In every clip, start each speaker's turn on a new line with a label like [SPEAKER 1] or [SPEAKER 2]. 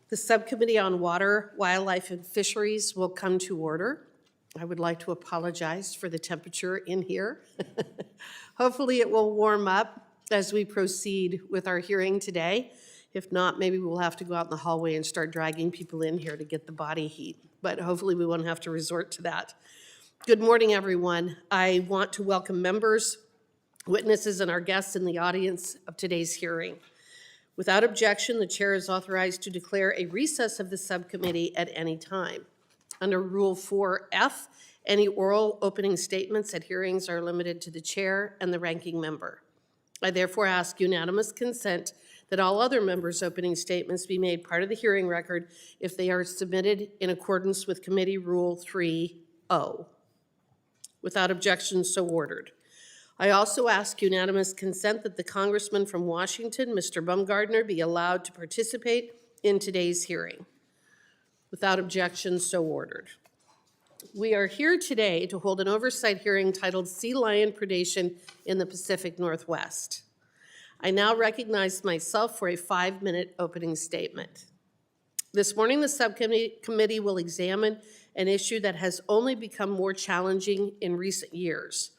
[SPEAKER 1] The Subcommittee on Water, Wildlife, and Fisheries will come to order. I would like to apologize for the temperature in here. Hopefully it will warm up as we proceed with our hearing today. If not, maybe we'll have to go out in the hallway and start dragging people in here to get the body heat, but hopefully we won't have to resort to that. Good morning, everyone. I want to welcome members, witnesses, and our guests in the audience of today's hearing. Without objection, the chair is authorized to declare a recess of the subcommittee at any time. Under Rule 4F, any oral opening statements at hearings are limited to the chair and the ranking member. I therefore ask unanimous consent that all other members' opening statements be made part of the hearing record if they are submitted in accordance with Committee Rule 3.0. Without objection, so ordered. I also ask unanimous consent that the Congressman from Washington, Mr. Bumgardner, be allowed to participate in today's hearing. Without objection, so ordered. We are here today to hold an oversight hearing titled Sea Lion Predation in the Pacific Northwest. I now recognize myself for a 5-minute opening statement. This morning, the subcommittee will examine an issue that has only become more challenging in recent years: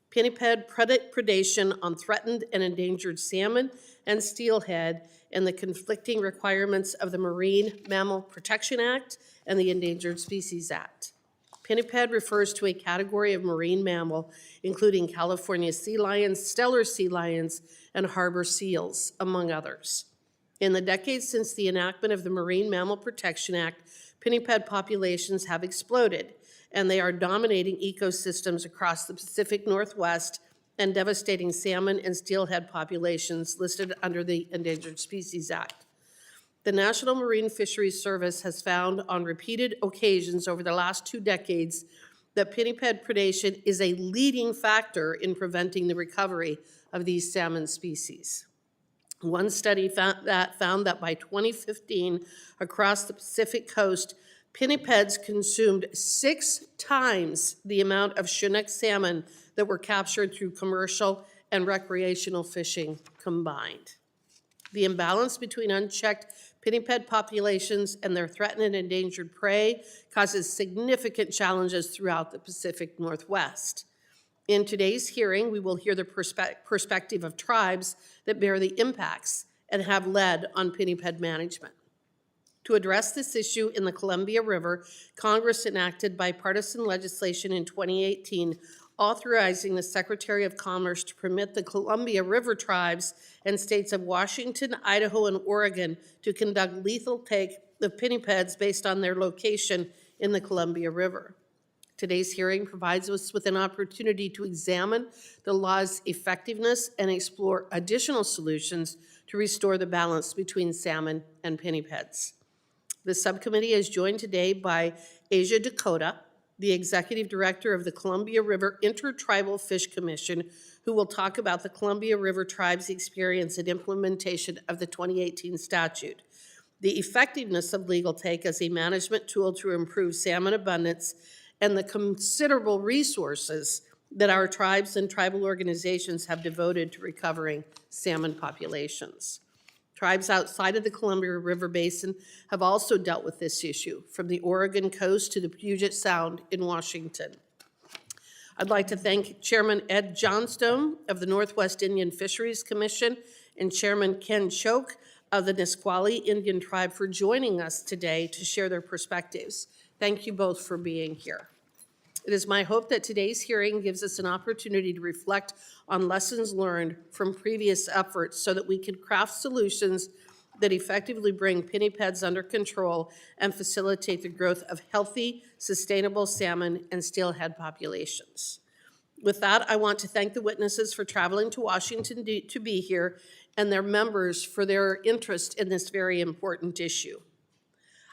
[SPEAKER 1] pinniped predation on threatened and endangered salmon and steelhead, and the conflicting requirements of the Marine Mammal Protection Act and the Endangered Species Act. Pinniped refers to a category of marine mammal, including California sea lions, Steller sea lions, and harbor seals, among others. In the decades since the enactment of the Marine Mammal Protection Act, pinniped populations have exploded, and they are dominating ecosystems across the Pacific Northwest and devastating salmon and steelhead populations listed under the Endangered Species Act. The National Marine Fisheries Service has found on repeated occasions over the last 2 decades that pinniped predation is a leading factor in preventing the recovery of these salmon species. One study found that by 2015, across the Pacific coast, pinnipeds consumed 6 times the amount of Chinook salmon that were captured through commercial and recreational fishing combined. The imbalance between unchecked pinniped populations and their threatened and endangered prey causes significant challenges throughout the Pacific Northwest. In today's hearing, we will hear the perspective of tribes that bear the impacts and have led on pinniped management. To address this issue in the Columbia River, Congress enacted bipartisan legislation in 2018 authorizing the Secretary of Commerce to permit the Columbia River tribes and states of Washington, Idaho, and Oregon to conduct lethal take of pinnipeds based on their location in the Columbia River. Today's hearing provides us with an opportunity to examine the law's effectiveness and explore additional solutions to restore the balance between salmon and pinnipeds. The subcommittee is joined today by Asia DeCoteau, the Executive Director of the Columbia River Intertribal Fish Commission, who will talk about the Columbia River tribe's experience and implementation of the 2018 statute, the effectiveness of legal take as a management tool to improve salmon abundance, and the considerable resources that our tribes and tribal organizations have devoted to recovering salmon populations. Tribes outside of the Columbia River Basin have also dealt with this issue, from the Oregon coast to the Puget Sound in Washington. I'd like to thank Chairman Ed Johnstone of the Northwest Indian Fisheries Commission and Chairman Ken Choke of the Nisqually Indian Tribe for joining us today to share their perspectives. Thank you both for being here. It is my hope that today's hearing gives us an opportunity to reflect on lessons learned from previous efforts so that we can craft solutions that effectively bring pinnipeds under control and facilitate the growth of healthy, sustainable salmon and steelhead populations. With that, I want to thank the witnesses for traveling to Washington to be here and their members for their interest in this very important issue.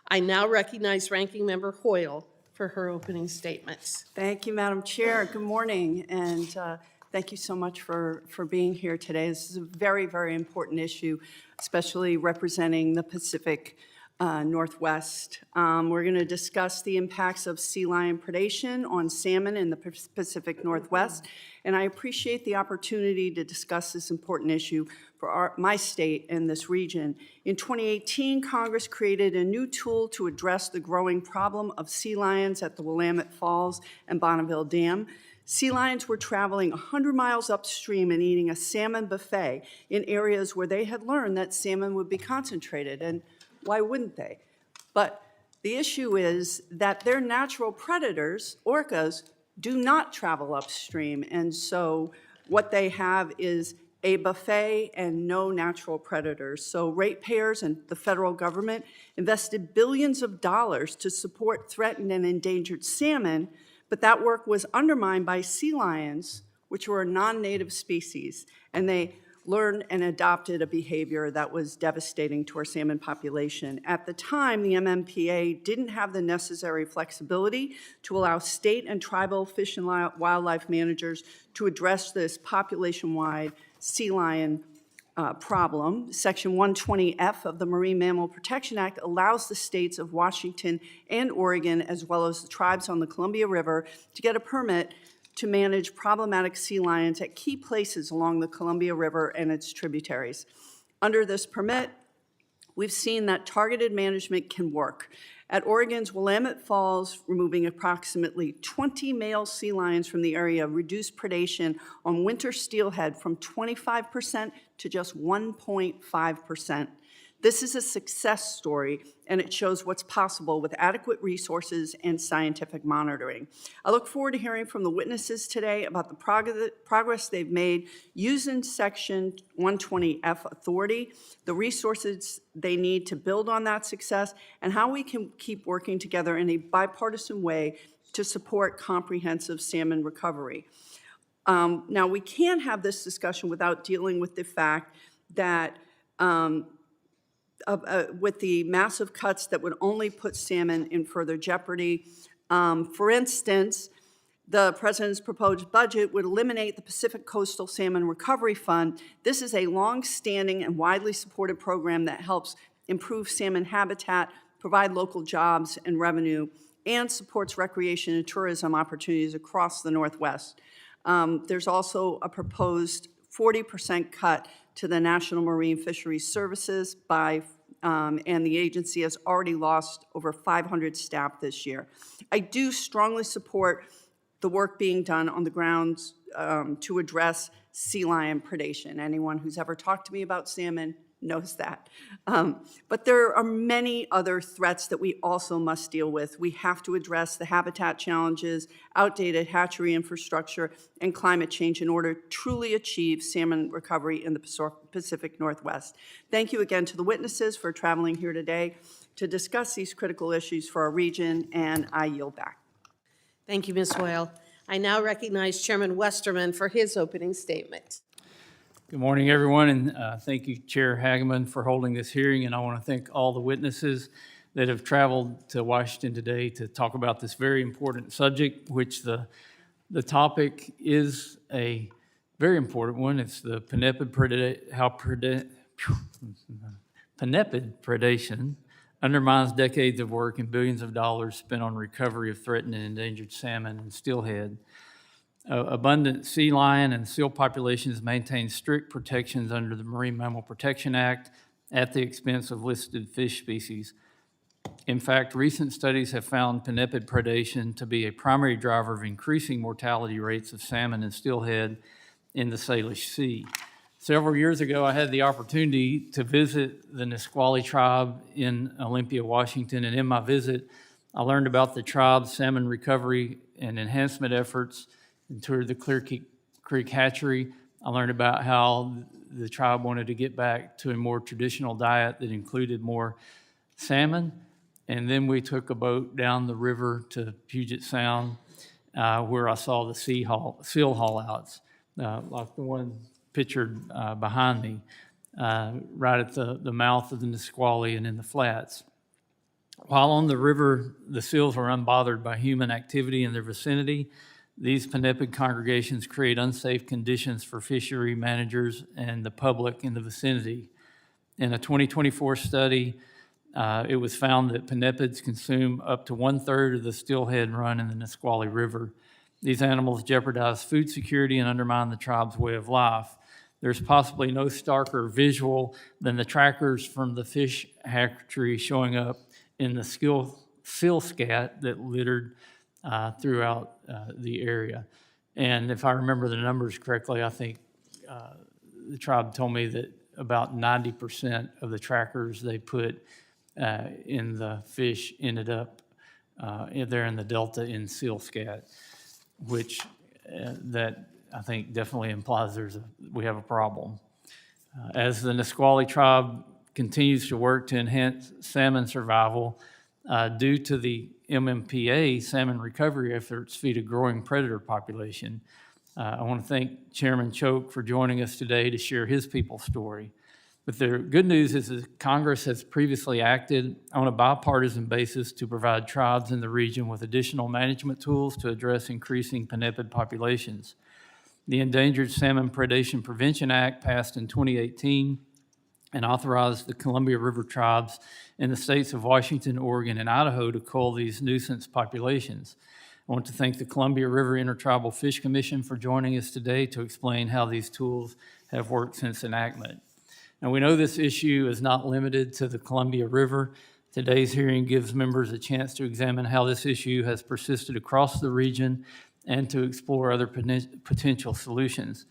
[SPEAKER 1] I now recognize Ranking Member Hoyle for her opening statements.
[SPEAKER 2] Thank you, Madam Chair. Good morning, and thank you so much for being here today. This is a very, very important issue, especially representing the Pacific Northwest. We're going to discuss the impacts of sea lion predation on salmon in the Pacific Northwest, and I appreciate the opportunity to discuss this important issue for my state and this region. In 2018, Congress created a new tool to address the growing problem of sea lions at the Willamette Falls and Bonneville Dam. Sea lions were traveling 100 miles upstream and eating a salmon buffet in areas where they had learned that salmon would be concentrated, and why wouldn't they? But the issue is that their natural predators, orcas, do not travel upstream, and so what they have is a buffet and no natural predators. So ratepayers and the federal government invested billions of dollars to support threatened and endangered salmon, but that work was undermined by sea lions, which were a non-native species, and they learned and adopted a behavior that was devastating to our salmon population. At the time, the MMPA didn't have the necessary flexibility to allow state and tribal fish and wildlife managers to address this population-wide sea lion problem. Section 120F of the Marine Mammal Protection Act allows the states of Washington and Oregon, as well as the tribes on the Columbia River, to get a permit to manage problematic sea lions at key places along the Columbia River and its tributaries. Under this permit, we've seen that targeted management can work. At Oregon's Willamette Falls, removing approximately 20 male sea lions from the area reduced predation on winter steelhead from 25% to just 1.5%. This is a success story, and it shows what's possible with adequate resources and scientific monitoring. I look forward to hearing from the witnesses today about the progress they've made using Section 120F authority, the resources they need to build on that success, and how we can keep working together in a bipartisan way to support comprehensive salmon recovery. Now, we can't have this discussion without dealing with the fact that with the massive cuts that would only put salmon in further jeopardy. For instance, the president's proposed budget would eliminate the Pacific Coastal Salmon Recovery Fund. This is a long-standing and widely supported program that helps improve salmon habitat, provide local jobs and revenue, and supports recreation and tourism opportunities across the Northwest. There's also a proposed 40% cut to the National Marine Fisheries Services and the agency has already lost over 500 staff this year. I do strongly support the work being done on the grounds to address sea lion predation. Anyone who's ever talked to me about salmon knows that. But there are many other threats that we also must deal with. We have to address the habitat challenges, outdated hatchery infrastructure, and climate change in order to truly achieve salmon recovery in the Pacific Northwest. Thank you again to the witnesses for traveling here today to discuss these critical issues for our region, and I yield back.
[SPEAKER 1] Thank you, Ms. Hoyle. I now recognize Chairman Westerman for his opening statement.
[SPEAKER 3] Good morning, everyone, and thank you, Chair Hageman, for holding this hearing. And I want to thank all the witnesses that have traveled to Washington today to talk about this very important subject, which the topic is a very important one. It's the pinipid predation undermines decades of work and billions of dollars spent on recovery of threatened and endangered salmon and steelhead. Abundant sea lion and seal populations maintain strict protections under the Marine Mammal Protection Act at the expense of listed fish species. In fact, recent studies have found pinipid predation to be a primary driver of increasing mortality rates of salmon and steelhead in the Salish Sea. Several years ago, I had the opportunity to visit the Nisqually tribe in Olympia, Washington, and in my visit, I learned about the tribe's salmon recovery and enhancement efforts and toured the Clear Creek hatchery. I learned about how the tribe wanted to get back to a more traditional diet that included more salmon. And then we took a boat down the river to Puget Sound, where I saw the seal haul-outs, like the one pictured behind me, right at the mouth of the Nisqually and in the flats. While on the river, the seals are unbothered by human activity in their vicinity. These pinipid congregations create unsafe conditions for fishery managers and the public in the vicinity. In a 2024 study, it was found that pinipids consume up to 1/3 of the steelhead run in the Nisqually River. These animals jeopardize food security and undermine the tribe's way of life. there's possibly no starker visual than the trackers from the fish hatchery showing up in the seal scat that littered throughout the area. And if I remember the numbers correctly, I think the tribe told me that about 90% of the trackers they put in the fish ended up there in the delta in seal scat, which that I think definitely implies we have a problem. As the Nisqually tribe continues to work to enhance salmon survival, due to the MMPA salmon recovery efforts feed a growing predator population. I want to thank Chairman Choke for joining us today to share his people's story. But the good news is that Congress has previously acted on a bipartisan basis to provide tribes in the region with additional management tools to address increasing pinniped populations. The Endangered Salmon Predation Prevention Act passed in 2018 and authorized the Columbia River tribes in the states of Washington, Oregon, and Idaho to cull these nuisance populations. I want to thank the Columbia River Intertribal Fish Commission for joining us today to explain how these tools have worked since enactment. Now, we know this issue is not limited to the Columbia River. Today's hearing gives members a chance to examine how this issue has persisted across the region and to explore other potential solutions.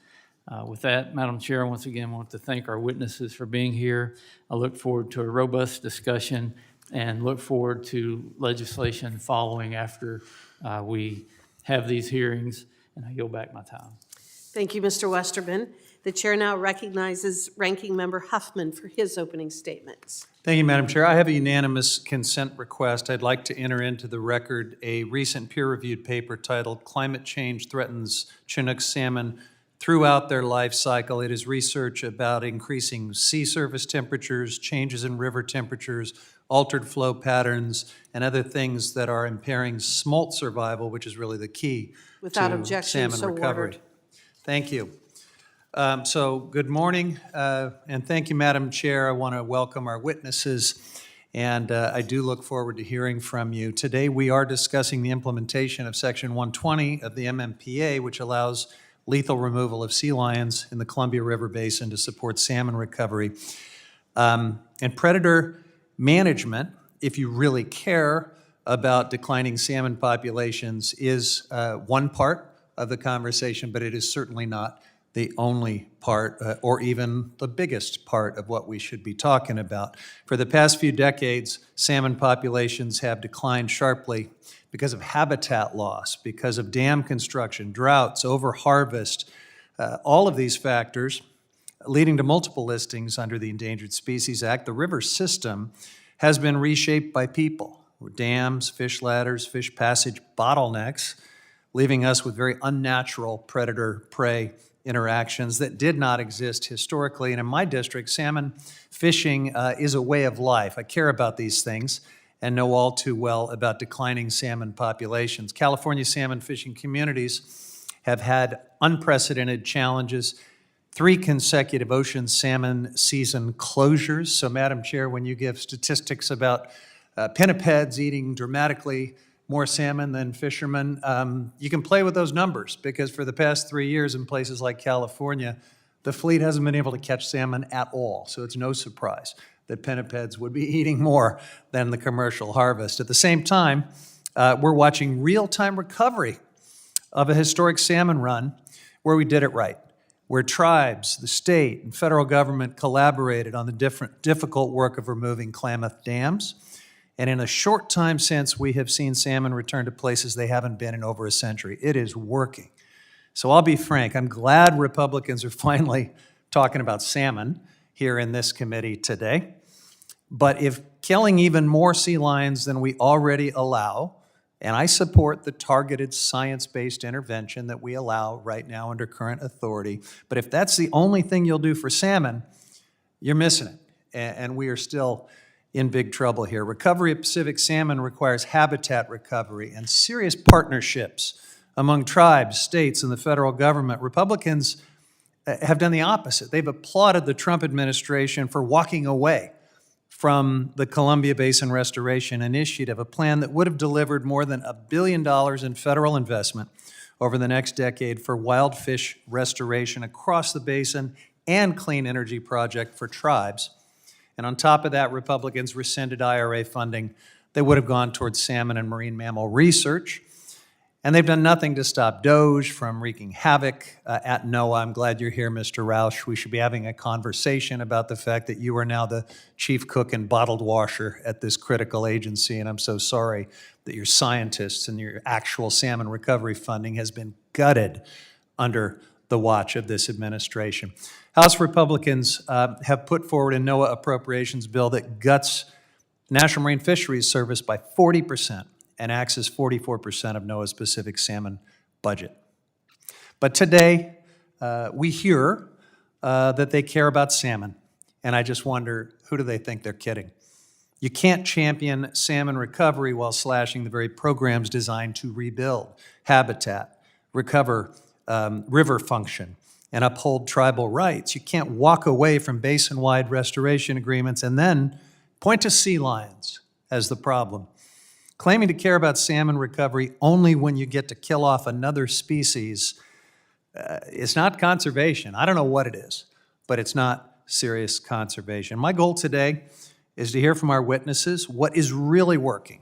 [SPEAKER 3] With that, Madam Chair, once again, I want to thank our witnesses for being here. I look forward to a robust discussion and look forward to legislation following after we have these hearings, and I yield back my time.
[SPEAKER 1] Thank you, Mr. Westerman. The chair now recognizes Ranking Member Huffman for his opening statements.
[SPEAKER 4] Thank you, Madam Chair. I have a unanimous consent request. I'd like to enter into the record a recent peer-reviewed paper titled "Climate Change Threatens Chinook Salmon Throughout Their Life Cycle." It is research about increasing sea surface temperatures, changes in river temperatures, altered flow patterns, and other things that are impairing smolt survival, which is really the key
[SPEAKER 1] Without
[SPEAKER 4] to
[SPEAKER 1] objection,
[SPEAKER 4] salmon
[SPEAKER 1] so
[SPEAKER 4] recovery.
[SPEAKER 1] ordered.
[SPEAKER 4] Thank you. So good morning, and thank you, Madam Chair. I want to welcome our witnesses, and I do look forward to hearing from you. Today we are discussing the implementation of Section 120 of the MMPA, which allows lethal removal of sea lions in the Columbia River Basin to support salmon recovery. And predator management, if you really care about declining salmon populations, is one part of the conversation, but it is certainly not the only part or even the biggest part of what we should be talking about. For the past few decades, salmon populations have declined sharply because of habitat loss, because of dam construction, droughts, overharvest, all of these factors leading to multiple listings under the Endangered Species Act. The river system has been reshaped by people. Dams, fish ladders, fish passage bottlenecks, leaving us with very unnatural predator-prey interactions that did not exist historically. And in my district, salmon fishing is a way of life. I care about these things and know all too well about declining salmon populations. California salmon fishing communities have had unprecedented challenges, 3 consecutive ocean salmon season closures. So, Madam Chair, when you give statistics about pinnipeds eating dramatically more salmon than fishermen, you can play with those numbers, because for the past 3 years in places like California, the fleet hasn't been able to catch salmon at all. So it's no surprise that pinnipeds would be eating more than the commercial harvest. At the same time, we're watching real-time recovery of a historic salmon run where we did it right, where tribes, the state, and federal government collaborated on the difficult work of removing Klamath dams. And in a short time since, we have seen salmon return to places they haven't been in over a century. It is working. So I'll be frank, I'm glad Republicans are finally talking about salmon here in this committee today. But if killing even more sea lions than we already allow, and I support the targeted science-based intervention that we allow right now under current authority, but if that's the only thing you'll do for salmon, you're missing it. And we are still in big trouble here. Recovery of Pacific salmon requires habitat recovery and serious partnerships among tribes, states, and the federal government. Republicans have done the opposite. They've applauded the Trump administration for walking away from the Columbia Basin Restoration Initiative, a plan that would have delivered more than $1 billion in federal investment over the next decade for wild fish restoration across the basin and clean energy project for tribes. And on top of that, Republicans rescinded IRA funding that would have gone towards salmon and marine mammal research. And they've done nothing to stop Doge from wreaking havoc at NOAA. I'm glad you're here, Mr. Rauch. We should be having a conversation about the fact that you are now the chief cook and bottled washer at this critical agency, and I'm so sorry that your scientists and your actual salmon recovery funding has been gutted under the watch of this administration. House Republicans have put forward a NOAA appropriations bill that guts National Marine Fisheries Service by 40%. And acts as 44% of NOAA's Pacific salmon budget. But today, we hear that they care about salmon, and I just wonder, who do they think they're kidding? You can't champion salmon recovery while slashing the very programs designed to rebuild habitat, recover river function, and uphold tribal rights. You can't walk away from basin-wide restoration agreements and then point to sea lions as the problem. Claiming to care about salmon recovery only when you get to kill off another species is not conservation. I don't know what it is, but it's not serious conservation. My goal today is to hear from our witnesses what is really working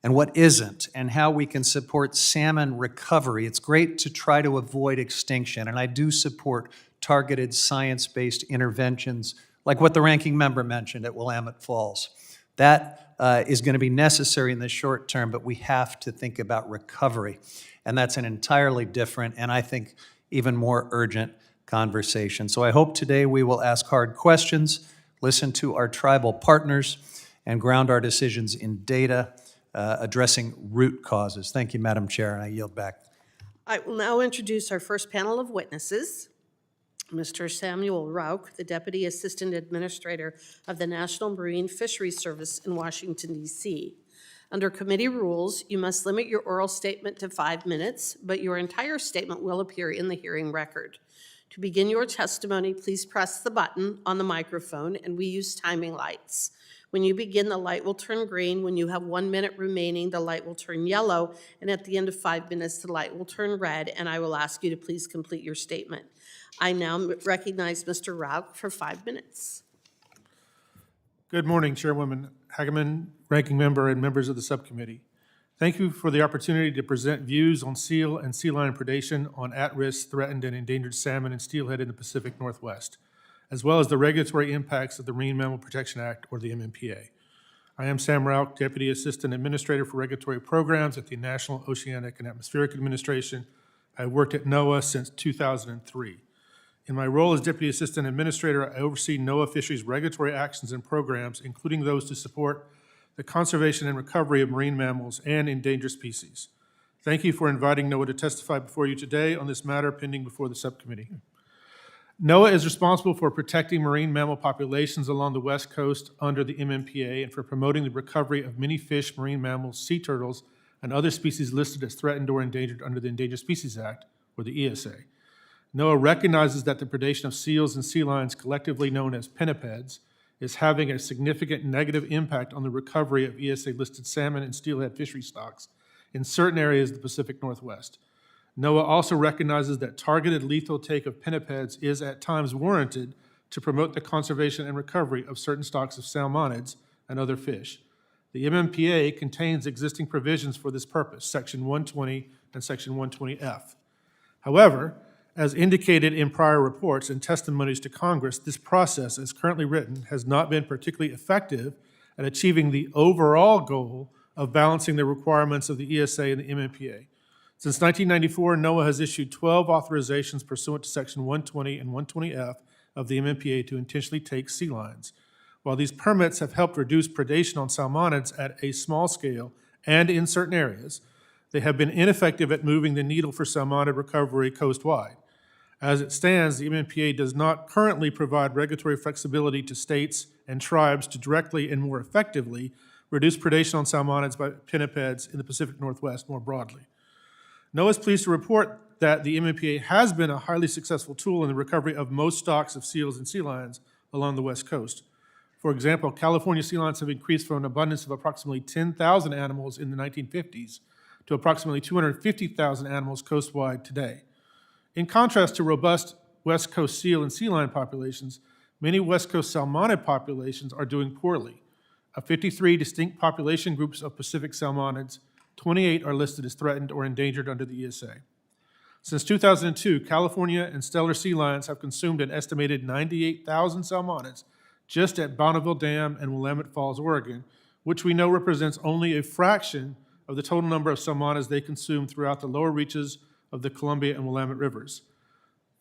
[SPEAKER 4] and what isn't, and how we can support salmon recovery. It's great to try to avoid extinction, and I do support targeted science-based interventions like what the ranking member mentioned at Willamette Falls. That is going to be necessary in the short term, but we have to think about recovery. And that's an entirely different and I think even more urgent conversation. So I hope today we will ask hard questions, listen to our tribal partners, and ground our decisions in data, addressing root causes. Thank you, Madam Chair, and I yield back.
[SPEAKER 1] I will now introduce our first panel of witnesses. Mr. Samuel Rauch, the Deputy Assistant Administrator of the National Marine Fisheries Service in Washington, D.C. Under committee rules, you must limit your oral statement to 5 minutes, but your entire statement will appear in the hearing record. To begin your testimony, please press the button on the microphone, and we use timing lights. When you begin, the light will turn green. When you have 1 minute remaining, the light will turn yellow, and at the end of 5 minutes, the light will turn red, and I will ask you to please complete your statement. I now recognize Mr. Rauch for 5 minutes.
[SPEAKER 5] Good morning, Chairwoman Hageman, Ranking Member, and members of the subcommittee. Thank you for the opportunity to present views on seal and sea lion predation on at-risk, threatened, and endangered salmon and steelhead in the Pacific Northwest, as well as the regulatory impacts of the Marine Mammal Protection Act, or the MMPA. I am Sam Rauch, Deputy Assistant Administrator for Regulatory Programs at the National Oceanic and Atmospheric Administration. I worked at NOAA since 2003. In my role as Deputy Assistant Administrator, I oversee NOAA Fisheries regulatory actions and programs, including those to support the conservation and recovery of marine mammals and endangered species. Thank you for inviting NOAA to testify before you today on this matter pending before the subcommittee. NOAA is responsible for protecting marine mammal populations along the West Coast under the MMPA and for promoting the recovery of many fish, marine mammals, sea turtles, and other species listed as threatened or endangered under the Endangered Species Act, or the ESA. NOAA recognizes that the predation of seals and sea lions, collectively known as pinnipeds, is having a significant negative impact on the recovery of ESA-listed salmon and steelhead fishery stocks in certain areas of the Pacific Northwest. NOAA also recognizes that targeted lethal take of pinnipeds is at times warranted to promote the conservation and recovery of certain stocks of salmonids and other fish. The MMPA contains existing provisions for this purpose, Section 120 and Section 120F. However, as indicated in prior reports and testimonies to Congress, this process, as currently written, has not been particularly effective at achieving the overall goal of balancing the requirements of the ESA and the MMPA. Since 1994, NOAA has issued 12 authorizations pursuant to Section 120 and 120F of the MMPA to intentionally take sea lions. While these permits have helped reduce predation on salmonids at a small scale and in certain areas, they have been ineffective at moving the needle for salmonid recovery coastwide. As it stands, the MMPA does not currently provide regulatory flexibility to states and tribes to directly and more effectively reduce predation on salmonids by pinnipeds in the Pacific Northwest more broadly. NOAA is pleased to report that the MMPA has been a highly successful tool in the recovery of most stocks of seals and sea lions along the West Coast. For example, California sea lions have increased from an abundance of approximately 10,000 animals in the 1950s to approximately 250,000 animals coastwide today. In contrast to robust West Coast seal and sea lion populations, many West Coast salmonid populations are doing poorly. Of 53 distinct population groups of Pacific salmonids, 28 are listed as threatened or endangered under the ESA. Since 2002, California and Stellar sea lions have consumed an estimated 98,000 salmonids just at Bonneville Dam and Willamette Falls, Oregon, which we know represents only a fraction of the total number of salmonids they consume throughout the lower reaches of the Columbia and Willamette rivers.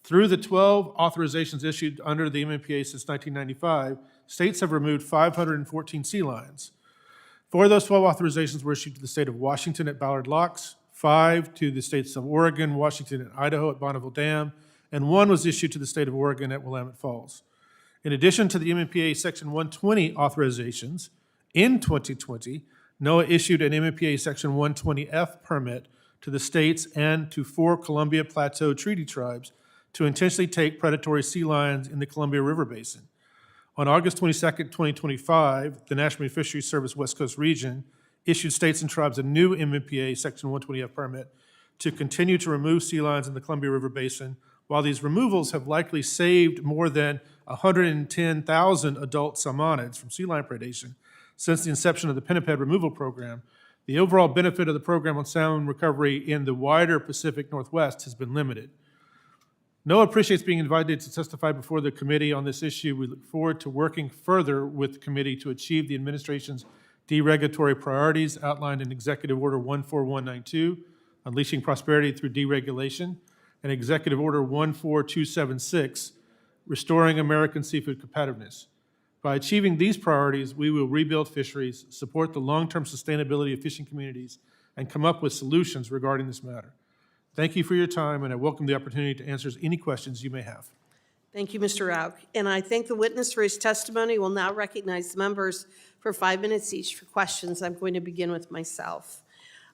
[SPEAKER 5] Through the 12 authorizations issued under the MMPA since 1995, states have removed 514 sea lions. 4 of those 12 authorizations were issued to the state of Washington at Ballard Locks, 5 to the states of Oregon, Washington, and Idaho at Bonneville Dam, and 1 was issued to the state of Oregon at Willamette Falls. In addition to the MMPA Section 120 authorizations, in 2020, NOAA issued an MMPA Section 120F permit to the states and to 4 Columbia Plateau Treaty Tribes to intentionally take predatory sea lions in the Columbia River Basin. On August 22nd, 2025, the National Marine Fisheries Service West Coast Region issued states and tribes a new MMPA Section 120F permit to continue to remove sea lions in the Columbia River Basin. While these removals have likely saved more than 110,000 adult salmonids from sea lion predation since the inception of the pinniped removal program, the overall benefit of the program on salmon recovery in the wider Pacific Northwest has been limited. NOAA appreciates being invited to testify before the committee on this issue. We look forward to working further with the committee to achieve the administration's deregulatory priorities outlined in Executive Order 14192, Unleashing Prosperity Through Deregulation, and Executive Order 14276, Restoring American Seafood Competitiveness. By achieving these priorities, we will rebuild fisheries, support the long-term sustainability of fishing communities, and come up with solutions regarding this matter. Thank you for your time, and I welcome the opportunity to answer any questions you may have.
[SPEAKER 1] Thank you, Mr. Rauch. And I thank the witness for his testimony. We'll now recognize the members for 5 minutes each for questions. I'm going to begin with myself.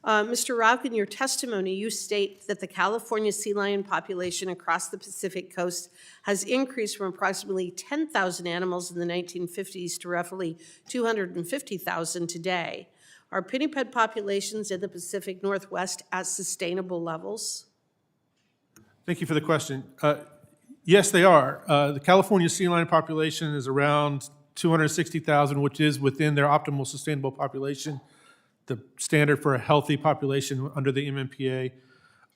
[SPEAKER 1] Mr. Rauch, in your testimony, you state that the California sea lion population across the Pacific coast has increased from approximately 10,000 animals in the 1950s to roughly 250,000 today. Are pinniped populations in the Pacific Northwest at sustainable levels?
[SPEAKER 5] Thank you for the question. Yes, they are. The California sea lion population is around 260,000, which is within their optimal sustainable population, the standard for a healthy population under the MMPA.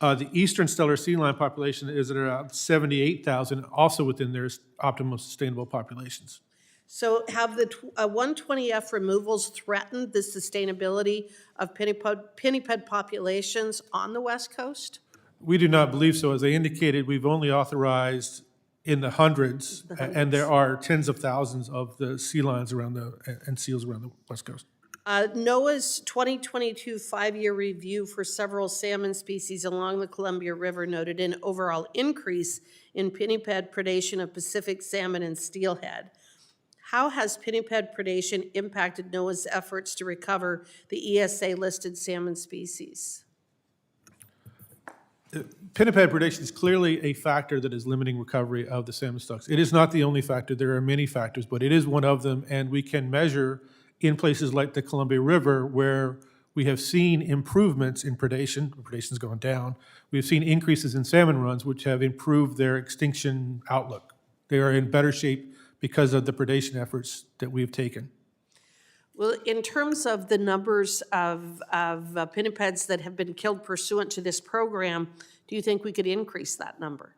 [SPEAKER 5] The eastern stellar sea lion population is at around 78,000, also within their optimal sustainable populations.
[SPEAKER 1] So have the 120F removals threatened the sustainability of pinniped populations on the West Coast?
[SPEAKER 5] We do not believe so. As I indicated, we've only authorized in the hundreds, and there are tens of thousands of the sea lions around and seals around the West Coast.
[SPEAKER 1] NOAA's 2022 5-year review for several salmon species along the Columbia River noted an overall increase in pinniped predation of Pacific salmon and steelhead. How has pinniped predation impacted NOAA's efforts to recover the ESA-listed salmon species?
[SPEAKER 5] Pinniped predation is clearly a factor that is limiting recovery of the salmon stocks. It is not the only factor. There are many factors, but it is one of them, and we can measure in places like the Columbia River where we have seen improvements in predation. Predation's gone down. We've seen increases in salmon runs, which have improved their extinction outlook. They are in better shape because of the predation efforts that we've taken.
[SPEAKER 1] Well, in terms of the numbers of pinnipeds that have been killed pursuant to this program, do you think we could increase that number?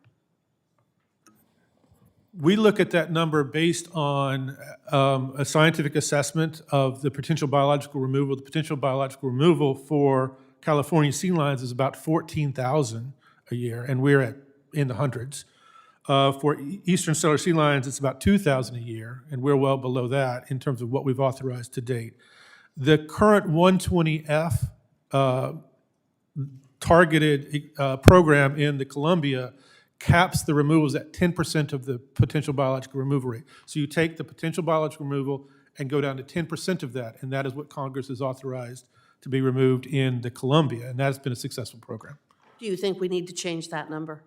[SPEAKER 5] We look at that number based on a scientific assessment of the potential biological removal. The potential biological removal for California sea lions is about 14,000 a year, and we're in the hundreds. For eastern stellar sea lions, it's about 2,000 a year, and we're well below that in terms of what we've authorized to date. The current 120F targeted program in the Columbia caps the removals at 10% of the potential biological removal rate. So you take the potential biological removal and go down to 10% of that, and that is what Congress has authorized to be removed in the Columbia, and that has been a successful program.
[SPEAKER 1] Do you think we need to change that number?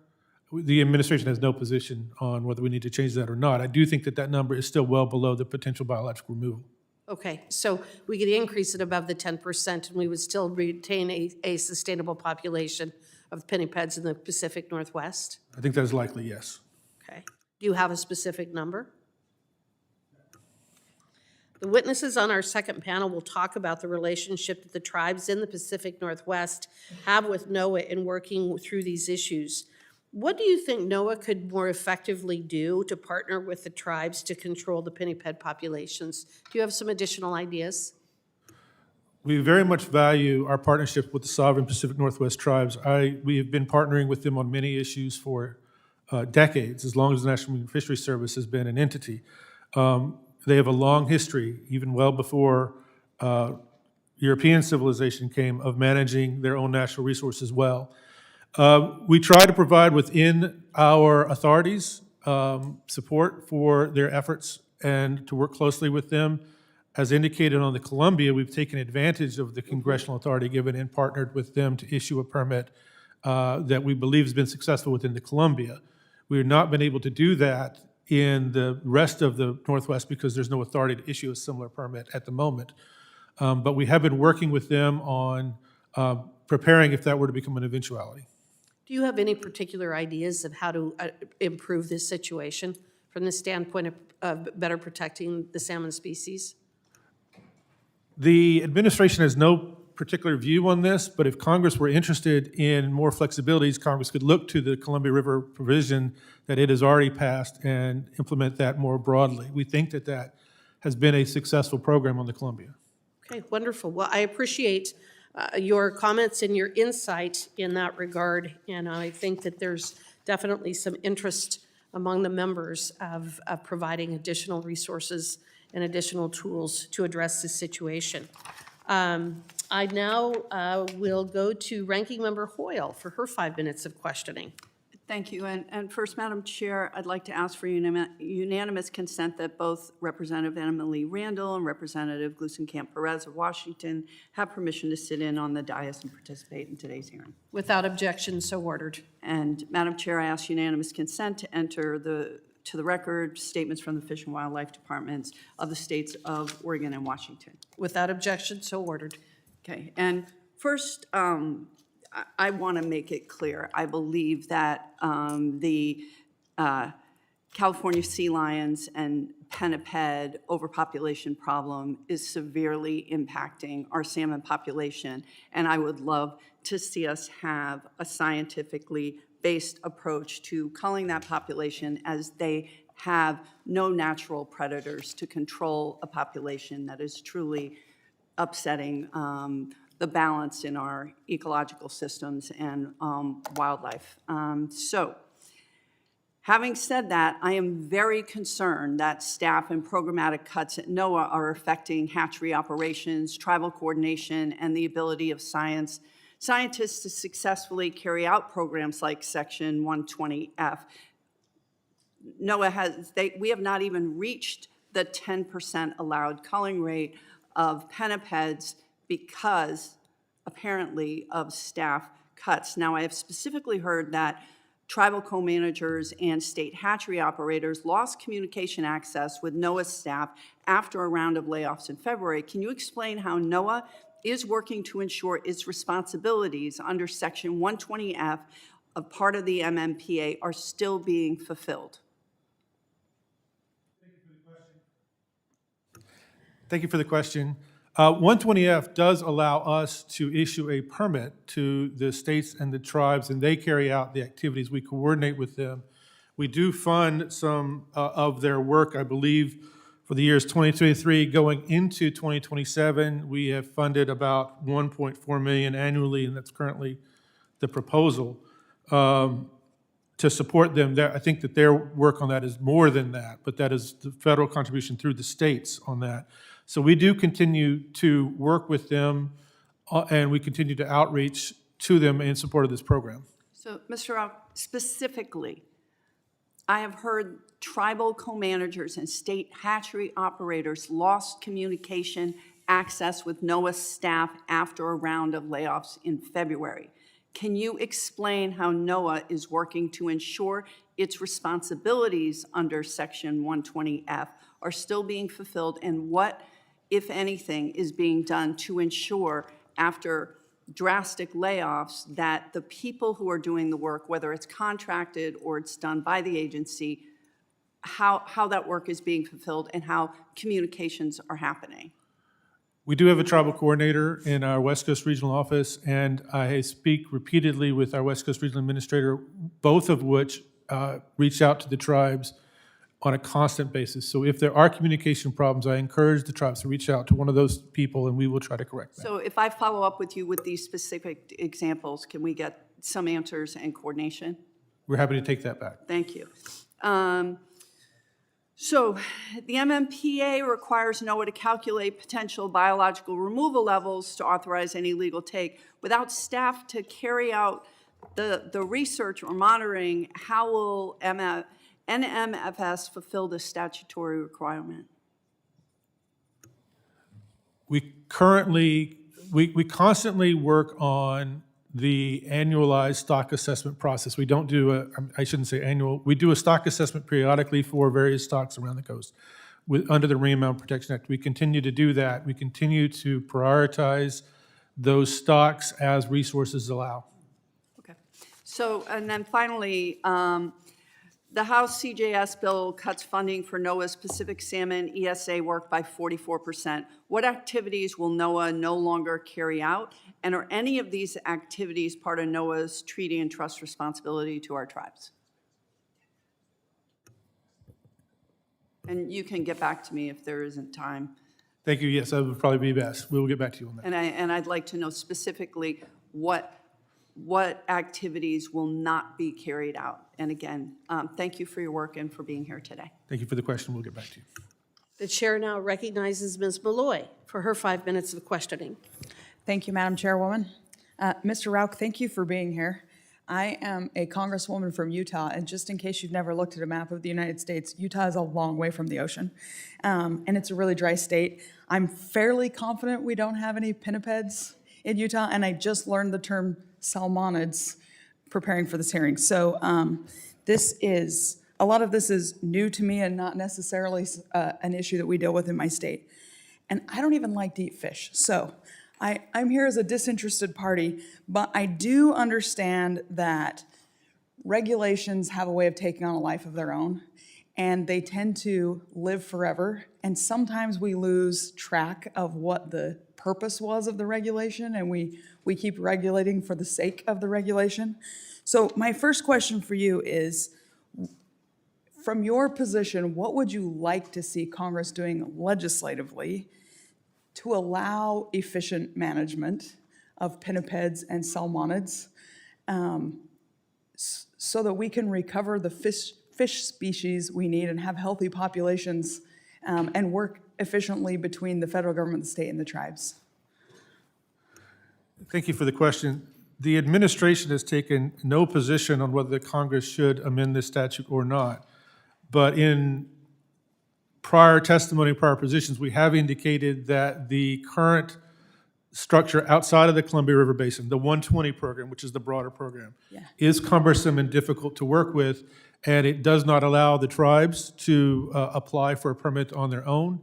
[SPEAKER 5] The administration has no position on whether we need to change that or not. I do think that that number is still well below the potential biological removal.
[SPEAKER 1] Okay, so we could increase it above the 10% and we would still retain a sustainable population of pinnipeds in the Pacific Northwest?
[SPEAKER 5] I think that is likely, yes.
[SPEAKER 1] Okay. Do you have a specific number? The witnesses on our second panel will talk about the relationship that the tribes in the Pacific Northwest have with NOAA in working through these issues. What do you think NOAA could more effectively do to partner with the tribes to control the pinniped populations? Do you have some additional ideas?
[SPEAKER 5] We very much value our partnership with the sovereign Pacific Northwest tribes. We have been partnering with them on many issues for decades, as long as the National Marine Fisheries Service has been an entity. They have a long history, even well before European civilization came, of managing their own natural resources well. We try to provide within our authorities support for their efforts and to work closely with them. As indicated on the Columbia, we've taken advantage of the congressional authority given and partnered with them to issue a permit that we believe has been successful within the Columbia. We have not been able to do that in the rest of the Northwest because there's no authority to issue a similar permit at the moment. But we have been working with them on preparing if that were to become an eventuality.
[SPEAKER 1] Do you have any particular ideas of how to improve this situation from the standpoint of better protecting the salmon species?
[SPEAKER 5] The administration has no particular view on this, but if Congress were interested in more flexibilities, Congress could look to the Columbia River provision that it has already passed and implement that more broadly. We think that that has been a successful program on the Columbia.
[SPEAKER 1] Okay, wonderful. Well, I appreciate your comments and your insight in that regard, and I think that there's definitely some interest among the members of providing additional resources and additional tools to address this situation. I now will go to Ranking Member Hoyle for her 5 minutes of questioning.
[SPEAKER 2] Thank you. And first, Madam Chair, I'd like to ask for unanimous consent that both Representative Emily Randall and Representative Glusenkamp-Perez of Washington have permission to sit in on the dais and participate in today's hearing.
[SPEAKER 1] Without objection, so ordered.
[SPEAKER 2] And Madam Chair, I ask unanimous consent to enter to the record statements from the Fish and Wildlife Departments of the states of Oregon and Washington.
[SPEAKER 1] Without objection, so ordered.
[SPEAKER 2] Okay, and first, I want to make it clear. I believe that the California sea lions and pinniped overpopulation problem is severely impacting our salmon population, and I would love to see us have a scientifically based approach to culling that population, as they have no natural predators to control a population that is truly upsetting the balance in our ecological systems and wildlife. So, having said that, I am very concerned that staff and programmatic cuts at NOAA are affecting hatchery operations, tribal coordination, and the ability of scientists to successfully carry out programs like Section 120F. NOAA we have not even reached the 10% allowed culling rate of pinnipeds because, apparently, of staff cuts. Now, I have specifically heard that tribal co-managers and state hatchery operators lost communication access with NOAA staff after a round of layoffs in February. Can you explain how NOAA is working to ensure its responsibilities under Section 120F of part of the MMPA are still being fulfilled?
[SPEAKER 5] Thank you for the question. 120F does allow us to issue a permit to the states and the tribes, and they carry out the activities. We coordinate with them. We do fund some of their work, I believe, for the years 2023 going into 2027. We have funded about $1.4 million annually, and that's currently the proposal to support them. I think that their work on that is more than that, but that is the federal contribution through the states on that. So we do continue to work with them, and we continue to outreach to them in support of this program.
[SPEAKER 2] So, Mr. Rauch, specifically, I have heard tribal co-managers and state hatchery operators lost communication access with NOAA staff after a round of layoffs in February. Can you explain how NOAA is working to ensure its responsibilities under Section 120F are still being fulfilled, and what, if anything, is being done to ensure, after drastic layoffs, that the people who are doing the work, whether it's contracted or it's done by the agency, how that work is being fulfilled and how communications are happening.
[SPEAKER 5] We do have a tribal coordinator in our West Coast Regional Office, and I speak repeatedly with our West Coast Regional Administrator, both of which reach out to the tribes on a constant basis. So if there are communication problems, I encourage the tribes to reach out to one of those people, and we will try to correct them.
[SPEAKER 2] So if I follow up with you with these specific examples, can we get some answers and coordination?
[SPEAKER 5] We're happy to take that back.
[SPEAKER 2] Thank you. So the MMPA requires NOAA to calculate potential biological removal levels to authorize any legal take. Without staff to carry out the research or monitoring, how will NMFS fulfill the statutory requirement?
[SPEAKER 5] We constantly work on the annualized stock assessment process. We don't do I shouldn't say annual, we do a stock assessment periodically for various stocks around the coast under the Marine Mammal Protection Act. We continue to do that. We continue to prioritize those stocks as resources allow.
[SPEAKER 2] Okay. So, and then finally, the House CJS bill cuts funding for NOAA's Pacific salmon ESA work by 44%. What activities will NOAA no longer carry out? And are any of these activities part of NOAA's treaty and trust responsibility to our tribes? And you can get back to me if there isn't time.
[SPEAKER 5] Thank you. Yes, that would probably be best. We will get back to you on that.
[SPEAKER 2] And I'd like to know specifically what activities will not be carried out. And again, thank you for your work and for being here today.
[SPEAKER 5] Thank you for the question. We'll get back to you.
[SPEAKER 1] The chair now recognizes Ms. Malloy for her 5 minutes of questioning.
[SPEAKER 6] Thank you, Madam Chairwoman. Mr. Rauch, thank you for being here. I am a congresswoman from Utah, and just in case you've never looked at a map of the United States, Utah is a long way from the ocean, and it's a really dry state. I'm fairly confident we don't have any pinnipeds in Utah, and I just learned the term salmonids preparing for this hearing. So a lot of this is new to me and not necessarily an issue that we deal with in my state. And I don't even like to eat fish. So I'm here as a disinterested party, but I do understand that regulations have a way of taking on a life of their own, and they tend to live forever. And sometimes we lose track of what the purpose was of the regulation, and we keep regulating for the sake of the regulation. So my first question for you is, from your position, what would you like to see Congress doing legislatively to allow efficient management of pinnipeds and salmonids so that we can recover the fish species we need and have healthy populations and work efficiently between the federal government, the state, and the tribes?
[SPEAKER 5] Thank you for the question. The administration has taken no position on whether the Congress should amend this statute or not. But in prior testimony, prior positions, we have indicated that the current structure outside of the Columbia River Basin, the 120 program, which is the broader program, is cumbersome and difficult to work with, and it does not allow the tribes to apply for a permit on their own.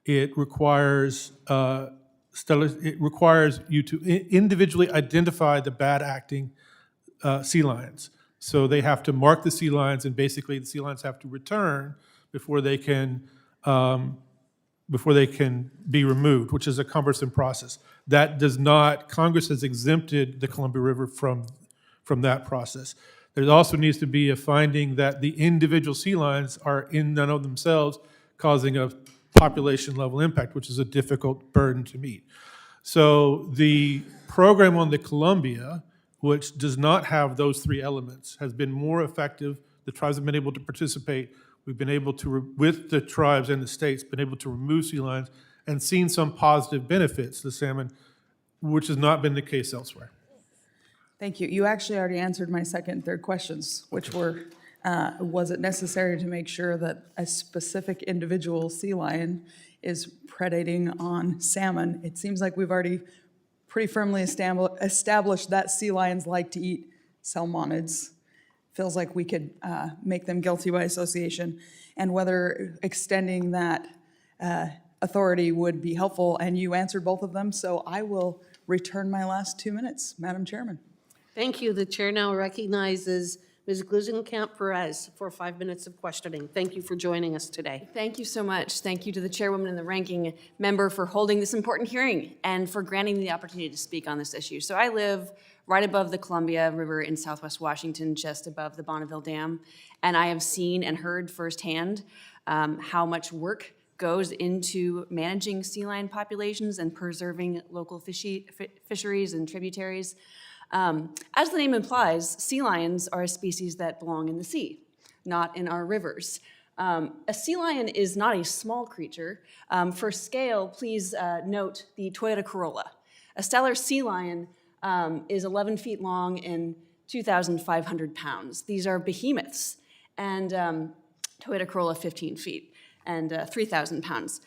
[SPEAKER 5] It requires you to individually identify the bad acting sea lions. So they have to mark the sea lions, and basically the sea lions have to return before they can be removed, which is a cumbersome process. That does not, Congress has exempted the Columbia River from that process. There also needs to be a finding that the individual sea lions are in and of themselves causing a population level impact, which is a difficult burden to meet. So the program on the Columbia, which does not have those three elements, has been more effective. The tribes have been able to participate. We've been able to, with the tribes and the states, been able to remove sea lions and seen some positive benefits to the salmon, which has not been the case elsewhere.
[SPEAKER 6] Thank you. You actually already answered my second and third questions, which were, was it necessary to make sure that a specific individual sea lion is predating on salmon? It seems like we've already pretty firmly established that sea lions like to eat salmonids. Feels like we could make them guilty by association, and whether extending that authority would be helpful, and you answered both of them, so I will return my last 2 minutes, Madam Chairman.
[SPEAKER 1] Thank you. The chair now recognizes Ms. Glusenkamp-Perez for 5 minutes of questioning. Thank you for joining us today.
[SPEAKER 7] Thank you so much. Thank you to the chairwoman and the ranking member for holding this important hearing and for granting me the opportunity to speak on this issue. So I live right above the Columbia River in southwest Washington, just above the Bonneville Dam, and I have seen and heard firsthand how much work goes into managing sea lion populations and preserving local fisheries and tributaries. As the name implies, sea lions are a species that belong in the sea, not in our rivers. A sea lion is not a small creature. For scale, please note the Toyota Corolla. A stellar sea lion is 11 feet long and 2,500 pounds. These are behemoths, and Toyota Corolla 15 feet and 3,000 pounds.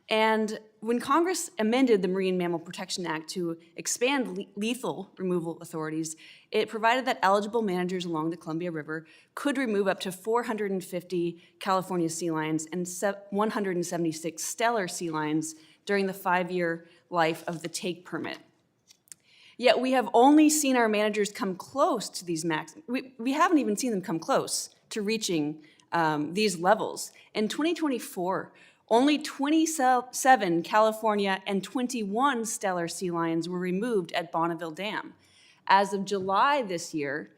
[SPEAKER 7] And when Congress amended the Marine Mammal Protection Act to expand lethal removal authorities, it provided that eligible managers along the Columbia River could remove up to 450 California sea lions and 176 stellar sea lions during the 5-year life of the take permit. Yet we have only seen our managers come close to these we haven't even seen them come close to reaching these levels. In 2024, only 27 California and 21 stellar sea lions were removed at Bonneville Dam. As of July this year,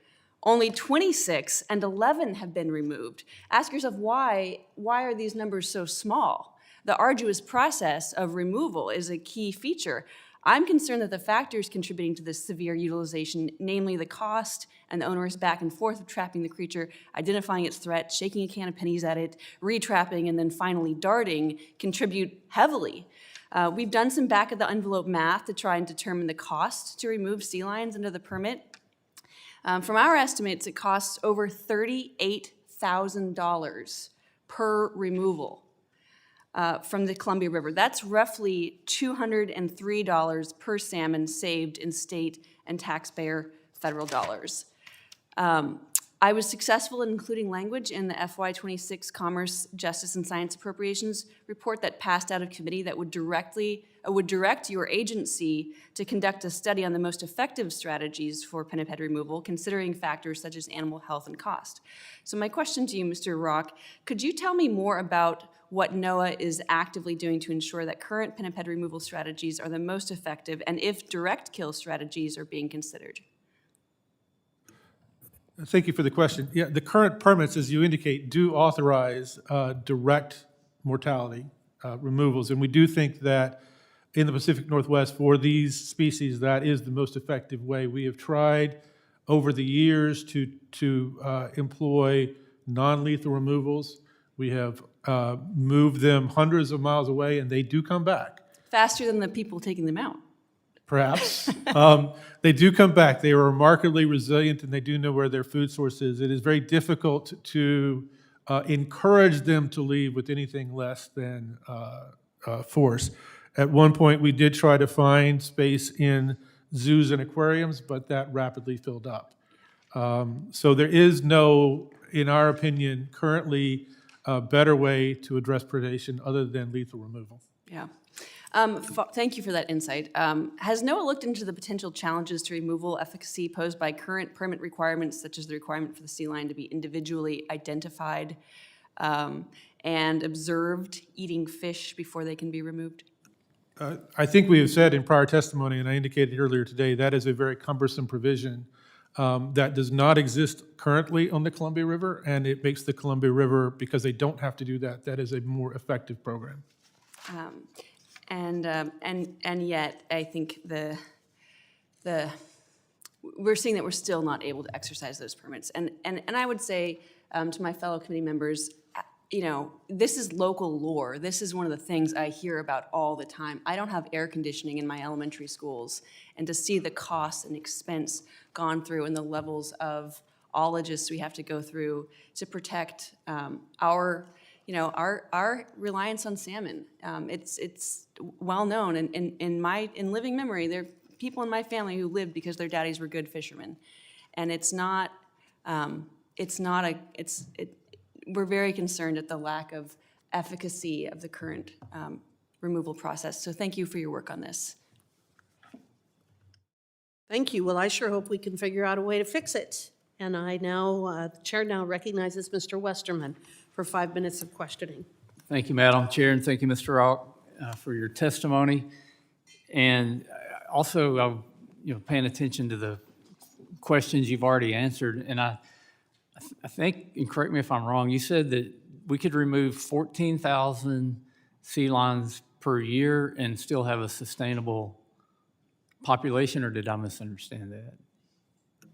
[SPEAKER 7] only 26 and 11 have been removed. Ask yourself, why are these numbers so small? The arduous process of removal is a key feature. I'm concerned that the factors contributing to this severe utilization, namely the cost and the onerous back and forth of trapping the creature, identifying its threat, shaking a can of pennies at it, retrapping, and then finally darting, contribute heavily. We've done some back-of-the-envelope math to try and determine the cost to remove sea lions under the permit. From our estimates, it costs over $38,000 per removal. From the Columbia River. That's roughly $203 per salmon saved in state and taxpayer federal dollars. I was successful in including language in the FY26 Commerce, Justice, and Science Appropriations report that passed out of committee that would direct your agency to conduct a study on the most effective strategies for pinniped removal, considering factors such as animal health and cost. So my question to you, Mr. Rauch, could you tell me more about what NOAA is actively doing to ensure that current pinniped removal strategies are the most effective, and if direct kill strategies are being considered?
[SPEAKER 5] Thank you for the question. Yeah, the current permits, as you indicate, do authorize direct mortality removals, and we do think that in the Pacific Northwest for these species, that is the most effective way. We have tried over the years to employ non-lethal removals. We have moved them hundreds of miles away, and they do come back.
[SPEAKER 7] Faster than the people taking them out.
[SPEAKER 5] Perhaps. They do come back. They are remarkably resilient, and they do know where their food source is. It is very difficult to encourage them to leave with anything less than force. At one point, we did try to find space in zoos and aquariums, but that rapidly filled up. So there is no, in our opinion, currently a better way to address predation other than lethal removal.
[SPEAKER 7] Yeah. Thank you for that insight. Has NOAA looked into the potential challenges to removal efficacy posed by current permit requirements, such as the requirement for the sea lion to be individually identified and observed eating fish before they can be removed?
[SPEAKER 5] I think we have said in prior testimony, and I indicated earlier today, that is a very cumbersome provision that does not exist currently on the Columbia River, and it makes the Columbia River, because they don't have to do that, that is a more effective program.
[SPEAKER 7] And yet, I think we're seeing that we're still not able to exercise those permits. And I would say to my fellow committee members, you know, this is local lore. This is one of the things I hear about all the time. I don't have air conditioning in my elementary schools, and to see the cost and expense gone through and the levels of ologists we have to go through to protect our reliance on salmon. It's well known, and in living memory, there are people in my family who lived because their daddies were good fishermen, and we're very concerned at the lack of efficacy of the current removal process. So thank you for your work on this.
[SPEAKER 1] Thank you. Well, I sure hope we can figure out a way to fix it. And I now, the chair now recognizes Mr. Westerman for 5 minutes of questioning.
[SPEAKER 3] Thank you, Madam Chair, and thank you, Mr. Rauch, for your testimony. And also, paying attention to the questions you've already answered. And I think, and correct me if I'm wrong, you said that we could remove 14,000 sea lions per year and still have a sustainable population, or did I misunderstand that?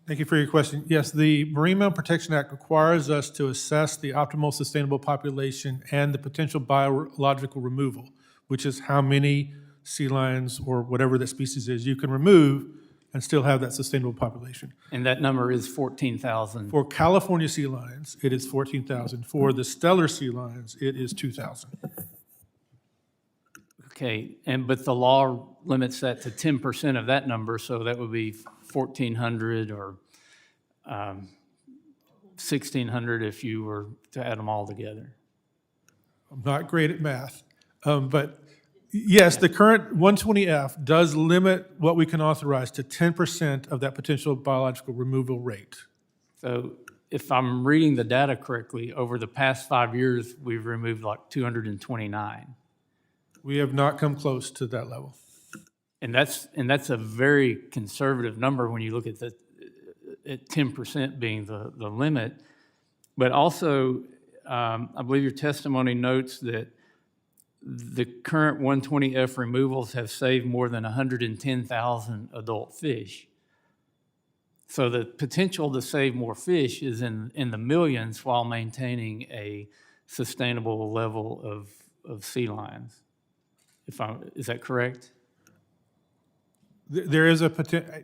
[SPEAKER 5] Thank you for your question. Yes, the Marine Mammal Protection Act requires us to assess the optimal sustainable population and the potential biological removal, which is how many sea lions or whatever that species is you can remove and still have that sustainable population.
[SPEAKER 3] And that number is 14,000.
[SPEAKER 5] For California sea lions, it is 14,000. For the Steller sea lions, it is 2,000.
[SPEAKER 3] Okay, but the law limits that to 10% of that number, so that would be 1,400 or 1,600 if you were to add them all together.
[SPEAKER 5] I'm not great at math, but yes, the current 120F does limit what we can authorize to 10% of that potential biological removal rate.
[SPEAKER 3] So if I'm reading the data correctly, over the past 5 years, we've removed like 229.
[SPEAKER 5] We have not come close to that level.
[SPEAKER 3] And that's a very conservative number when you look at 10% being the limit. But also, I believe your testimony notes that the current 120F removals have saved more than 110,000 adult fish. So the potential to save more fish is in the millions while maintaining a sustainable level of sea lions. Is that correct?
[SPEAKER 5] There is a potential.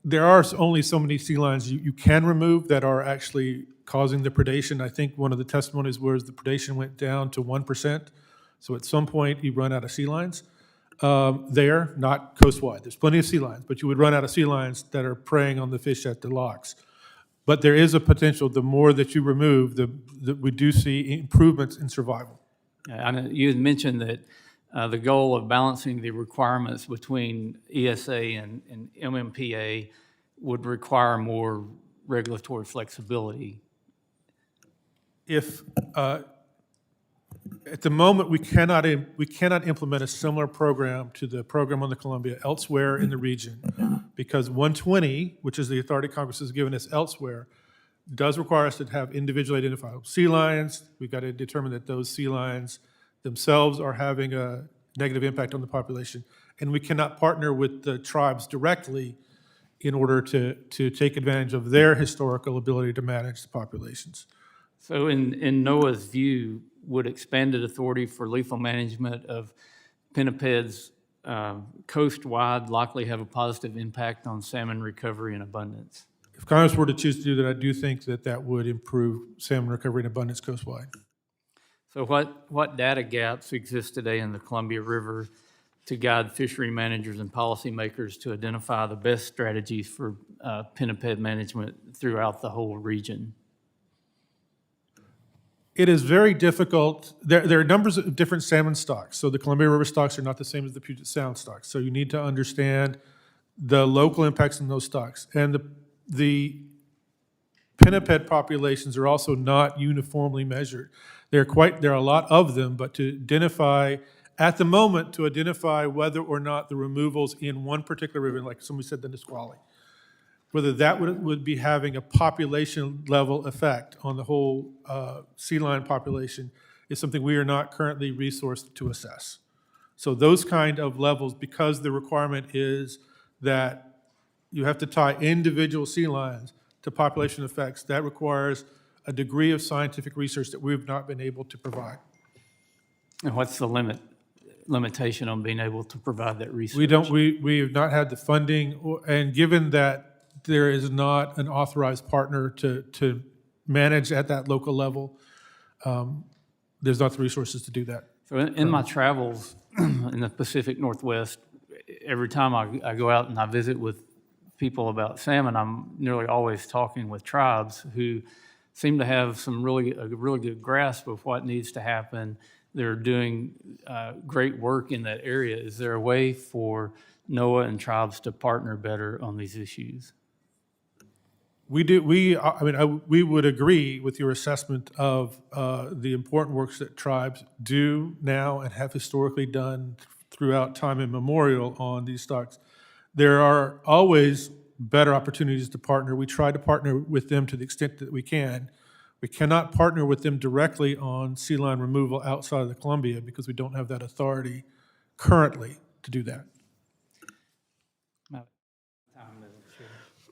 [SPEAKER 5] There are only so many sea lions you can remove that are actually causing the predation. I think one of the testimonies was the predation went down to 1%. So at some point you run out of sea lions. There, not coastwide. There's plenty of sea lions, but you would run out of sea lions that are preying on the fish at the locks. But there is a potential. The more that you remove, we do see improvements in survival.
[SPEAKER 3] I know you had mentioned that the goal of balancing the requirements between ESA and MMPA would require more regulatory flexibility.
[SPEAKER 5] If at the moment we cannot implement a similar program to the program on the Columbia elsewhere in the region, because 120, which is the authority Congress has given us elsewhere, does require us to have individually identifiable sea lions. We've got to determine that those sea lions themselves are having a negative impact on the population, and we cannot partner with the tribes directly in order to take advantage of their historical ability to manage the populations.
[SPEAKER 3] So in NOAA's view, would expanded authority for lethal management of pinnipeds coast-wide likely have a positive impact on salmon recovery and abundance?
[SPEAKER 5] If Congress were to choose to do that, I do think that would improve salmon recovery and abundance coastwide.
[SPEAKER 3] So what data gaps exist today in the Columbia River to guide fishery managers and policymakers to identify the best strategies for pinniped management throughout the whole region?
[SPEAKER 5] It is very difficult. There are numbers of different salmon stocks. So the Columbia River stocks are not the same as the Puget Sound stocks. So you need to understand the local impacts on those stocks. And the pinniped populations are also not uniformly measured. There are a lot of them, but to identify, at the moment, to identify whether or not the removals in one particular river, like somebody said, the Nisqually, whether that would be having a population level effect on the whole sea lion population is something we are not currently resourced to assess. So those kind of levels, because the requirement is that you have to tie individual sea lions to population effects, that requires a degree of scientific research that we've not been able to provide.
[SPEAKER 3] And what's the limitation on being able to provide that research?
[SPEAKER 5] We have not had the funding, and given that there is not an authorized partner to manage at that local level, there's not the resources to do that.
[SPEAKER 3] So in my travels in the Pacific Northwest, every time I go out and I visit with people about salmon, I'm nearly always talking with tribes who seem to have a really good grasp of what needs to happen. they're doing great work in that area. Is there a way for NOAA and tribes to partner better on these issues?
[SPEAKER 5] We do, we would agree with your assessment of the important works that tribes do now and have historically done throughout time immemorial on these stocks. There are always better opportunities to partner. We try to partner with them to the extent that we can. We cannot partner with them directly on sea lion removal outside of the Columbia because we don't have that authority currently to do that.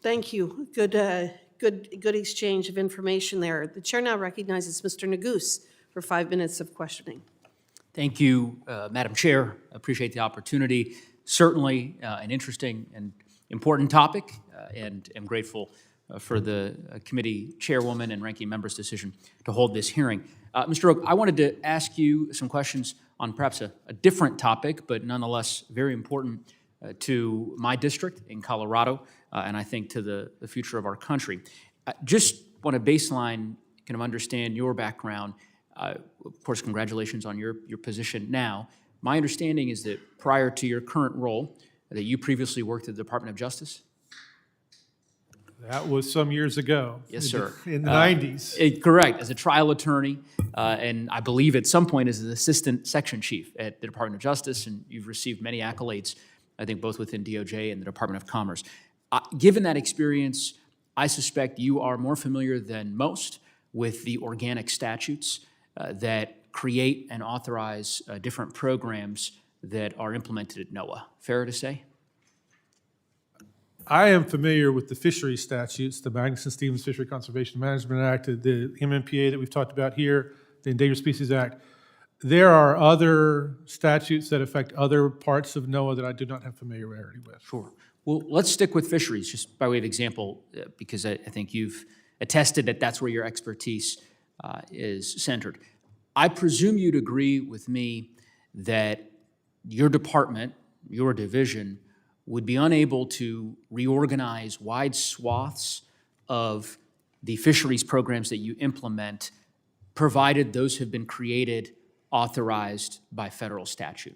[SPEAKER 1] Thank you. Good exchange of information there. The chair now recognizes Mr. Neguse for 5 minutes of questioning.
[SPEAKER 8] Thank you, Madam Chair. Appreciate the opportunity. Certainly an interesting and important topic, and am grateful for the committee chairwoman and ranking member's decision to hold this hearing. Mr. Rauch, I wanted to ask you some questions on perhaps a different topic, but nonetheless very important to my district in Colorado, and I think to the future of our country. Just want to baseline, kind of understand your background. Of course, congratulations on your position now. My understanding is that prior to your current role, that you previously worked at the Department of Justice?
[SPEAKER 5] That was some years ago.
[SPEAKER 8] Yes, sir.
[SPEAKER 5] In the 90s.
[SPEAKER 8] Correct, as a trial attorney, and I believe at some point as an assistant section chief at the Department of Justice, and you've received many accolades, I think both within DOJ and the Department of Commerce. Given that experience, I suspect you are more familiar than most with the organic statutes that create and authorize different programs that are implemented at NOAA. Fair to say?
[SPEAKER 5] I am familiar with the fisheries statutes, the Magnuson-Stevens Fishery Conservation Management Act, the MMPA that we've talked about here, the Endangered Species Act. There are other statutes that affect other parts of NOAA that I do not have familiarity with.
[SPEAKER 8] Sure. Well, let's stick with fisheries, just by way of example, because I think you've attested that that's where your expertise is centered. I presume you'd agree with me that your department, your division, would be unable to reorganize wide swaths of the fisheries programs that you implement, provided those have been created, authorized by federal statute.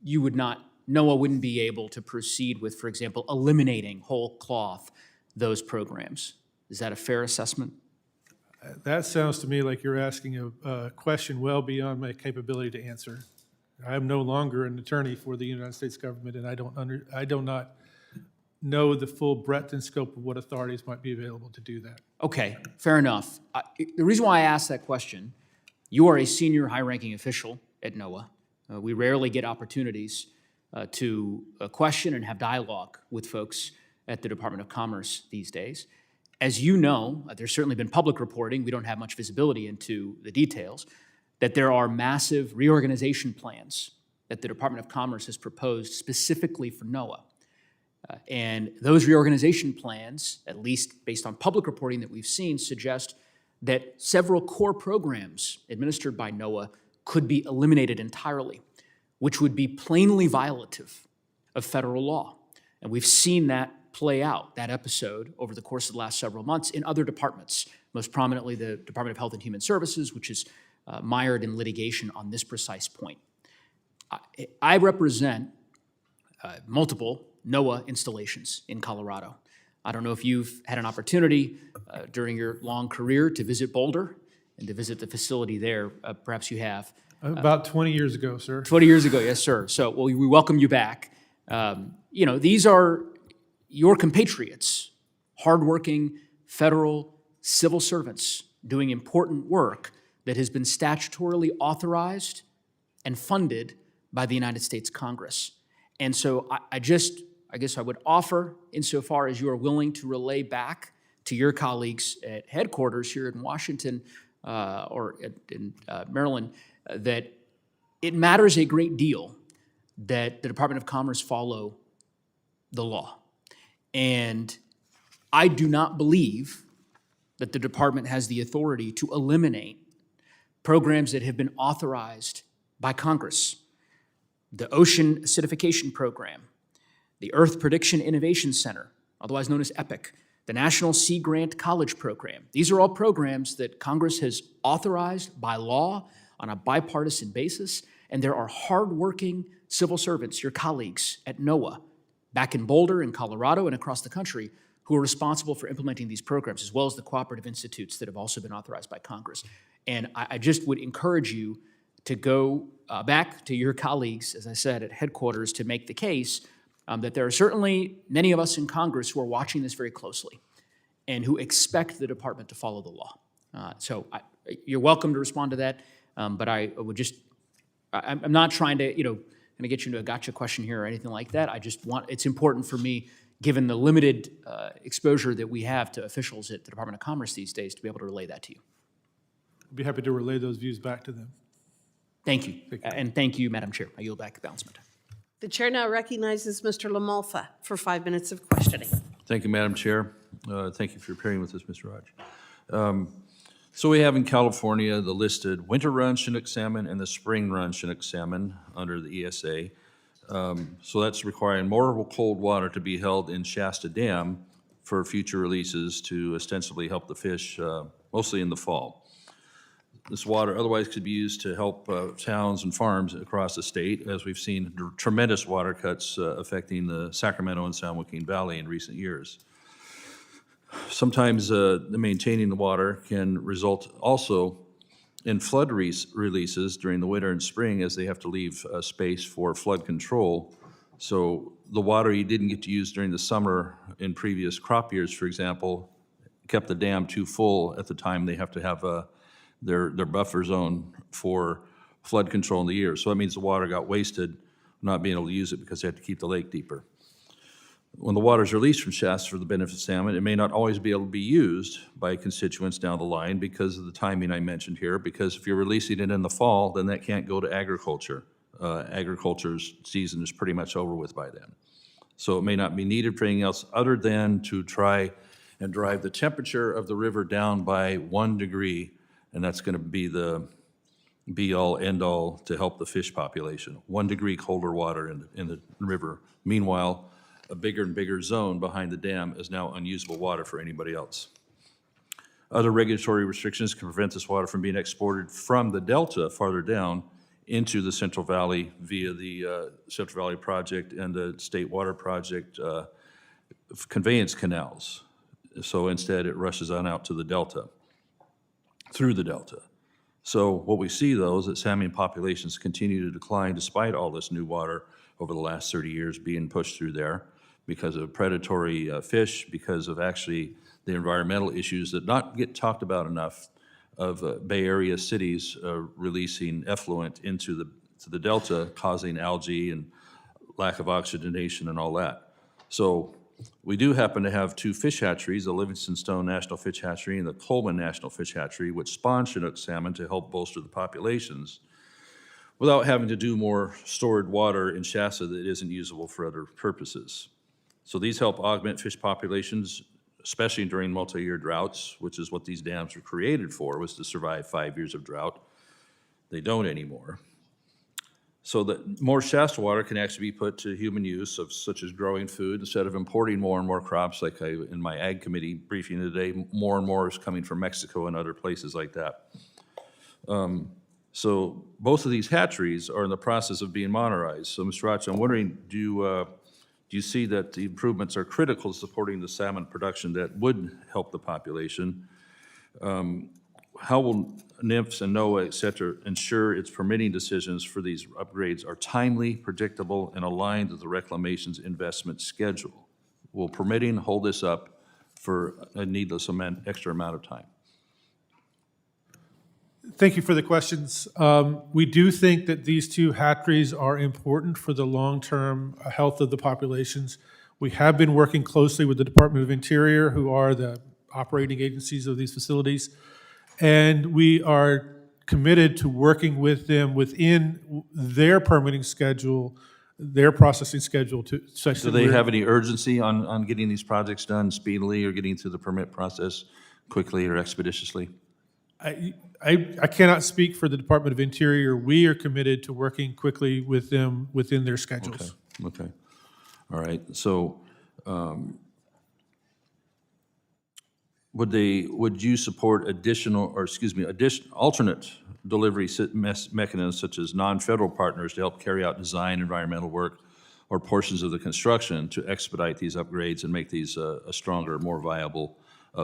[SPEAKER 8] You would not, NOAA wouldn't be able to proceed with, for example, eliminating whole cloth those programs. Is that a fair assessment?
[SPEAKER 5] That sounds to me like you're asking a question well beyond my capability to answer. I am no longer an attorney for the United States government, and I do not know the full breadth and scope of what authorities might be available to do that.
[SPEAKER 8] Okay, fair enough. The reason why I asked that question, you are a senior high-ranking official at NOAA. We rarely get opportunities to question and have dialogue with folks at the Department of Commerce these days. As you know, there's certainly been public reporting, we don't have much visibility into the details, that there are massive reorganization plans that the Department of Commerce has proposed specifically for NOAA. And those reorganization plans, at least based on public reporting that we've seen, suggest that several core programs administered by NOAA could be eliminated entirely, which would be plainly violative of federal law. And we've seen that play out, that episode, over the course of the last several months in other departments, most prominently the Department of Health and Human Services, which is mired in litigation on this precise point. I represent multiple NOAA installations in Colorado. I don't know if you've had an opportunity during your long career to visit Boulder and to visit the facility there. Perhaps you have.
[SPEAKER 5] About 20 years ago, sir.
[SPEAKER 8] 20 years ago, yes, sir. So, well, we welcome you back. These are your compatriots, hardworking federal civil servants doing important work that has been statutorily authorized and funded by the United States Congress. And so I guess I would offer, insofar as you are willing to relay back to your colleagues at headquarters here in Washington or in Maryland, that it matters a great deal that the Department of Commerce follow the law. And I do not believe that the department has the authority to eliminate programs that have been authorized by Congress. The Ocean Acidification Program, the Earth Prediction Innovation Center, otherwise known as EPIC, the National Sea Grant College Program. These are all programs that Congress has authorized by law on a bipartisan basis, and there are hardworking civil servants, your colleagues at NOAA, back in Boulder, in Colorado, and across the country, who are responsible for implementing these programs, as well as the cooperative institutes that have also been authorized by Congress. And I just would encourage you to go back to your colleagues, as I said, at headquarters to make the case that there are certainly many of us in Congress who are watching this very closely and who expect the department to follow the law. You're welcome to respond to that, but I would just, I'm not trying to, kind of get you into a gotcha question here or anything like that. I just want, it's important for me, given the limited exposure that we have to officials at the Department of Commerce these days, to be able to relay that to you.
[SPEAKER 5] I'd be happy to relay those views back to them.
[SPEAKER 8] Thank you. And thank you, Madam Chair. I yield back the balance of my time.
[SPEAKER 1] The chair now recognizes Mr. Lamalfa for 5 minutes of questioning.
[SPEAKER 9] Thank you, Madam Chair. Thank you for appearing with us, Mr. Rauch. So we have in California the listed winter run Chinook salmon and the spring run Chinook salmon under the ESA. So that's requiring more cold water to be held in Shasta Dam for future releases to ostensibly help the fish, mostly in the fall. This water otherwise could be used to help towns and farms across the state, as we've seen tremendous water cuts affecting the Sacramento and San Joaquin Valley in recent years. Sometimes maintaining the water can result also in flood releases during the winter and spring, as they have to leave space for flood control. So the water you didn't get to use during the summer in previous crop years, for example, kept the dam too full at the time they have to have their buffer zone for flood control in the year. So that means the water got wasted, not being able to use it because they had to keep the lake deeper. When the water is released from Shasta for the benefit of salmon, it may not always be able to be used by constituents down the line because of the timing I mentioned here, because if you're releasing it in the fall, then that can't go to agriculture. Agriculture's season is pretty much over with by then. So it may not be needed for anything else other than to try and drive the temperature of the river down by 1 degree, and that's going to be the be-all, end-all to help the fish population. 1 degree colder water in the river. Meanwhile, a bigger and bigger zone behind the dam is now unusable water for anybody else. Other regulatory restrictions can prevent this water from being exported from the delta farther down into the Central Valley via the Central Valley Project and the State Water Project conveyance canals. So instead, it rushes on out to the delta, through the delta. So what we see, though, is that salmon populations continue to decline despite all this new water over the last 30 years being pushed through there because of predatory fish, because of actually the environmental issues that not get talked about enough of Bay Area cities releasing effluent into the delta, causing algae and lack of oxygenation and all that. So we do happen to have 2 fish hatcheries, the Livingston Stone National Fish Hatchery and the Coleman National Fish Hatchery, which spawn Chinook salmon to help bolster the populations without having to do more stored water in Shasta that isn't usable for other purposes. So these help augment fish populations, especially during multi-year droughts, which is what these dams were created for, was to survive 5 years of drought. They don't anymore. So that more Shasta water can actually be put to human use, such as growing food, instead of importing more and more crops, like in my Ag Committee briefing today, more and more is coming from Mexico and other places like that. So both of these hatcheries are in the process of being modernized. So Mr. Rauch, I'm wondering, do you see that the improvements are critical to supporting the salmon production that would help the population? How will NIMFS and NOAA, et cetera, ensure its permitting decisions for these upgrades are timely, predictable, and aligned with the reclamation's investment schedule? Will permitting hold this up for a needless extra amount of time?
[SPEAKER 5] Thank you for the questions. We do think that these 2 hatcheries are important for the long-term health of the populations. We have been working closely with the Department of Interior, who are the operating agencies of these facilities, and we are committed to working with them within their permitting schedule, their processing schedule to such
[SPEAKER 9] Do
[SPEAKER 5] that
[SPEAKER 9] they
[SPEAKER 5] we're-
[SPEAKER 9] have any urgency on getting these projects done speedily or getting through the permit process quickly or expeditiously?
[SPEAKER 5] I cannot speak for the Department of Interior. We are committed to working quickly with them within their schedules.
[SPEAKER 9] Okay. All right. So would you support alternate delivery mechanisms such as non-federal partners to help carry out design, environmental work, or portions of the construction to expedite these upgrades and make these a stronger, more viable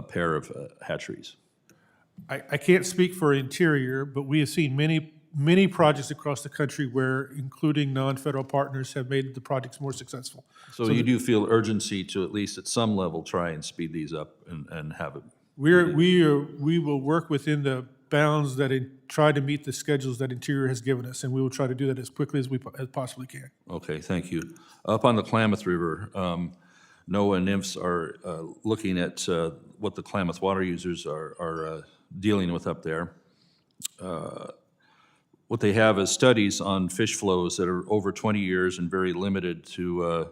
[SPEAKER 9] pair of hatcheries?
[SPEAKER 5] I can't speak for Interior, but we have seen many projects across the country where including non-federal partners have made the projects more successful.
[SPEAKER 9] So you do feel urgency to at least at some level try and speed these up and have it?
[SPEAKER 5] We will work within the bounds that try to meet the schedules that Interior has given us, and we will try to do that as quickly as we possibly can.
[SPEAKER 9] Okay, thank you. Up on the Klamath River, NOAA and NIMFS are looking at what the Klamath water users are dealing with up there. What they have is studies on fish flows that are over 20 years and very limited to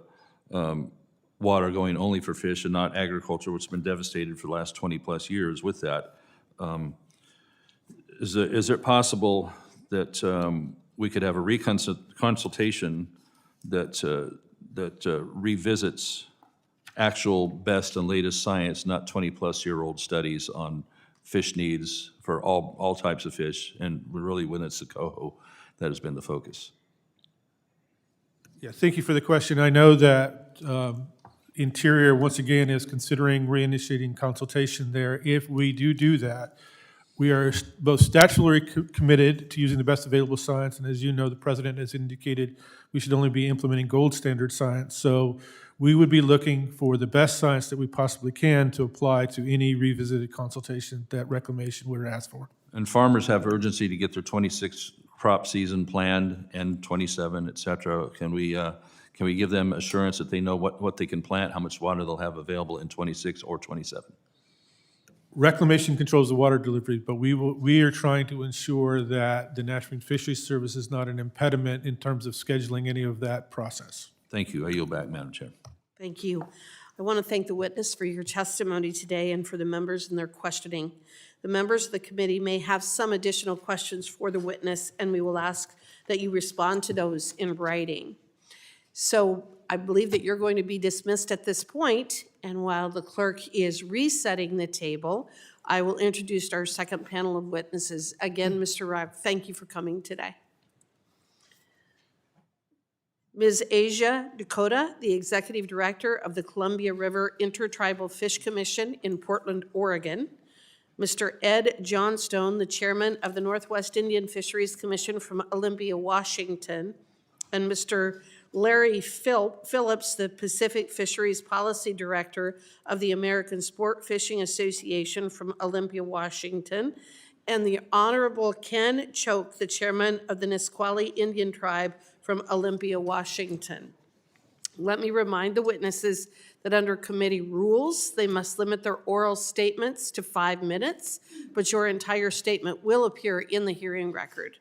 [SPEAKER 9] water going only for fish and not agriculture, which has been devastated for the last 20-plus years with that. Is it possible that we could have a consultation that revisits actual best and latest science, not 20-plus-year-old studies on fish needs for all types of fish, and really when it's the coho that has been the focus?
[SPEAKER 5] Yeah, thank you for the question. I know that Interior, once again, is considering reinitiating consultation there. If we do that, we are both statutorily committed to using the best available science, and as you know, the president has indicated we should only be implementing gold standard science. So we would be looking for the best science that we possibly can to apply to any revisited consultation that Reclamation would ask for.
[SPEAKER 9] And farmers have urgency to get their 26 crop season planned and 27, et cetera. Can we give them assurance that they know what they can plant, how much water they'll have available in 26 or 27?
[SPEAKER 5] Reclamation controls the water delivery, but we are trying to ensure that the National Marine Fisheries Service is not an impediment in terms of scheduling any of that process.
[SPEAKER 9] Thank you. I yield back, Madam Chair.
[SPEAKER 1] Thank you. I want to thank the witness for your testimony today and for the members and their questioning. The members of the committee may have some additional questions for the witness, and we will ask that you respond to those in writing. So I believe that you're going to be dismissed at this point, and while the clerk is resetting the table, I will introduce our second panel of witnesses. Again, Mr. Rauch, thank you for coming today. Ms. Asia DeCoteau, the Executive Director of the Columbia River Intertribal Fish Commission in Portland, Oregon. Mr. Ed Johnstone, the Chairman of the Northwest Indian Fisheries Commission from Olympia, Washington. And Mr. Larry Phillips, the Pacific Fisheries Policy Director of the American Sportfishing Association from Olympia, Washington. And the Honorable Ken Choke, the Chairman of the Nisqually Indian Tribe from Olympia, Washington. Let me remind the witnesses that under committee rules, they must limit their oral statements to 5 minutes, but your entire statement will appear in the hearing record.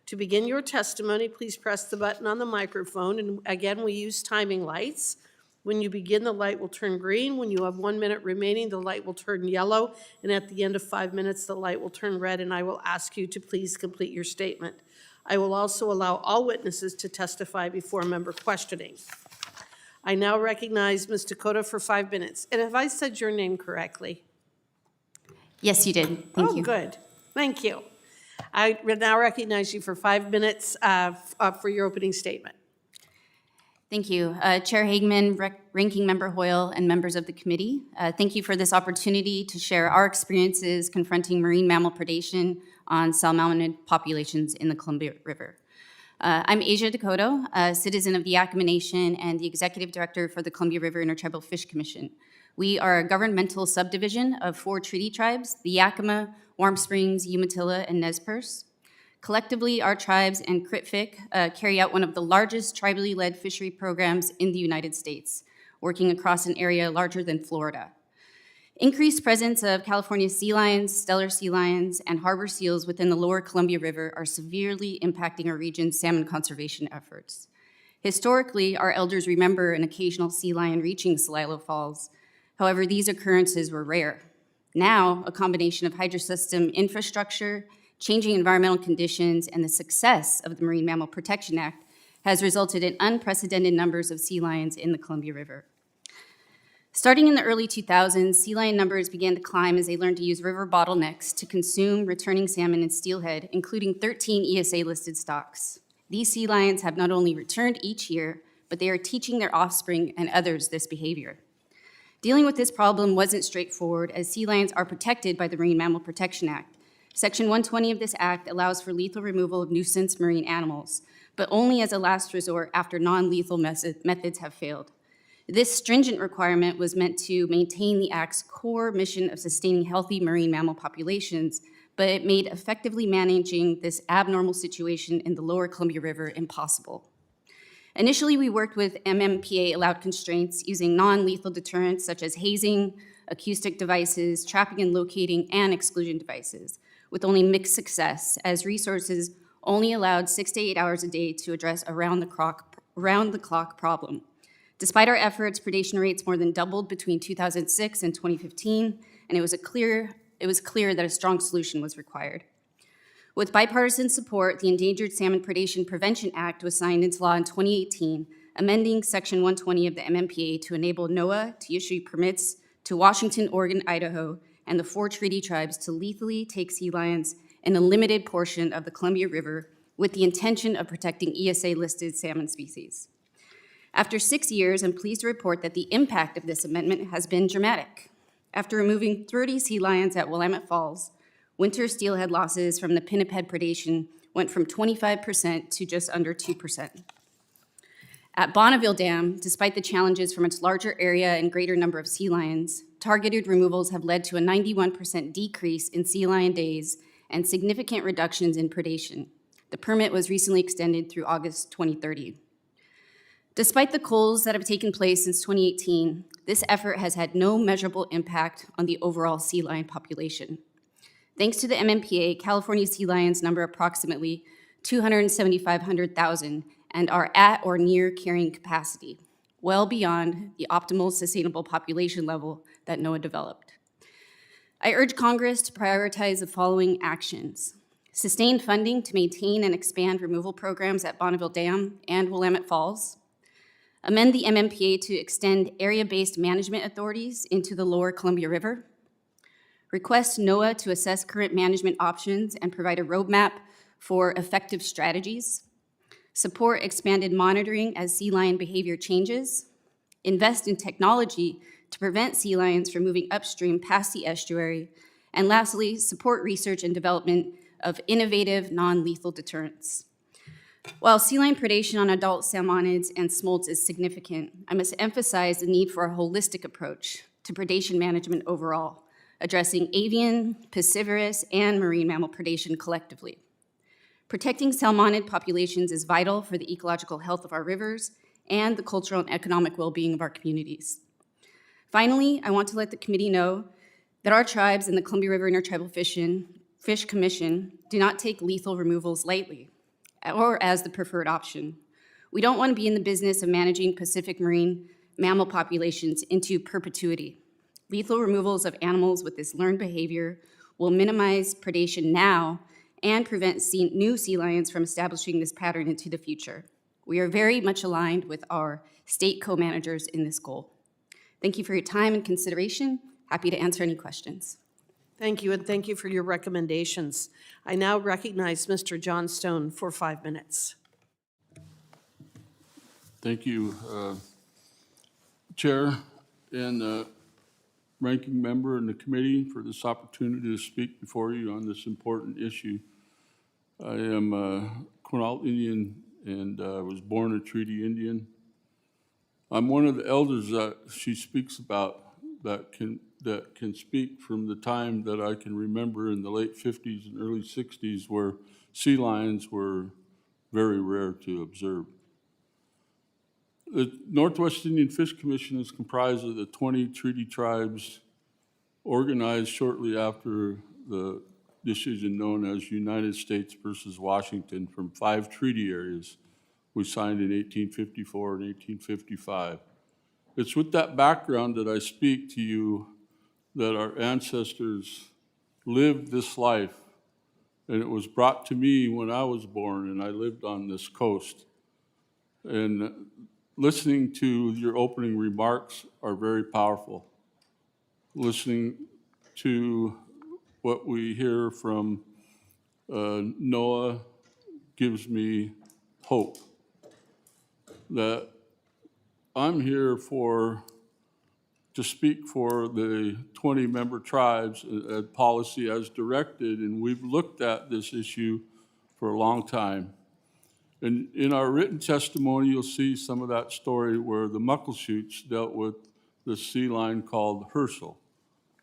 [SPEAKER 1] To begin your testimony, please press the button on the microphone, and again, we use timing lights. When you begin, the light will turn green. When you have 1 minute remaining, the light will turn yellow, and at the end of 5 minutes, the light will turn red, and I will ask you to please complete your statement. I will also allow all witnesses to testify before member questioning. I now recognize Ms. DeCoteau for 5 minutes. And have I said your name correctly?
[SPEAKER 7] Yes, you did. Thank you.
[SPEAKER 1] Oh, good. Thank you. I now recognize you for 5 minutes for your opening statement.
[SPEAKER 7] Thank you. Chair Hageman, Ranking Member Hoyle, and members of the committee, thank you for this opportunity to share our experiences confronting marine mammal predation on salmonid populations in the Columbia River. I'm Asia DeCoteau, a citizen of the Yakima Nation and the Executive Director for the Columbia River Intertribal Fish Commission. We are a governmental subdivision of 4 treaty tribes, the Yakima, Warm Springs, Umatilla, and Nez Perce. Collectively, our tribes and CRITFIC carry out one of the largest tribally led fishery programs in the United States, working across an area larger than Florida. Increased presence of California sea lions, stellar sea lions, and harbor seals within the lower Columbia River are severely impacting our region's salmon conservation efforts. Historically, our elders remember an occasional sea lion reaching Celilo Falls. However, these occurrences were rare. Now, a combination of hydrosystem infrastructure, changing environmental conditions, and the success of the Marine Mammal Protection Act has resulted in unprecedented numbers of sea lions in the Columbia River.
[SPEAKER 10] Starting in the early 2000s, sea lion numbers began to climb as they learned to use river bottlenecks to consume returning salmon and steelhead, including 13 ESA-listed stocks. These sea lions have not only returned each year, but they are teaching their offspring and others this behavior. Dealing with this problem wasn't straightforward, as sea lions are protected by the Marine Mammal Protection Act. Section 120 of this act allows for lethal removal of nuisance marine animals, but only as a last resort after non-lethal methods have failed. This stringent requirement was meant to maintain the Act's core mission of sustaining healthy marine mammal populations, but it made effectively managing this abnormal situation in the lower Columbia River impossible. Initially, we worked with MMPA-allowed constraints using non-lethal deterrents such as hazing, acoustic devices, trapping and locating, and exclusion devices, with only mixed success, as resources only allowed 6 to 8 hours a day to address around-the-clock problem. Despite our efforts, predation rates more than doubled between 2006 and 2015, and it was clear that a strong solution was required. With bipartisan support, the Endangered Salmon Predation Prevention Act was signed into law in 2018, amending Section 120 of the MMPA to enable NOAA to issue permits to Washington, Oregon, Idaho, and the 4 treaty tribes to lethally take sea lions in a limited portion of the Columbia River with the intention of protecting ESA-listed salmon species. After 6 years, I'm pleased to report that the impact of this amendment has been dramatic. After removing 30 sea lions at Willamette Falls, winter steelhead losses from the pinniped predation went from 25% to just under 2%. At Bonneville Dam, despite the challenges from its larger area and greater number of sea lions, targeted removals have led to a 91% decrease in sea lion days and significant reductions in predation. The permit was recently extended through August 2030. Despite the culls that have taken place since 2018, this effort has had no measurable impact on the overall sea lion population. Thanks to the MMPA, California sea lions number approximately 275,000 and are at or near carrying capacity, well beyond the optimal sustainable population level that NOAA developed. I urge Congress to prioritize the following actions: sustain funding to maintain and expand removal programs at Bonneville Dam and Willamette Falls, amend the MMPA to extend area-based management authorities into the lower Columbia River, request NOAA to assess current management options and provide a roadmap for effective strategies, support expanded monitoring as sea lion behavior changes, invest in technology to prevent sea lions from moving upstream past the estuary, and lastly, support research and development of innovative non-lethal deterrents. While sea lion predation on adult salmonids and smolts is significant, I must emphasize the need for a holistic approach to predation management overall, addressing avian, piscivorous, and marine mammal predation collectively. Protecting salmonid populations is vital for the ecological health of our rivers and the cultural and economic well-being of our communities. Finally, I want to let the committee know that our tribes and the Columbia River Intertribal Fish Commission do not take lethal removals lightly or as the preferred option. We don't want to be in the business of managing Pacific marine mammal populations into perpetuity. Lethal removals of animals with this learned behavior will minimize predation now and prevent new sea lions from establishing this pattern into the future. We are very much aligned with our state co-managers in this goal. Thank you for your time and consideration. Happy to answer any questions.
[SPEAKER 1] Thank you, and thank you for your recommendations. I now recognize Mr. Johnstone for 5 minutes.
[SPEAKER 11] Thank you, Chair and Ranking Member and the committee for this opportunity to speak before you on this important issue. I am a Quinault Indian and was born a Treaty Indian. I'm one of the elders that she speaks about that can speak from the time that I can remember in the late 50s and early 60s where sea lions were very rare to observe. The Northwest Indian Fish Commission is comprised of the 20 treaty tribes organized shortly after the decision known as United States versus Washington from 5 treaty areas we signed in 1854 and 1855. It's with that background that I speak to you that our ancestors lived this life, and it was brought to me when I was born and I lived on this coast. And listening to your opening remarks are very powerful. Listening to what we hear from NOAA gives me hope that I'm here to speak for the 20-member tribes at policy as directed, and we've looked at this issue for a long time. And in our written testimony, you'll see some of that story where the Muckleshoots dealt with the sea lion called Herschel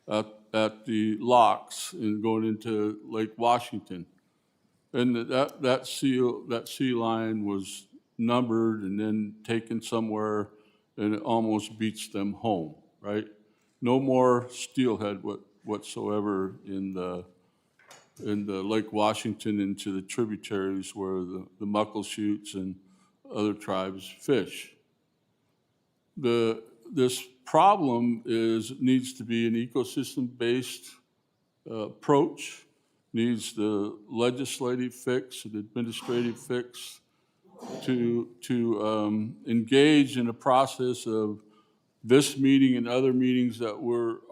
[SPEAKER 11] at the locks and going into Lake Washington. And that sea lion was numbered and then taken somewhere, and it almost beats them home, right? No more steelhead whatsoever in the Lake Washington into the tributaries where the Muckleshoots and other tribes fish. This problem needs to be an ecosystem-based approach, needs the legislative fix, an administrative fix to engage in a process of this meeting and other meetings that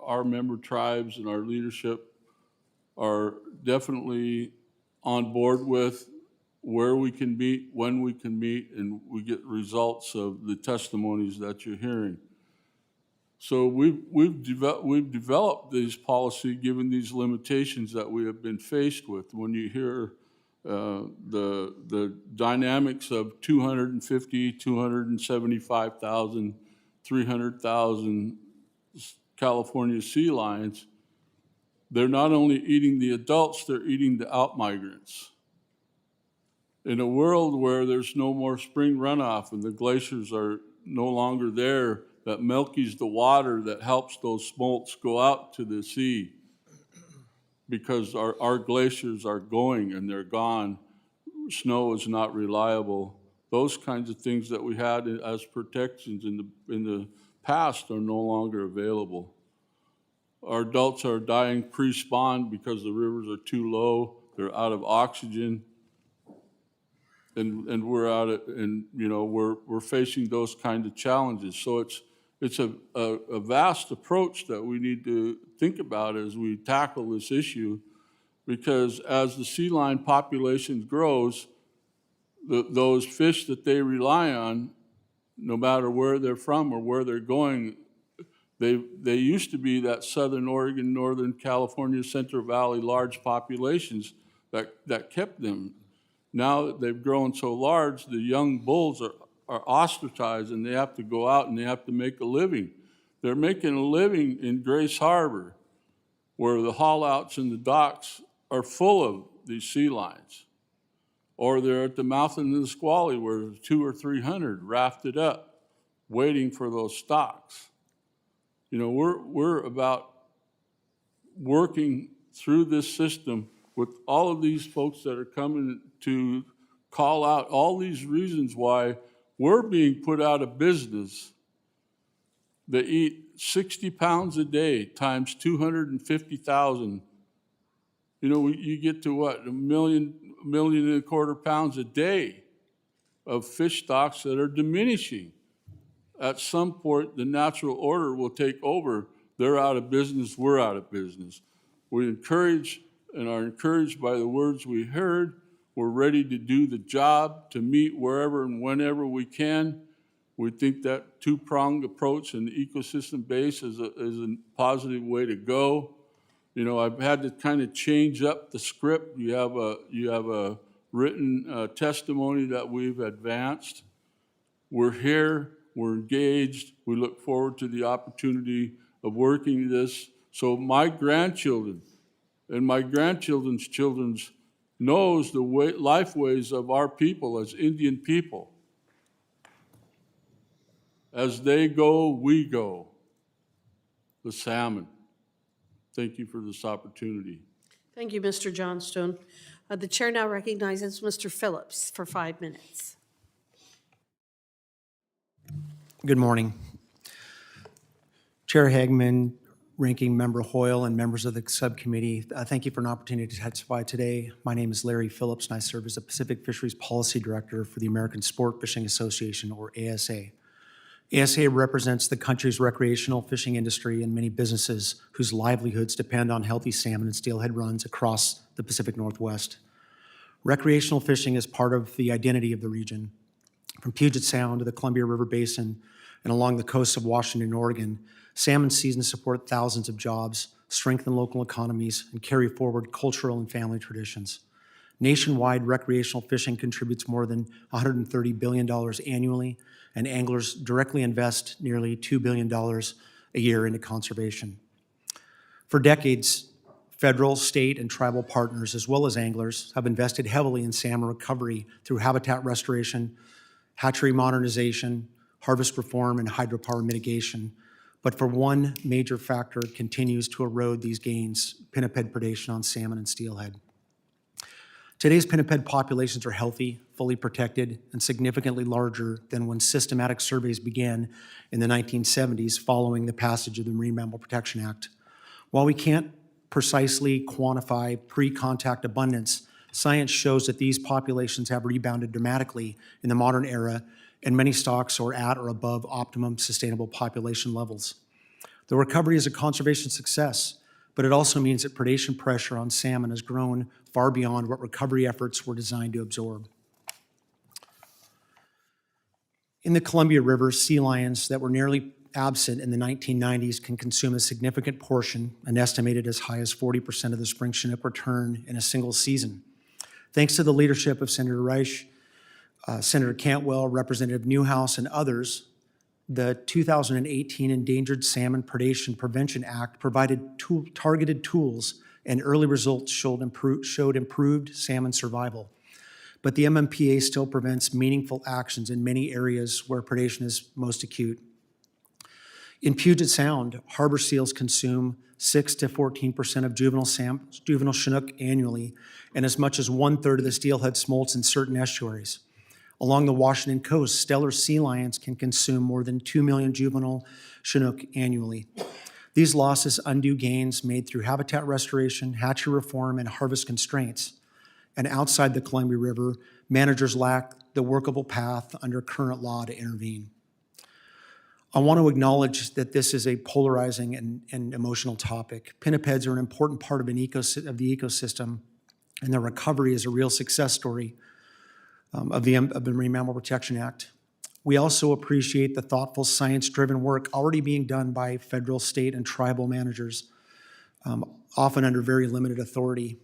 [SPEAKER 11] our member tribes and our leadership are definitely on board with, where we can meet, when we can meet, and we get results of the testimonies that you're hearing. So we've developed this policy given these limitations that we have been faced with. When you hear the dynamics of 250, 275,000, 300,000 California sea lions, they're not only eating the adults, they're eating the outmigrants. In a world where there's no more spring runoff and the glaciers are no longer there, that milkies the water that helps those smolts go out to the sea, because our glaciers are going and they're gone. Snow is not reliable. Those kinds of things that we had as protections in the past are no longer available. Our adults are dying pre-spawn because the rivers are too low. They're out of oxygen, and we're facing those kind of challenges. So it's a vast approach that we need to think about as we tackle this issue, because as the sea lion population grows, those fish that they rely on, no matter where they're from or where they're going, they used to be that Southern Oregon, Northern California, Central Valley large populations that kept them. Now that they've grown so large, the young bulls are ostracized and they have to go out and they have to make a living. They're making a living in Grace Harbor, where the haul-outs and the docks are full of these sea lions. Or they're at the mouth of the Nisqually, where there's 200 or 300 rafted up, waiting for those stocks. You know, we're about working through this system with all of these folks that are coming to call out all these reasons why we're being put out of business. They eat 60 pounds a day times 250,000. You know, you get to what, 1.25 million pounds a day of fish stocks that are diminishing. At some point, the natural order will take over. They're out of business, we're out of business. We encourage and are encouraged by the words we heard. We're ready to do the job, to meet wherever and whenever we can. We think that two-pronged approach and the ecosystem base is a positive way to go. You know, I've had to kind of change up the script. You have a written testimony that we've advanced. We're here, we're engaged. We look forward to the opportunity of working this. So my grandchildren and my grandchildren's children knows the life ways of our people as Indian people. As they go, we go. The salmon. Thank you for this opportunity.
[SPEAKER 1] Thank you, Mr. Johnstone. The chair now recognizes Mr. Phillips for 5 minutes.
[SPEAKER 12] Good morning. Chair Hagman, Ranking Member Hoyle, and members of the subcommittee, thank you for an opportunity to testify today. My name is Larry Phillips, and I serve as the Pacific Fisheries Policy Director for the American Sportfishing Association, or ASA. ASA represents the country's recreational fishing industry and many businesses whose livelihoods depend on healthy salmon and steelhead runs across the Pacific Northwest. Recreational fishing is part of the identity of the region. From Puget Sound to the Columbia River Basin and along the coasts of Washington and Oregon, salmon seasons support thousands of jobs, strengthen local economies, and carry forward cultural and family traditions. Nationwide, recreational fishing contributes more than $130 billion annually, and anglers directly invest nearly $2 billion a year into conservation. For decades, federal, state, and tribal partners, as well as anglers, have invested heavily in salmon recovery through habitat restoration, hatchery modernization, harvest reform, and hydropower mitigation. But for one major factor continues to erode these gains, pinniped predation on salmon and steelhead. Today's pinniped populations are healthy, fully protected, and significantly larger than when systematic surveys began in the 1970s following the passage of the Marine Mammal Protection Act. While we can't precisely quantify pre-contact abundance, science shows that these populations have rebounded dramatically in the modern era, and many stocks are at or above optimum sustainable population levels. The recovery is a conservation success, but it also means that predation pressure on salmon has grown far beyond what recovery efforts were designed to absorb. In the Columbia River, sea lions that were nearly absent in the 1990s can consume a significant portion, and estimated as high as 40% of the spring Chinook return in a single season. Thanks to the leadership of Senator Rauch, Senator Cantwell, Representative Newhouse, and others, the 2018 Endangered Salmon Predation Prevention Act provided targeted tools, and early results showed improved salmon survival. But the MMPA still prevents meaningful actions in many areas where predation is most acute. In Puget Sound, harbor seals consume 6 to 14% of juvenile Chinook annually, and as much as 1/3 of the steelhead smolts in certain estuaries. Along the Washington coast, stellar sea lions can consume more than 2 million juvenile Chinook annually. These losses undo gains made through habitat restoration, hatchery reform, and harvest constraints. And outside the Columbia River, managers lack the workable path under current law to intervene. I want to acknowledge that this is a polarizing and emotional topic. Pinnipeds are an important part of the ecosystem, and their recovery is a real success story of the Marine Mammal Protection Act. We also appreciate the thoughtful, science-driven work already being done by federal, state, and tribal managers, often under very limited authority.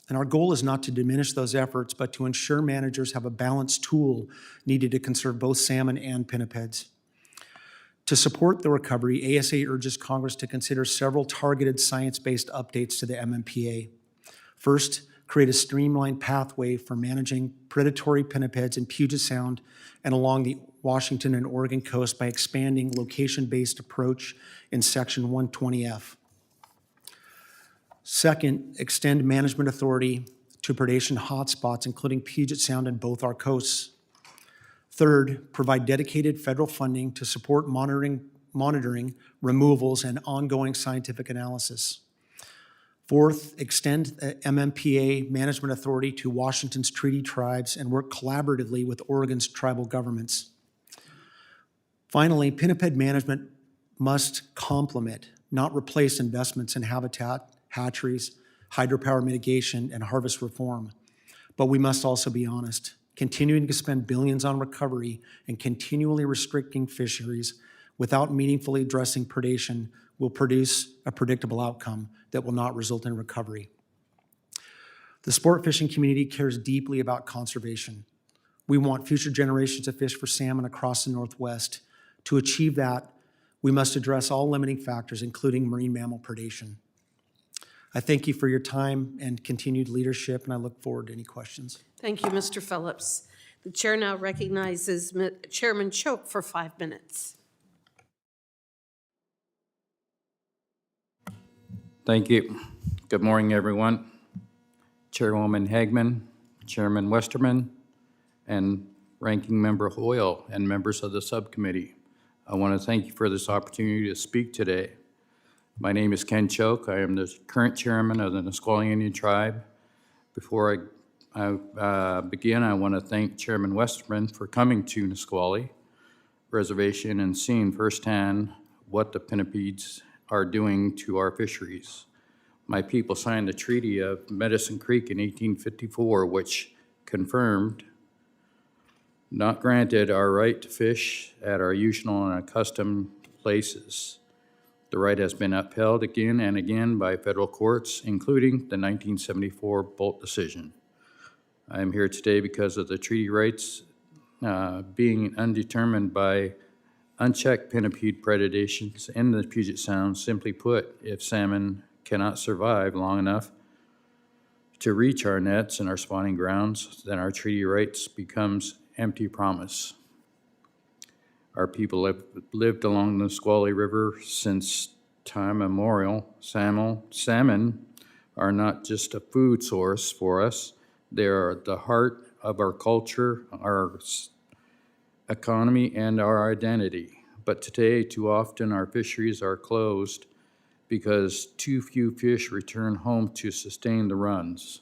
[SPEAKER 12] And our goal is not to diminish those efforts, but to ensure managers have a balanced tool needed to conserve both salmon and pinnipeds. To support the recovery, ASA urges Congress to consider several targeted science-based updates to the MMPA. First, create a streamlined pathway for managing predatory pinnipeds in Puget Sound and along the Washington and Oregon coast by expanding location-based approach in Section 120F. Second, extend management authority to predation hotspots, including Puget Sound and both our coasts. Third, provide dedicated federal funding to support monitoring, removals, and ongoing scientific analysis. Fourth, extend MMPA management authority to Washington's treaty tribes and work collaboratively with Oregon's tribal governments. Finally, pinniped management must complement, not replace, investments in habitat, hatcheries, hydropower mitigation, and harvest reform. But we must also be honest. Continuing to spend billions on recovery and continually restricting fisheries without meaningfully addressing predation will produce a predictable outcome that will not result in recovery. The sport fishing community cares deeply about conservation. We want future generations to fish for salmon across the Northwest. To achieve that, we must address all limiting factors, including marine mammal predation. I thank you for your time and continued leadership, and I look forward to any questions.
[SPEAKER 1] Thank you, Mr. Phillips. The chair now recognizes Chairman Choke for 5 minutes.
[SPEAKER 13] Thank you. Good morning, everyone. Chairwoman Hagman, Chairman Westerman, and Ranking Member Hoyle, and members of the subcommittee. I want to thank you for this opportunity to speak today. My name is Ken Choke. I am the current chairman of the Nisqually Indian Tribe. Before I begin, I want to thank Chairman Westerman for coming to Nisqually. reservation and seen firsthand what the pinnipeds are doing to our fisheries. My people signed the Treaty of Medicine Creek in 1854, which confirmed, not granted, our right to fish at our usual and accustomed places. The right has been upheld again and again by federal courts, including the 1974 Bolt decision. I am here today because of the treaty rights being undetermined by unchecked pinnipede predations in the Puget Sound. Simply put, if salmon cannot survive long enough to reach our nets and our spawning grounds, then our treaty rights becomes empty promise. Our people have lived along the Nisqually River since time immemorial. Salmon are not just a food source for us, they are the heart of our culture, our economy, and our identity. But today, too often, our fisheries are closed because too few fish return home to sustain the runs.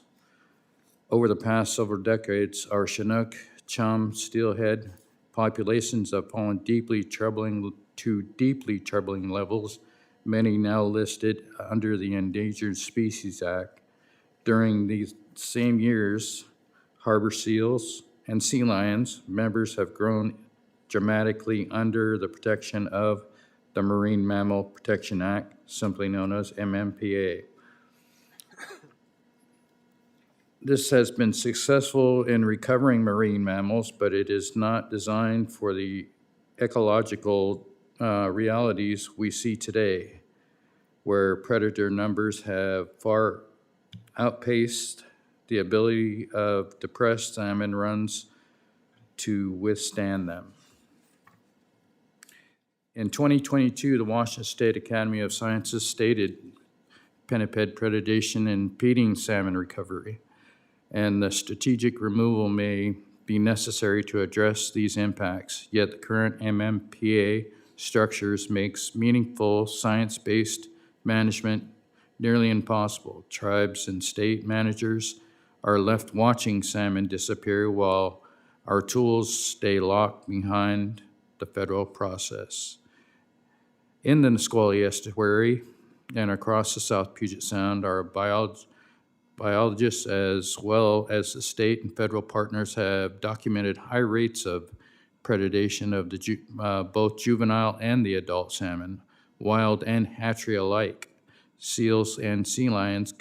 [SPEAKER 13] Over the past several decades, our Chinook, chum, steelhead populations have fallen to deeply troubling levels, many now listed under the Endangered Species Act. During these same years, harbor seals and sea lions members have grown dramatically under the protection of the Marine Mammal Protection Act, simply known as MMPA. This has been successful in recovering marine mammals, but it is not designed for the ecological realities we see today, where predator numbers have far outpaced the ability of depressed salmon runs to withstand them. In 2022, the Washington State Academy of Sciences stated pinniped predation impeding salmon recovery, and the strategic removal may be necessary to address these impacts. Yet the current MMPA structures makes meaningful science-based management nearly impossible. Tribes and state managers are left watching salmon disappear while our tools stay locked behind the federal process. In the Nisqually estuary and across the South Puget Sound, our biologists as well as the state and federal partners have documented high rates of predation of the both juvenile and the adult salmon, wild and hatchery alike. Seals and sea lions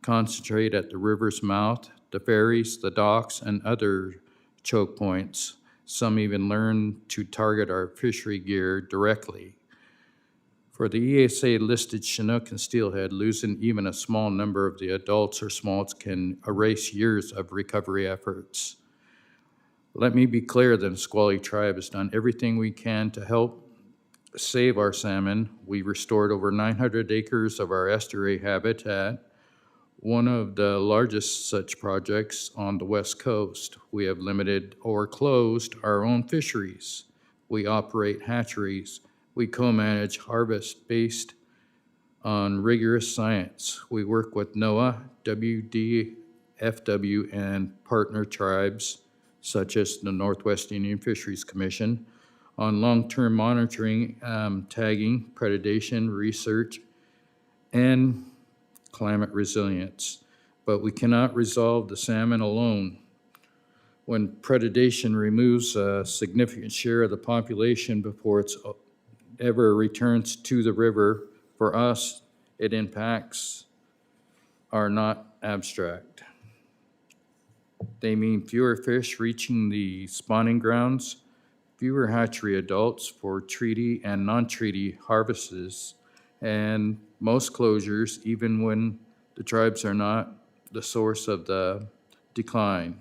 [SPEAKER 13] concentrate at the river's mouth, the ferries, the docks, and other choke points. Some even learn to target our fishery gear directly. For the ESA-listed Chinook and steelhead, losing even a small number of the adults or smolts can erase years of recovery efforts. Let me be clear, the Nisqually tribe has done everything we can to help save our salmon. We restored over 900 acres of our estuary habitat, one of the largest such projects on the West Coast. We have limited or closed our own fisheries. We operate hatcheries. We co-manage harvest based on rigorous science. We work with NOAA, WDFW, and partner tribes, such as the Northwest Indian Fisheries Commission, on long-term monitoring, tagging, predation, research, and climate resilience. But we cannot resolve the salmon alone. When predation removes a significant share of the population before it's ever returns to the river, for us, it impacts are not abstract. They mean fewer fish reaching the spawning grounds, fewer hatchery adults for treaty and non-treaty harvests, and most closures, even when the tribes are not the source of the decline.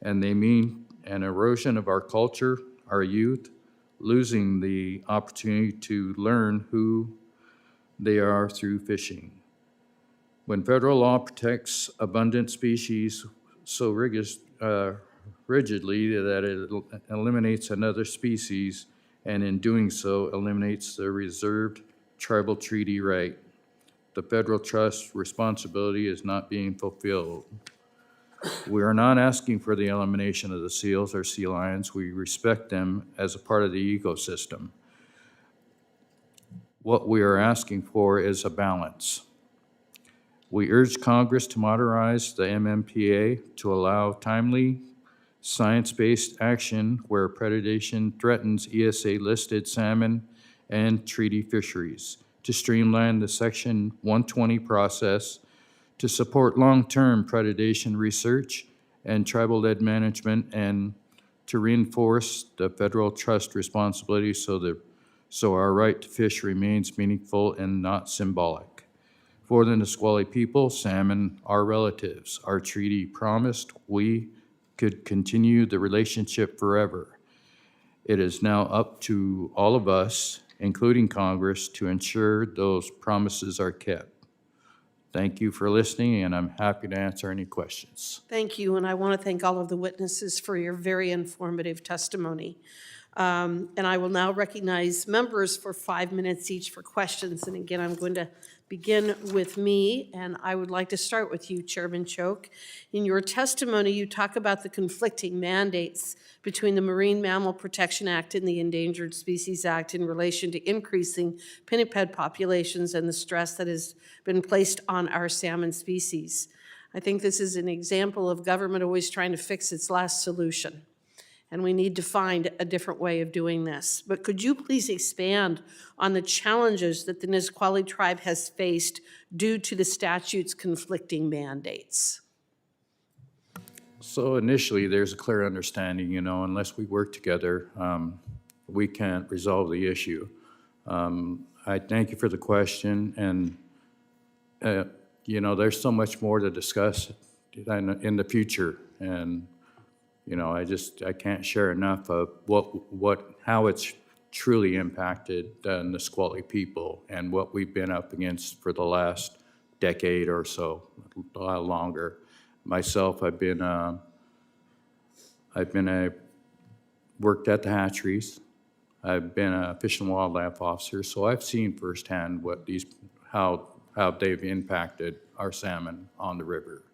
[SPEAKER 13] And they mean an erosion of our culture, our youth, losing the opportunity to learn who they are through fishing. When federal law protects abundant species so rigidly that it eliminates another species, and in doing so eliminates the reserved tribal treaty right, the federal trust responsibility is not being fulfilled. We are not asking for the elimination of the seals or sea lions. We respect them as a part of the ecosystem. What we are asking for is a balance. We urge Congress to modernize the MMPA to allow timely, science-based action where predation threatens ESA-listed salmon and treaty fisheries, to streamline the Section 120 process, to support long-term predation research and tribal-led management, and to reinforce the federal trust responsibility so our right to fish remains meaningful and not symbolic. For the Nisqually people, salmon are relatives. Our treaty promised we could continue the relationship forever. It is now up to all of us, including Congress, to ensure those promises are kept. Thank you for listening, and I'm happy to answer any questions.
[SPEAKER 1] Thank you, and I want to thank all of the witnesses for your very informative testimony. And I will now recognize members for 5 minutes each for questions. And again, I'm going to begin with me, and I would like to start with you, Chairman Choke. In your testimony, you talk about the conflicting mandates between the Marine Mammal Protection Act and the Endangered Species Act in relation to increasing pinniped populations and the stress that has been placed on our salmon species. I think this is an example of government always trying to fix its last solution, and we need to find a different way of doing this. But could you please expand on the challenges that the Nisqually tribe has faced due to the statute's conflicting mandates?
[SPEAKER 13] So initially, there's a clear understanding, unless we work together, we can't resolve the issue. I thank you for the question, and there's so much more to discuss in the future, and I can't share enough of how it's truly impacted the Nisqually people and what we've been up against for the last decade or so, a lot longer. Myself, worked at the hatcheries. I've been a Fish and Wildlife officer, so I've seen firsthand how they've impacted our salmon on the river.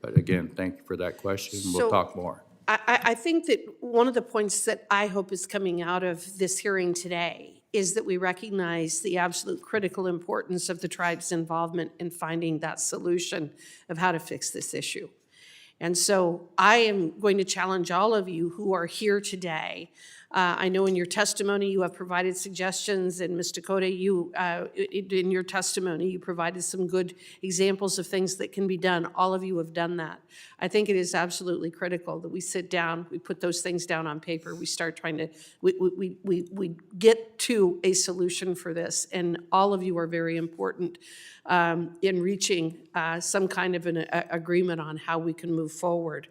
[SPEAKER 13] But again, thank you for that question. We'll talk more.
[SPEAKER 1] I think that one of the points that I hope is coming out of this hearing today is that we recognize the absolute critical importance of the tribe's involvement in finding that solution of how to fix this issue. And so I am going to challenge all of you who are here today. I know in your testimony you have provided suggestions, and Ms. DeCoteau, in your testimony you provided some good examples of things that can be done. All of you have done that. I think it is absolutely critical that we sit down, we put those things down on paper, we start trying to, we get to a solution for this, and all of you are very important in reaching some kind of an agreement on how we can move forward.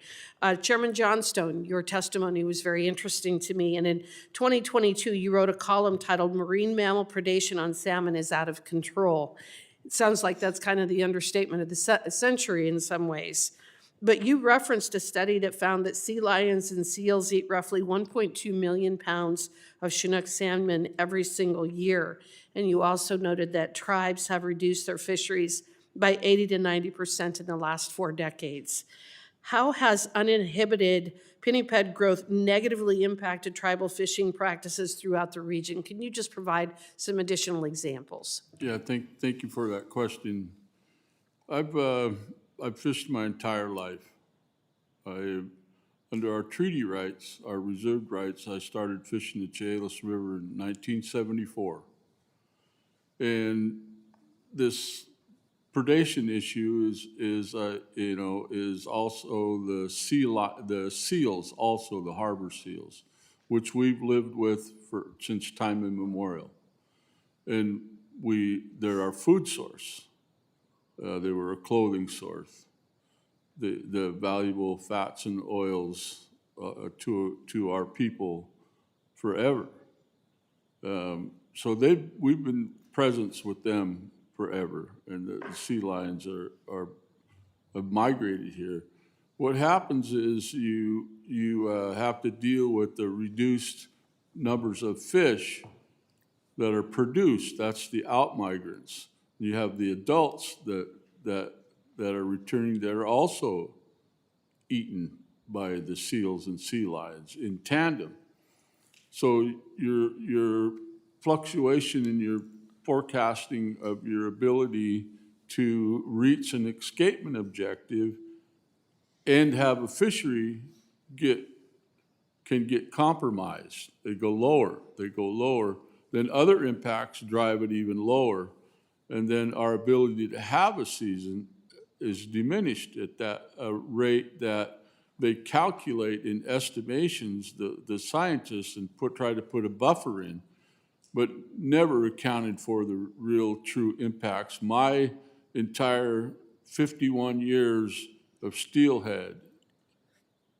[SPEAKER 1] Chairman Johnstone, your testimony was very interesting to me, and in 2022 you wrote a column titled "Marine Mammal Predation on Salmon is Out of Control." It sounds like that's kind of the understatement of the century in some ways. But you referenced a study that found that sea lions and seals eat roughly 1.2 million pounds of Chinook salmon every single year. And you also noted that tribes have reduced their fisheries by 80 to 90% in the last 4 decades. How has uninhibited pinniped growth negatively impacted tribal fishing practices throughout the region? Can you just provide some additional examples?
[SPEAKER 11] Yeah, thank you for that question. I've fished my entire life. Under our treaty rights, our reserved rights, I started fishing the Chehalis River in 1974. And this predation issue is also the seals, also the harbor seals, which we've lived with since time immemorial. And they're our food source. They were a clothing source. The valuable fats and oils to our people forever. So we've been presence with them forever, and the sea lions have migrated here. What happens is you have to deal with the reduced numbers of fish that are produced. That's the outmigrants. You have the adults that are returning that are also eaten by the seals and sea lions in tandem. So your fluctuation in your forecasting of your ability to reach an escapement objective and have a fishery can get compromised. They go lower. Then other impacts drive it even lower. And then our ability to have a season is diminished at that rate that they calculate in estimations, the scientists, and try to put a buffer in, but never accounted for the real true impacts. My entire 51 years of steelhead,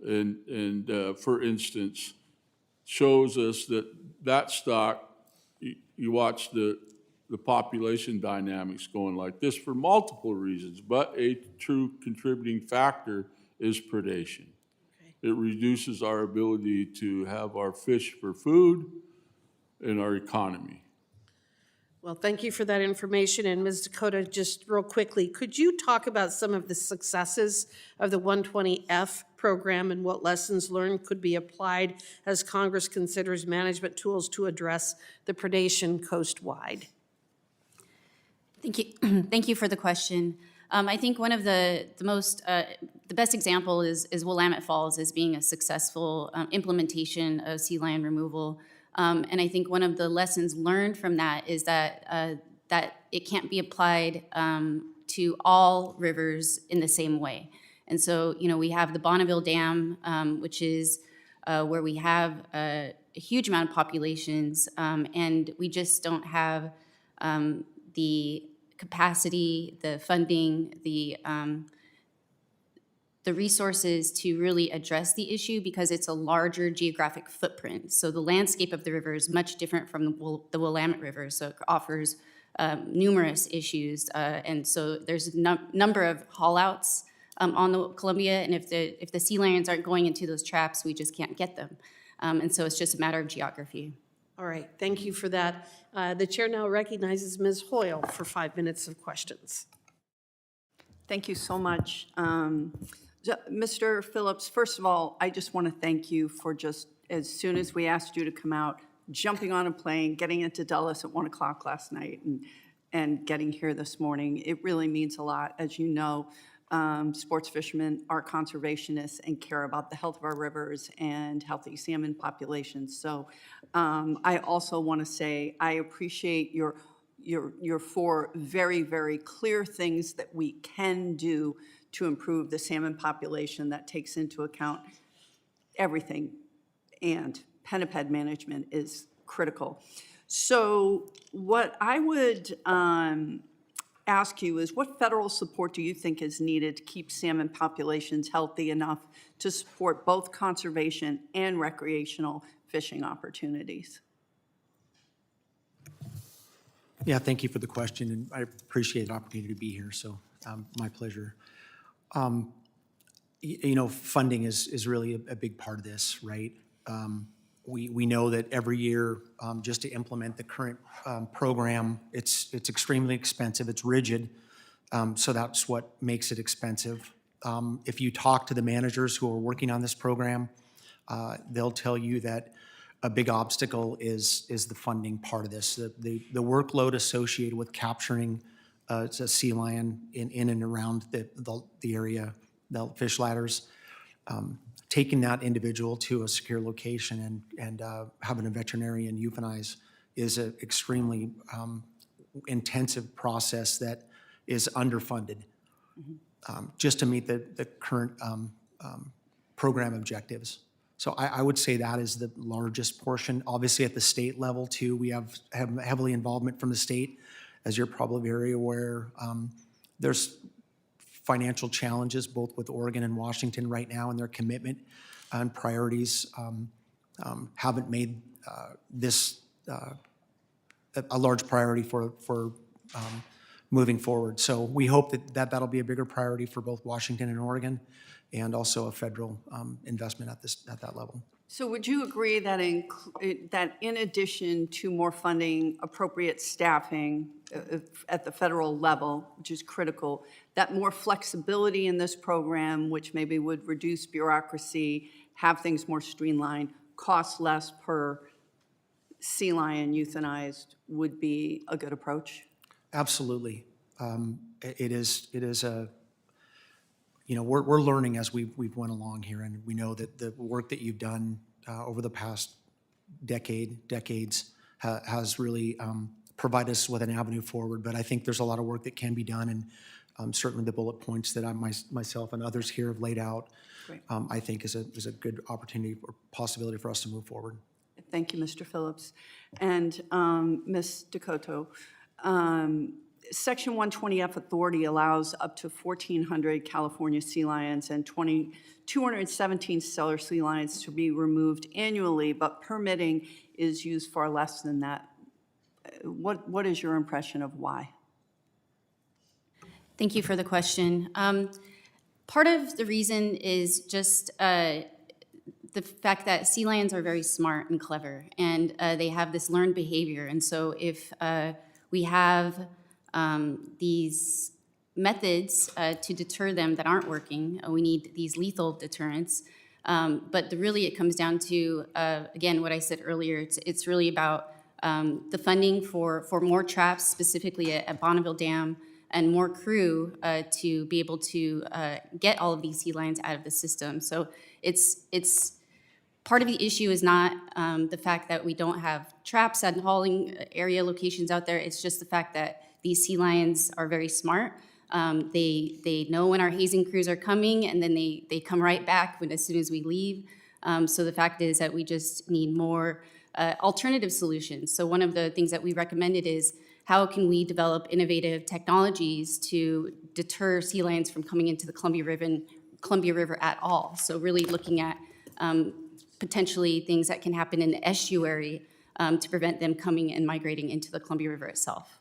[SPEAKER 11] and for instance, shows us that stock, you watch the population dynamics going like this for multiple reasons, but a true contributing factor is predation. It reduces our ability to have our fish for food and our economy.
[SPEAKER 1] Well, thank you for that information. And Ms. DeCoteau, just real quickly, could you talk about some of the successes of the 120F program and what lessons learned could be applied as Congress considers management tools to address the predation coastwide?
[SPEAKER 10] Thank you. Thank you for the question. I think one of the best example is Willamette Falls as being a successful implementation of sea lion removal. And I think one of the lessons learned from that is that it can't be applied to all rivers in the same way. And so, we have the Bonneville Dam, which is where we have a huge amount of populations, and we just don't have the capacity, the funding, the resources to really address the issue because it's a larger geographic footprint. So the landscape of the river is much different from the Willamette River, so it offers numerous issues. And so there's a number of haul-outs on the Columbia, and if the sea lions aren't going into those traps, we just can't get them. And so it's just a matter of geography.
[SPEAKER 1] All right, thank you for that. The chair now recognizes Ms. Hoyle for 5 minutes of questions.
[SPEAKER 2] Thank you so much. Mr. Phillips, first of all, I just want to thank you for just, as soon as we asked you to come out, jumping on a plane, getting into Dulles at 1 o'clock last night, and getting here this morning. It really means a lot. As you know, sports fishermen are conservationists and care about the health of our rivers and healthy salmon populations. So I also want to say I appreciate your 4 very, very clear things that we can do to improve the salmon population that takes into account everything, and penniped management is critical. So what I would ask you is, what federal support do you think is needed to keep salmon populations healthy enough to support both conservation and recreational fishing opportunities?
[SPEAKER 12] Yeah, thank you for the question, and I appreciate the opportunity to be here, so my pleasure. Funding is really a big part of this, right? We know that every year, just to implement the current program, it's extremely expensive, it's rigid, so that's what makes it expensive. If you talk to the managers who are working on this program, they'll tell you that a big obstacle is the funding part of this. The workload associated with capturing a sea lion in and around the area, the fish ladders, taking that individual to a secure location and having a veterinarian euthanize is an extremely intensive process that is underfunded just to meet the current program objectives. So I would say that is the largest portion. Obviously, at the state level, too, we have heavily involvement from the state. As you're probably very aware, there's financial challenges both with Oregon and Washington right now, and their commitment and priorities haven't made this a large priority for moving forward. So we hope that'll be a bigger priority for both Washington and Oregon, and also a federal investment at that level.
[SPEAKER 2] So would you agree that that in addition to more funding, appropriate staffing at the federal level, which is critical, that more flexibility in this program, which maybe would reduce bureaucracy, have things more streamlined, cost less per sea lion euthanized, would be a good approach?
[SPEAKER 12] Absolutely. It is a, we're learning as we've went along here, and we know that the work that you've done over the past decades has really provided us with an avenue forward. But I think there's a lot of work that can be done, and certainly the bullet points that myself and others here have laid out, I think is a good opportunity or possibility for us to move forward.
[SPEAKER 2] Thank you, Mr. Phillips. And Ms. DeCoteau, Section 120F authority allows up to 1,400 California sea lions and 217 Steller sea lions to be removed annually, but permitting is used far less than that. What is your impression of why?
[SPEAKER 10] Thank you for the question. Part of the reason is just the fact that sea lions are very smart and clever, and they have this learned behavior. And so if we have these methods to deter them that aren't working, we need these lethal deterrents. But really it comes down to, again, what I said earlier, it's really about the funding for more traps, specifically at Bonneville Dam, and more crew to be able to get all of these sea lions out of the system. So it's part of the issue is not the fact that we don't have traps and hauling area locations out there. It's just the fact that these sea lions are very smart. They know when our hazing crews are coming, and then they come right back as soon as we leave. So the fact is that we just need more alternative solutions. So one of the things that we recommended is how can we develop innovative technologies to deter sea lions from coming into the Columbia River at all. So really looking at potentially things that can happen in the estuary to prevent them coming and migrating into the Columbia River itself.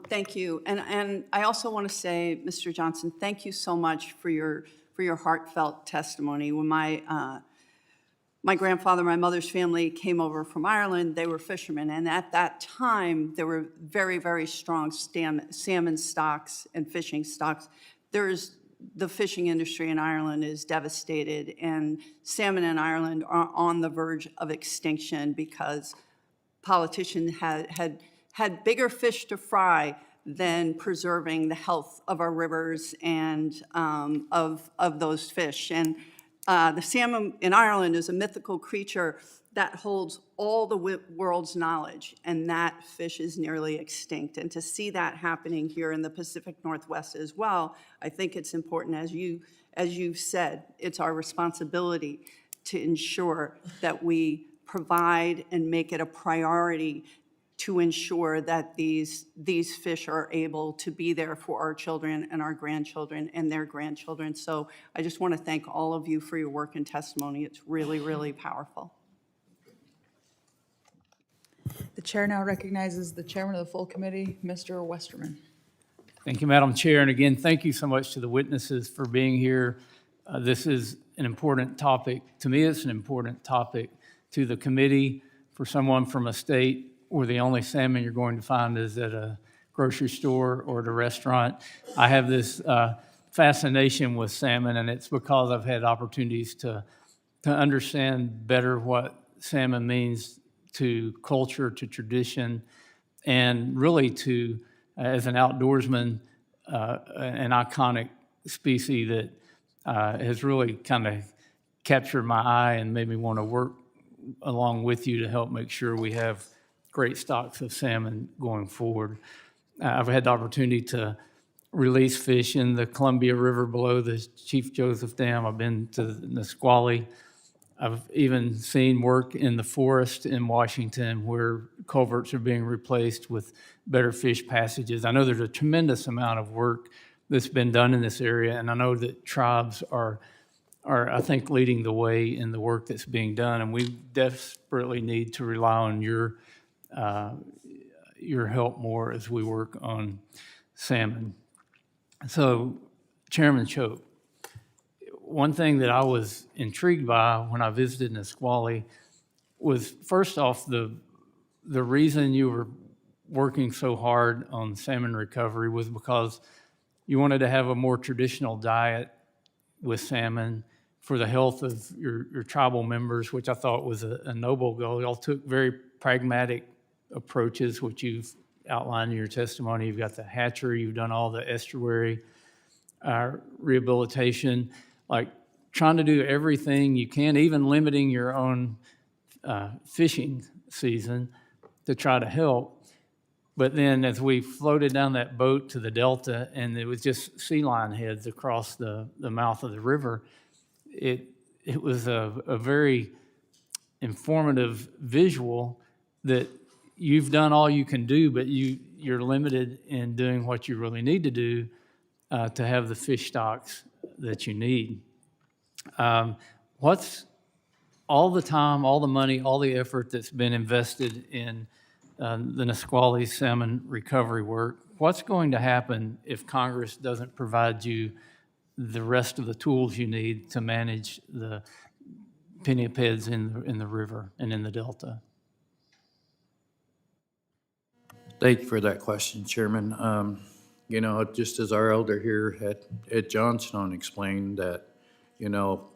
[SPEAKER 2] Thank you. And I also want to say, Mr. Johnson, thank you so much for your heartfelt testimony. When my grandfather, my mother's family came over from Ireland, they were fishermen, and at that time, there were very, very strong salmon stocks and fishing stocks. The fishing industry in Ireland is devastated, and salmon in Ireland are on the verge of extinction because politicians had bigger fish to fry than preserving the health of our rivers and of those fish. And the salmon in Ireland is a mythical creature that holds all the world's knowledge, and that fish is nearly extinct. And to see that happening here in the Pacific Northwest as well, I think it's important, as you've said, it's our responsibility to ensure that we provide and make it a priority to ensure that these fish are able to be there for our children and our grandchildren and their grandchildren. So I just want to thank all of you for your work and testimony. It's really, really powerful.
[SPEAKER 6] The chair now recognizes the chairman of the full committee, Mr. Westerman.
[SPEAKER 3] Thank you, Madam Chair. And again, thank you so much to the witnesses for being here. This is an important topic. To me, it's an important topic. To the committee, for someone from a state where the only salmon you're going to find is at a grocery store or at a restaurant. I have this fascination with salmon, and it's because I've had opportunities to understand better what salmon means to culture, to tradition, and really to, as an outdoorsman, an iconic species that has really kind of captured my eye and made me want to work along with you to help make sure we have great stocks of salmon going forward. I've had the opportunity to release fish in the Columbia River below the Chief Joseph Dam. I've been to Nisqually. I've even seen work in the forest in Washington where culverts are being replaced with better fish passages. I know there's a tremendous amount of work that's been done in this area, and I know that tribes are I think, leading the way in the work that's being done, and we desperately need to rely on your help more as we work on salmon. So, Chairman Choate, one thing that I was intrigued by when I visited Nisqually was, first off, the reason you were working so hard on salmon recovery was because you wanted to have a more traditional diet with salmon for the health of your tribal members, which I thought was a noble goal. Y'all took very pragmatic approaches, which you've outlined in your testimony. You've got the hatchery, you've done all the estuary rehabilitation, like trying to do everything you can, even limiting your own fishing season to try to help. But then as we floated down that boat to the delta and it was just sea lion heads across the mouth of the river, it was a very informative visual that you've done all you can do, but you're limited in doing what you really need to do to have the fish stocks that you need. What's all the time, all the money, all the effort that's been invested in the Nisqually salmon recovery work, what's going to happen if Congress doesn't provide you the rest of the tools you need to manage the pinnipeds in the river and in the delta?
[SPEAKER 13] Thank you for that question, Chairman. You know, just as our elder here at Johnstone explained that, you know,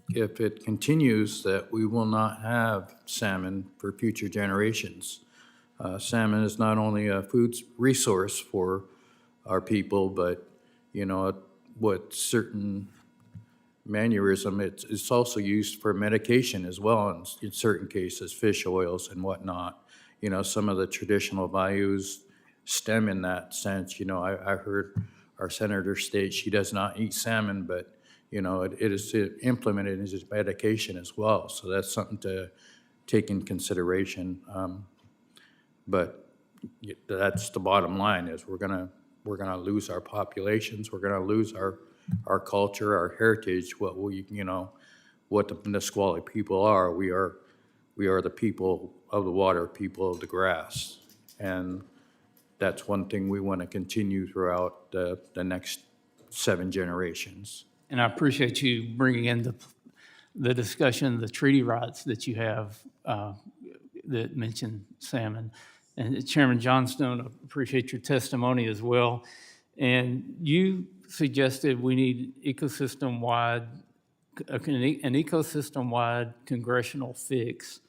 [SPEAKER 13] if it continues that we will not have salmon for future generations. Salmon is not only a food resource for our people, but, you know, what certain mannerism, it's also used for medication as well in certain cases, fish oils and whatnot. You know, some of the traditional values stem in that sense. You know, I heard our senator state she does not eat salmon, but, you know, it is implemented as his medication as well. So that's something to take in consideration. But that's the bottom line is we're gonna lose our populations. We're gonna lose our culture, our heritage, what we, you know, what the Nisqually people are. We are the people of the water, people of the grass. And that's one thing we want to continue throughout the next 7 generations.
[SPEAKER 3] And I appreciate you bringing in the discussion, the treaty rights that you have that mention salmon. And Chairman Johnstone, I appreciate your testimony as well. And you suggested we need an ecosystem-wide congressional fix.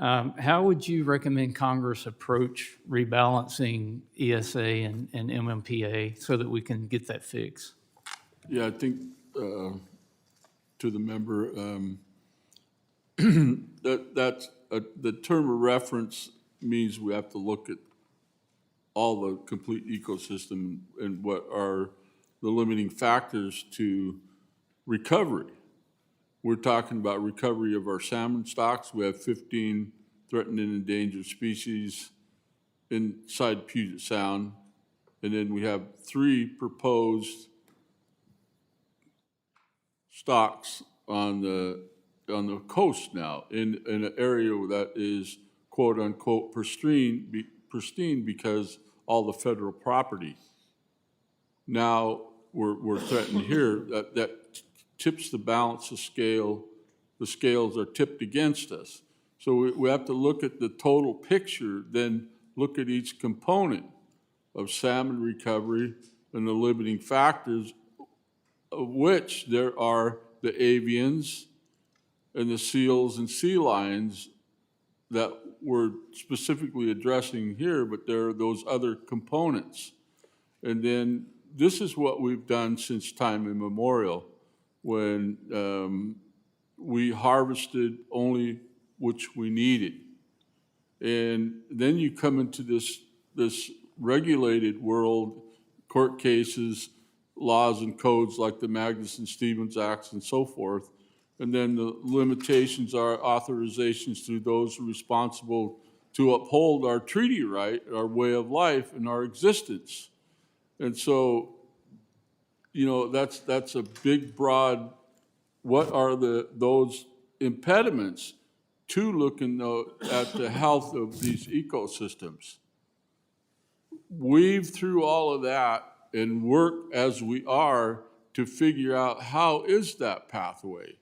[SPEAKER 3] How would you recommend Congress approach rebalancing ESA and MMPA so that we can get that fix?
[SPEAKER 11] Yeah, I think to the member, that's the term of reference means we have to look at all the complete ecosystem and what are the limiting factors to recovery. We're talking about recovery of our salmon stocks. We have 15 threatened and endangered species inside Puget Sound, and then we have 3 proposed stocks on the coast now in an area that is quote unquote pristine because all the federal property. Now we're threatened here that tips the balance of scale. The scales are tipped against us. So we have to look at the total picture, then look at each component of salmon recovery and the limiting factors, of which there are the avians and the seals and sea lions that we're specifically addressing here, but there are those other components. And then this is what we've done since time immemorial, when we harvested only which we needed. And then you come into this regulated world, court cases, laws and codes like the Magnuson-Stevens Acts and so forth, and then the limitations are authorizations to those responsible to uphold our treaty right, our way of life, and our existence. And so, you know, that's a big, broad, what are those impediments to looking at the health of these ecosystems? Weave through all of that and work as we are to figure out how is that pathway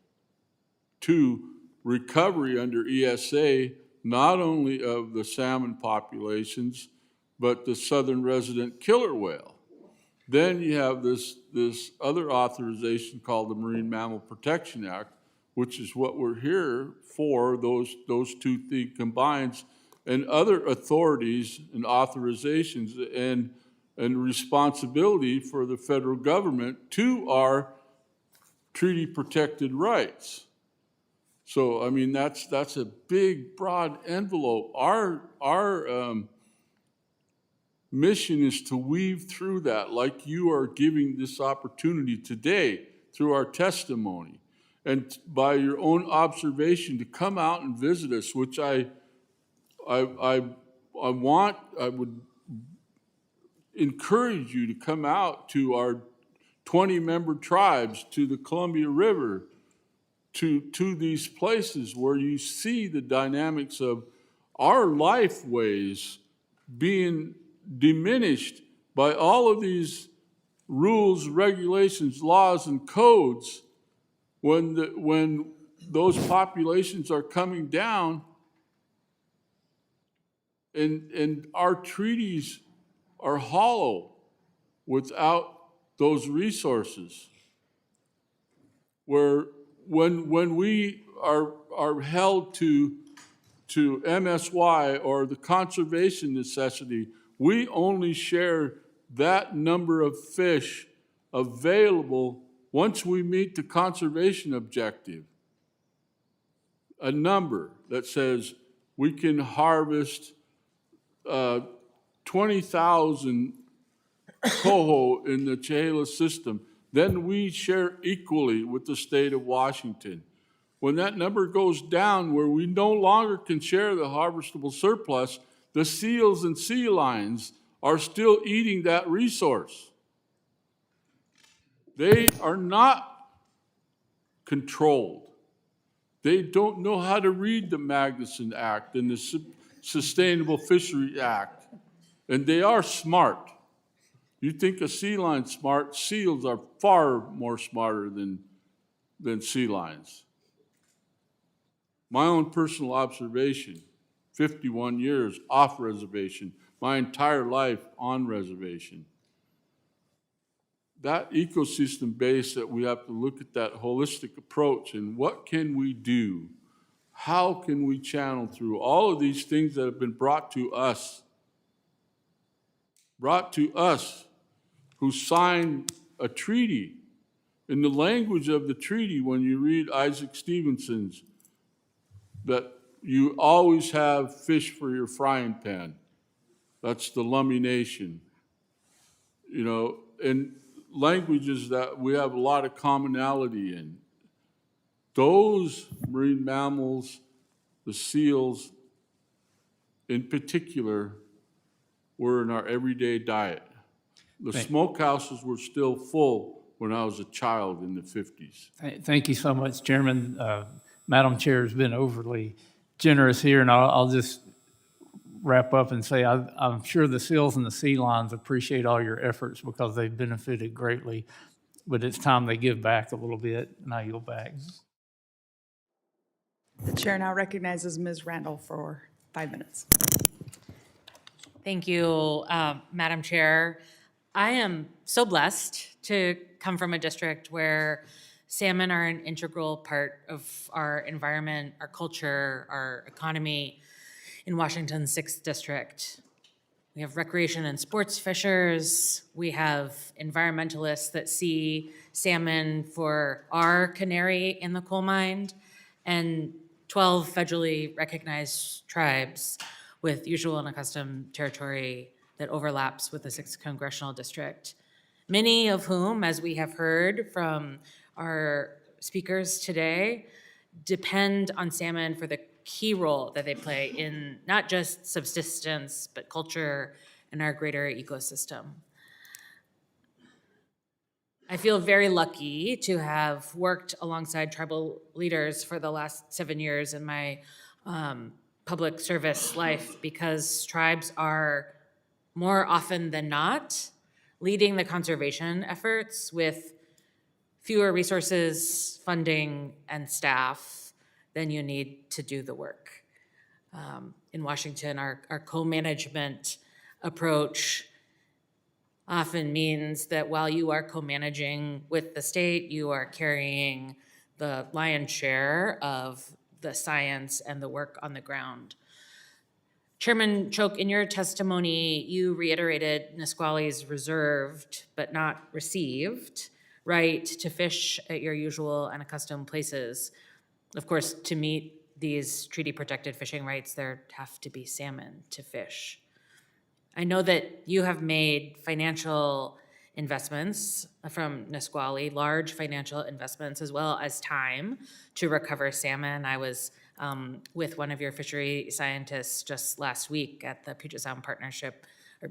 [SPEAKER 11] to recovery under ESA, not only of the salmon populations, but the southern resident killer whale. Then you have this other authorization called the Marine Mammal Protection Act, which is what we're here for, those two things combined, and other authorities and authorizations and responsibility for the federal government to our treaty protected rights. So, I mean, that's a big, broad envelope. Our mission is to weave through that like you are giving this opportunity today through our testimony and by your own observation to come out and visit us, which I would encourage you to come out to our 20-member tribes, to the Columbia River, to these places where you see the dynamics of our lifeways being diminished by all of these rules, regulations, laws, and codes when those populations are coming down and our treaties are hollow without those resources. Where when we are held to MSY or the conservation necessity, we only share that number of fish available once we meet the conservation objective. A number that says we can harvest 20,000 coho in the Chehalis system. Then we share equally with the state of Washington. When that number goes down where we no longer can share the harvestable surplus, the seals and sea lions are still eating that resource. They are not controlled. They don't know how to read the Magnuson Act and the Sustainable Fishery Act, and they are smart. You think a sea lion's smart, seals are far more smarter than sea lions. My own personal observation, 51 years off reservation, my entire life on reservation. That ecosystem base that we have to look at that holistic approach and what can we do? How can we channel through all of these things that have been brought to us who signed a treaty. In the language of the treaty, when you read Isaac Stevenson's, that you always have fish for your frying pan. That's the Lummi Nation. You know, and languages that we have a lot of commonality in. Those marine mammals, the seals in particular, were in our everyday diet. The smokehouses were still full when I was a child in the 50s.
[SPEAKER 3] Thank you so much, Chairman. Madam Chair has been overly generous here, and I'll just wrap up and say I'm sure the seals and the sea lions appreciate all your efforts because they've benefited greatly, but it's time they give back a little bit, and I yield back.
[SPEAKER 6] The chair now recognizes Ms. Randall for 5 minutes.
[SPEAKER 14] Thank you, Madam Chair. I am so blessed to come from a district where salmon are an integral part of our environment, our culture, our economy in Washington's 6th District. We have recreation and sports fishers. We have environmentalists that see salmon for our canary in the coal mine, and 12 federally recognized tribes with usual and accustomed territory that overlaps with the 6th Congressional District. Many of whom, as we have heard from our speakers today, depend on salmon for the key role that they play in not just subsistence, but culture and our greater ecosystem. I feel very lucky to have worked alongside tribal leaders for the last 7 years in my public service life because tribes are more often than not leading the conservation efforts with fewer resources, funding, and staff, then you need to do the work. In Washington, our co-management approach often means that while you are co-managing with the state, you are carrying the lion's share of the science and the work on the ground. Chairman Choke, in your testimony, you reiterated Nisqually's reserved but not received right to fish at your usual and accustomed places. Of course, to meet these treaty-protected fishing rights, there have to be salmon to fish. I know that you have made financial investments from Nisqually, large financial investments, as well as time to recover salmon. I was with one of your fishery scientists just last week at the Puget Sound Partnership or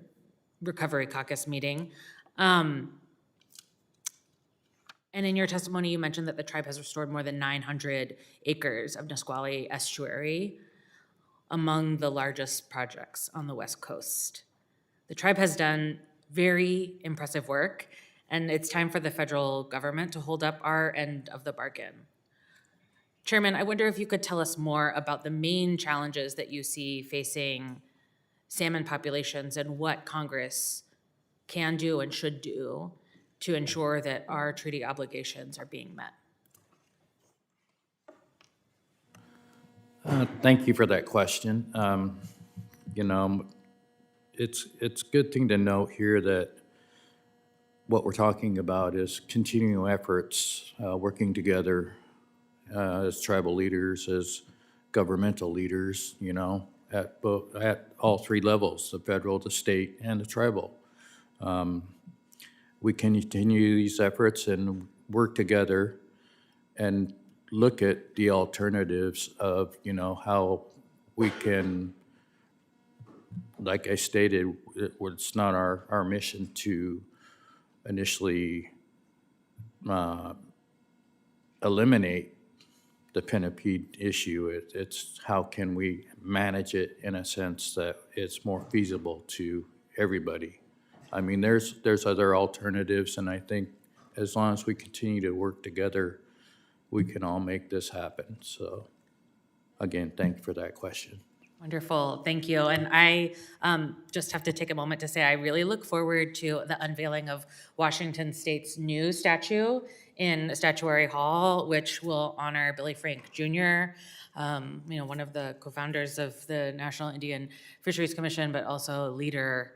[SPEAKER 14] Recovery Caucus meeting. And in your testimony, you mentioned that the tribe has restored more than 900 acres of Nisqually estuary, among the largest projects on the West Coast. The tribe has done very impressive work, and it's time for the federal government to hold up our end of the bargain. Chairman, I wonder if you could tell us more about the main challenges that you see facing salmon populations and what Congress can do and should do to ensure that our treaty obligations are being met.
[SPEAKER 13] Thank you for that question. It's a good thing to note here that what we're talking about is continuing efforts, working together as tribal leaders, as governmental leaders, at all three levels, the federal, the state, and the tribal. We continue these efforts and work together and look at the alternatives of, how we can, like I stated, it's not our mission to initially eliminate the pinnipede issue. It's how can we manage it in a sense that it's more feasible to everybody. I mean, there's other alternatives, and I think as long as we continue to work together, we can all make this happen. So again, thank you for that question.
[SPEAKER 14] Wonderful, thank you. And I just have to take a moment to say I really look forward to the unveiling of Washington State's new statue in Statuary Hall, which will honor Billy Frank Jr., one of the co-founders of the National Indian Fisheries Commission, but also a leader,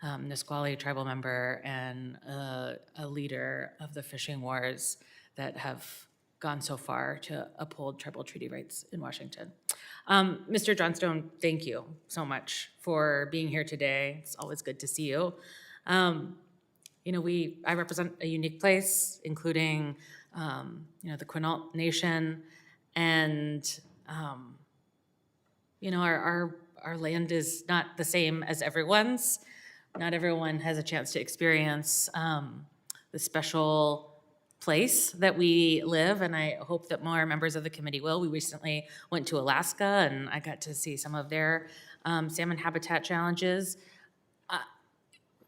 [SPEAKER 14] Nisqually tribal member, and a leader of the fishing wars that have gone so far to uphold tribal treaty rights in Washington. Mr. Johnstone, thank you so much for being here today. It's always good to see you. I represent a unique place, including, the Quinault Nation, and, our land is not the same as everyone's. Not everyone has a chance to experience the special place that we live, and I hope that more members of the committee will. We recently went to Alaska, and I got to see some of their salmon habitat challenges.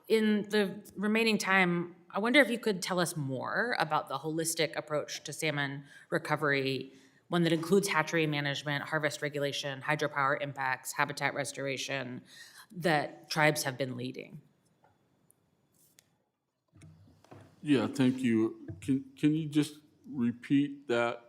[SPEAKER 14] In the remaining time, I wonder if you could tell us more about the holistic approach to salmon recovery, one that includes hatchery management, harvest regulation, hydropower impacts, habitat restoration, that tribes have been leading.
[SPEAKER 11] Yeah, thank you. Can you just repeat that?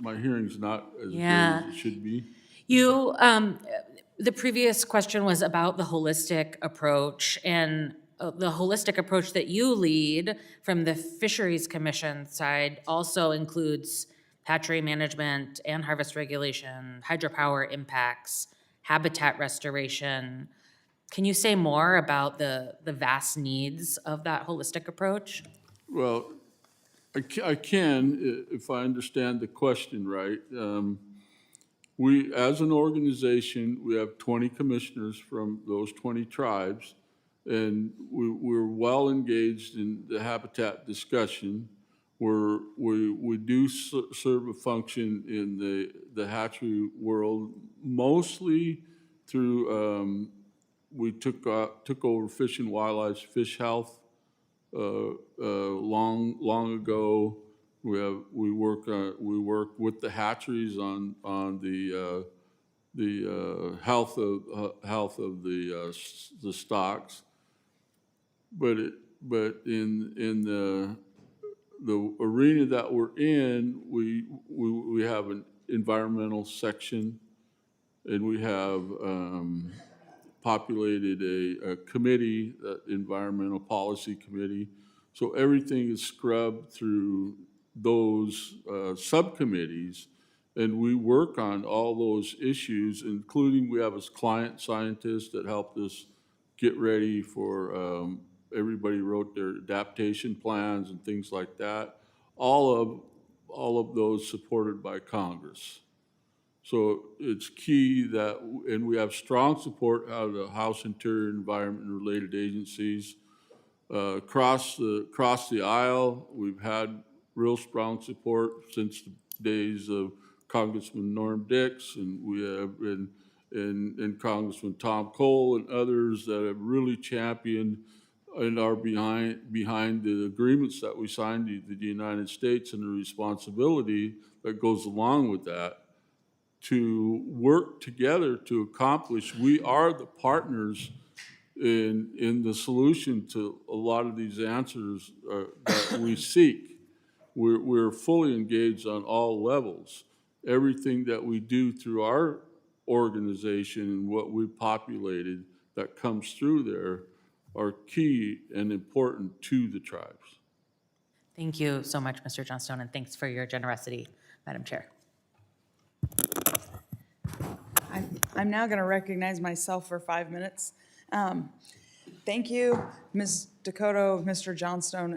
[SPEAKER 11] My hearing's not as good as it should be.
[SPEAKER 14] The previous question was about the holistic approach, and the holistic approach that you lead from the Fisheries Commission side also includes hatchery management and harvest regulation, hydropower impacts, habitat restoration. Can you say more about the vast needs of that holistic approach?
[SPEAKER 11] Well, I can, if I understand the question right. We, as an organization, we have 20 commissioners from those 20 tribes, and we're well engaged in the habitat discussion. We do serve a function in the hatchery world, mostly through, we took over Fish and Wildlife's fish health long ago, We work with the hatcheries on the health of the stocks. But in the arena that we're in, we have an environmental section, and we have populated a committee, the Environmental Policy Committee. So everything is scrubbed through those subcommittees, and we work on all those issues, including we have a client scientist that helped us get ready for, everybody wrote their adaptation plans and things like that. All of those supported by Congress. So it's key that, and we have strong support out of the House Interior Environment and related agencies. Across the aisle, we've had real strong support since the days of Congressman Norm Dix, and we have and Congressman Tom Cole and others that have really championed and are behind the agreements that we signed with the United States and the responsibility that goes along with that to work together to accomplish. We are the partners in the solution to a lot of these answers that we seek. We're fully engaged on all levels. Everything that we do through our organization and what we've populated that comes through there are key and important to the tribes.
[SPEAKER 14] Thank you so much, Mr. Johnstone, and thanks for your generosity, Madam Chair.
[SPEAKER 6] I'm now going to recognize myself for 5 minutes. Thank you, Ms. DeCoteau, Mr. Johnstone,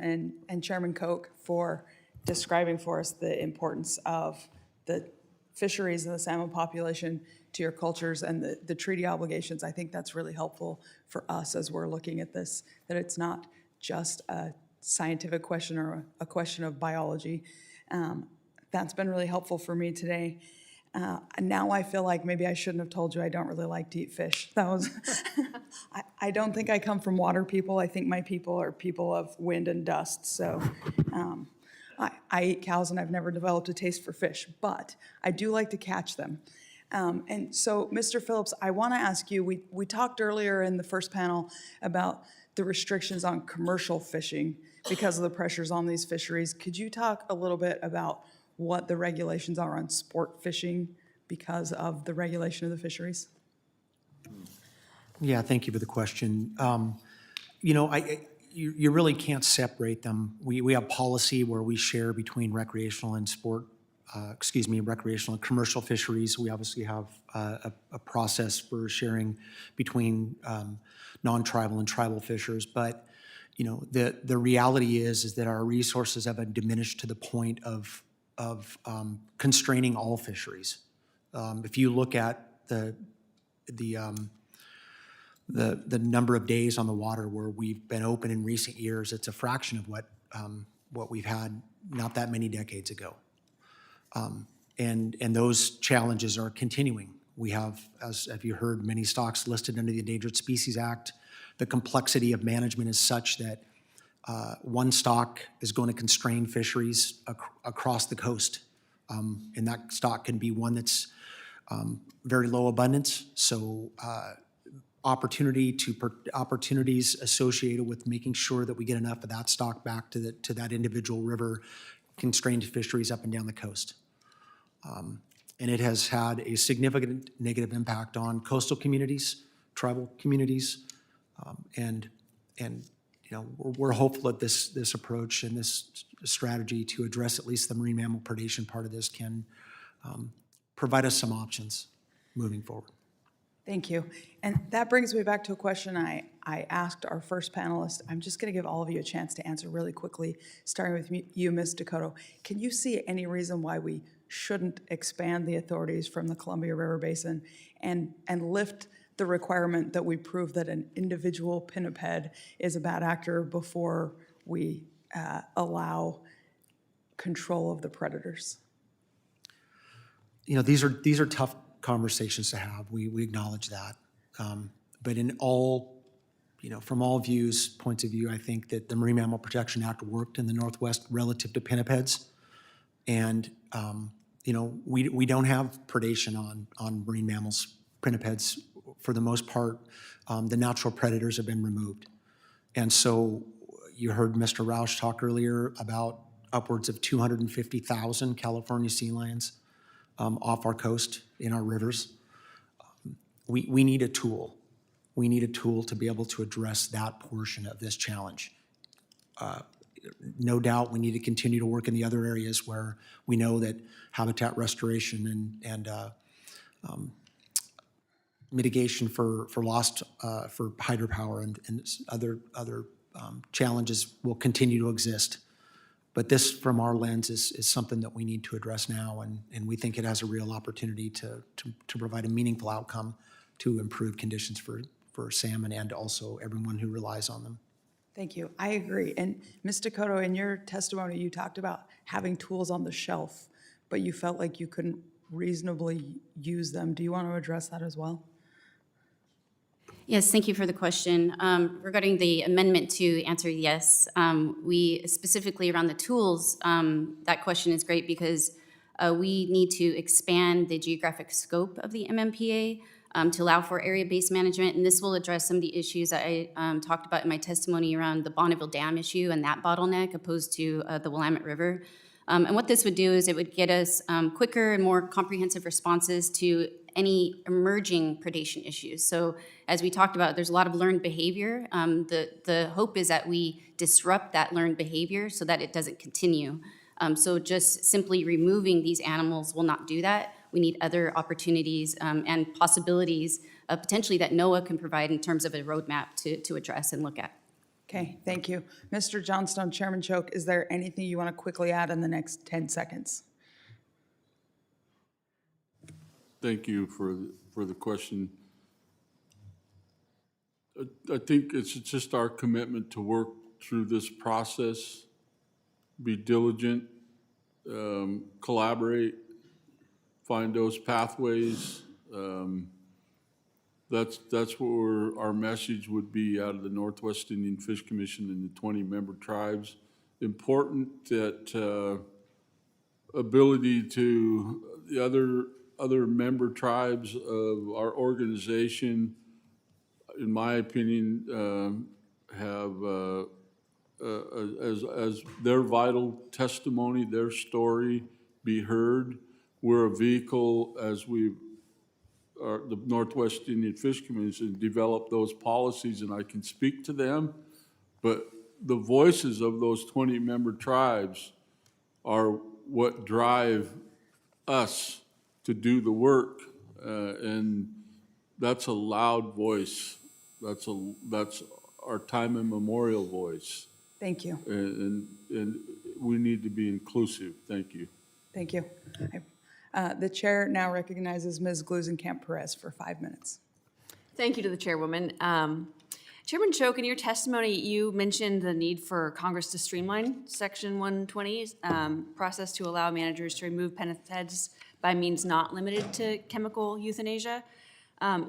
[SPEAKER 6] and Chairman Koch for describing for us the importance of the fisheries and the salmon population to your cultures and the treaty obligations. I think that's really helpful for us as we're looking at this, that it's not just a scientific question or a question of biology. That's been really helpful for me today. Now I feel like maybe I shouldn't have told you I don't really like to eat fish. That was, I don't think I come from water people. I think my people are people of wind and dust. So I eat cows and I've never developed a taste for fish, but I do like to catch them. And so, Mr. Phillips, I want to ask you, we talked earlier in the first panel about the restrictions on commercial fishing because of the pressures on these fisheries. Could you talk a little bit about what the regulations are on sport fishing because of the regulation of the fisheries?
[SPEAKER 12] Yeah, thank you for the question. You know, you really can't separate them. We have policy where we share between recreational and recreational and commercial fisheries. We obviously have a process for sharing between non-tribal and tribal fishers. But, you know, the reality is that our resources have been diminished to the point of constraining all fisheries. If you look at the number of days on the water where we've been open in recent years, it's a fraction of what we've had not that many decades ago. And those challenges are continuing. We have, as you heard, many stocks listed under the Endangered Species Act. The complexity of management is such that one stock is going to constrain fisheries across the coast. And that stock can be one that's very low abundance. So opportunities associated with making sure that we get enough of that stock back to that individual river, constrained fisheries up and down the coast. And it has had a significant negative impact on coastal communities, tribal communities, and you know, we're hopeful that this approach and this strategy to address at least the marine mammal predation part of this can provide us some options moving forward.
[SPEAKER 6] Thank you. And that brings me back to a question I asked our first panelist. I'm just going to give all of you a chance to answer really quickly, starting with you, Ms. DeCoteau. Can you see any reason why we shouldn't expand the authorities from the Columbia River Basin and lift the requirement that we prove that an individual pinniped is a bad actor before we allow control of the predators?
[SPEAKER 12] You know, these are tough conversations to have. We acknowledge that. But in all, you know, from all points of view, I think that the Marine Mammal Protection Act worked in the Northwest relative to pinnipeds. And, we don't have predation on marine mammals, pinnipeds. For the most part, the natural predators have been removed. And so you heard Mr. Rauch talk earlier about upwards of 250,000 California sea lions off our coast in our rivers. We need a tool. We need a tool to be able to address that portion of this challenge. No doubt we need to continue to work in the other areas where we know that habitat restoration and mitigation for lost, for hydropower and other challenges will continue to exist. But this, from our lens, is something that we need to address now, and we think it has a real opportunity to provide a meaningful outcome to improve conditions for salmon and also everyone who relies on them.
[SPEAKER 6] Thank you. I agree. And Ms. DeCoteau, in your testimony, you talked about having tools on the shelf, but you felt like you couldn't reasonably use them. Do you want to address that as well?
[SPEAKER 10] Yes, thank you for the question. Regarding the amendment to answer yes, we specifically around the tools, that question is great because we need to expand the geographic scope of the MMPA to allow for area-based management, and this will address some of the issues that I talked about in my testimony around the Bonneville Dam issue and that bottleneck opposed to the Willamette River. And what this would do is it would get us quicker and more comprehensive responses to any emerging predation issues. So as we talked about, there's a lot of learned behavior. The hope is that we disrupt that learned behavior so that it doesn't continue. So just simply removing these animals will not do that. We need other opportunities and possibilities potentially that NOAA can provide in terms of a roadmap to address and look at.
[SPEAKER 6] Okay, thank you. Mr. Johnstone, Chairman Choke, is there anything you want to quickly add in the next 10 seconds?
[SPEAKER 11] Thank you for the question. I think it's just our commitment to work through this process, be diligent, collaborate, find those pathways. That's what our message would be out of the Northwest Indian Fish Commission and the 20-member tribes. Important that ability to the other member tribes of our organization, in my opinion, have as their vital testimony, their story be heard. We're a vehicle, as the Northwest Indian Fish Commission, develop those policies, and I can speak to them, but the voices of those 20-member tribes are what drive us to do the work, and that's a loud voice. That's our time immemorial voice.
[SPEAKER 6] Thank you.
[SPEAKER 11] And we need to be inclusive. Thank you.
[SPEAKER 6] Thank you. The chair now recognizes Ms. Glusenkamp-Perez for 5 minutes.
[SPEAKER 7] Thank you to the chairwoman. Chairman Choke, in your testimony, you mentioned the need for Congress to streamline Section 120 process to allow managers to remove pinnipeds by means not limited to chemical euthanasia.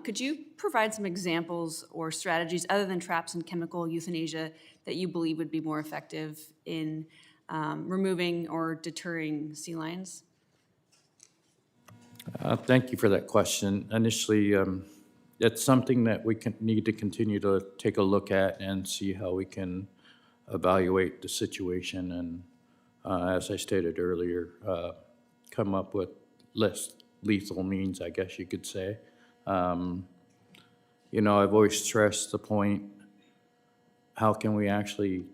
[SPEAKER 7] Could you provide some examples or strategies other than traps and chemical euthanasia that you believe would be more effective in removing or deterring sea lions?
[SPEAKER 13] Thank you for that question. Initially, it's something that we need to continue to take a look at and see how we can evaluate the situation and, as I stated earlier, come up with less lethal means, I guess you could say. I've always stressed the point, how can we actually,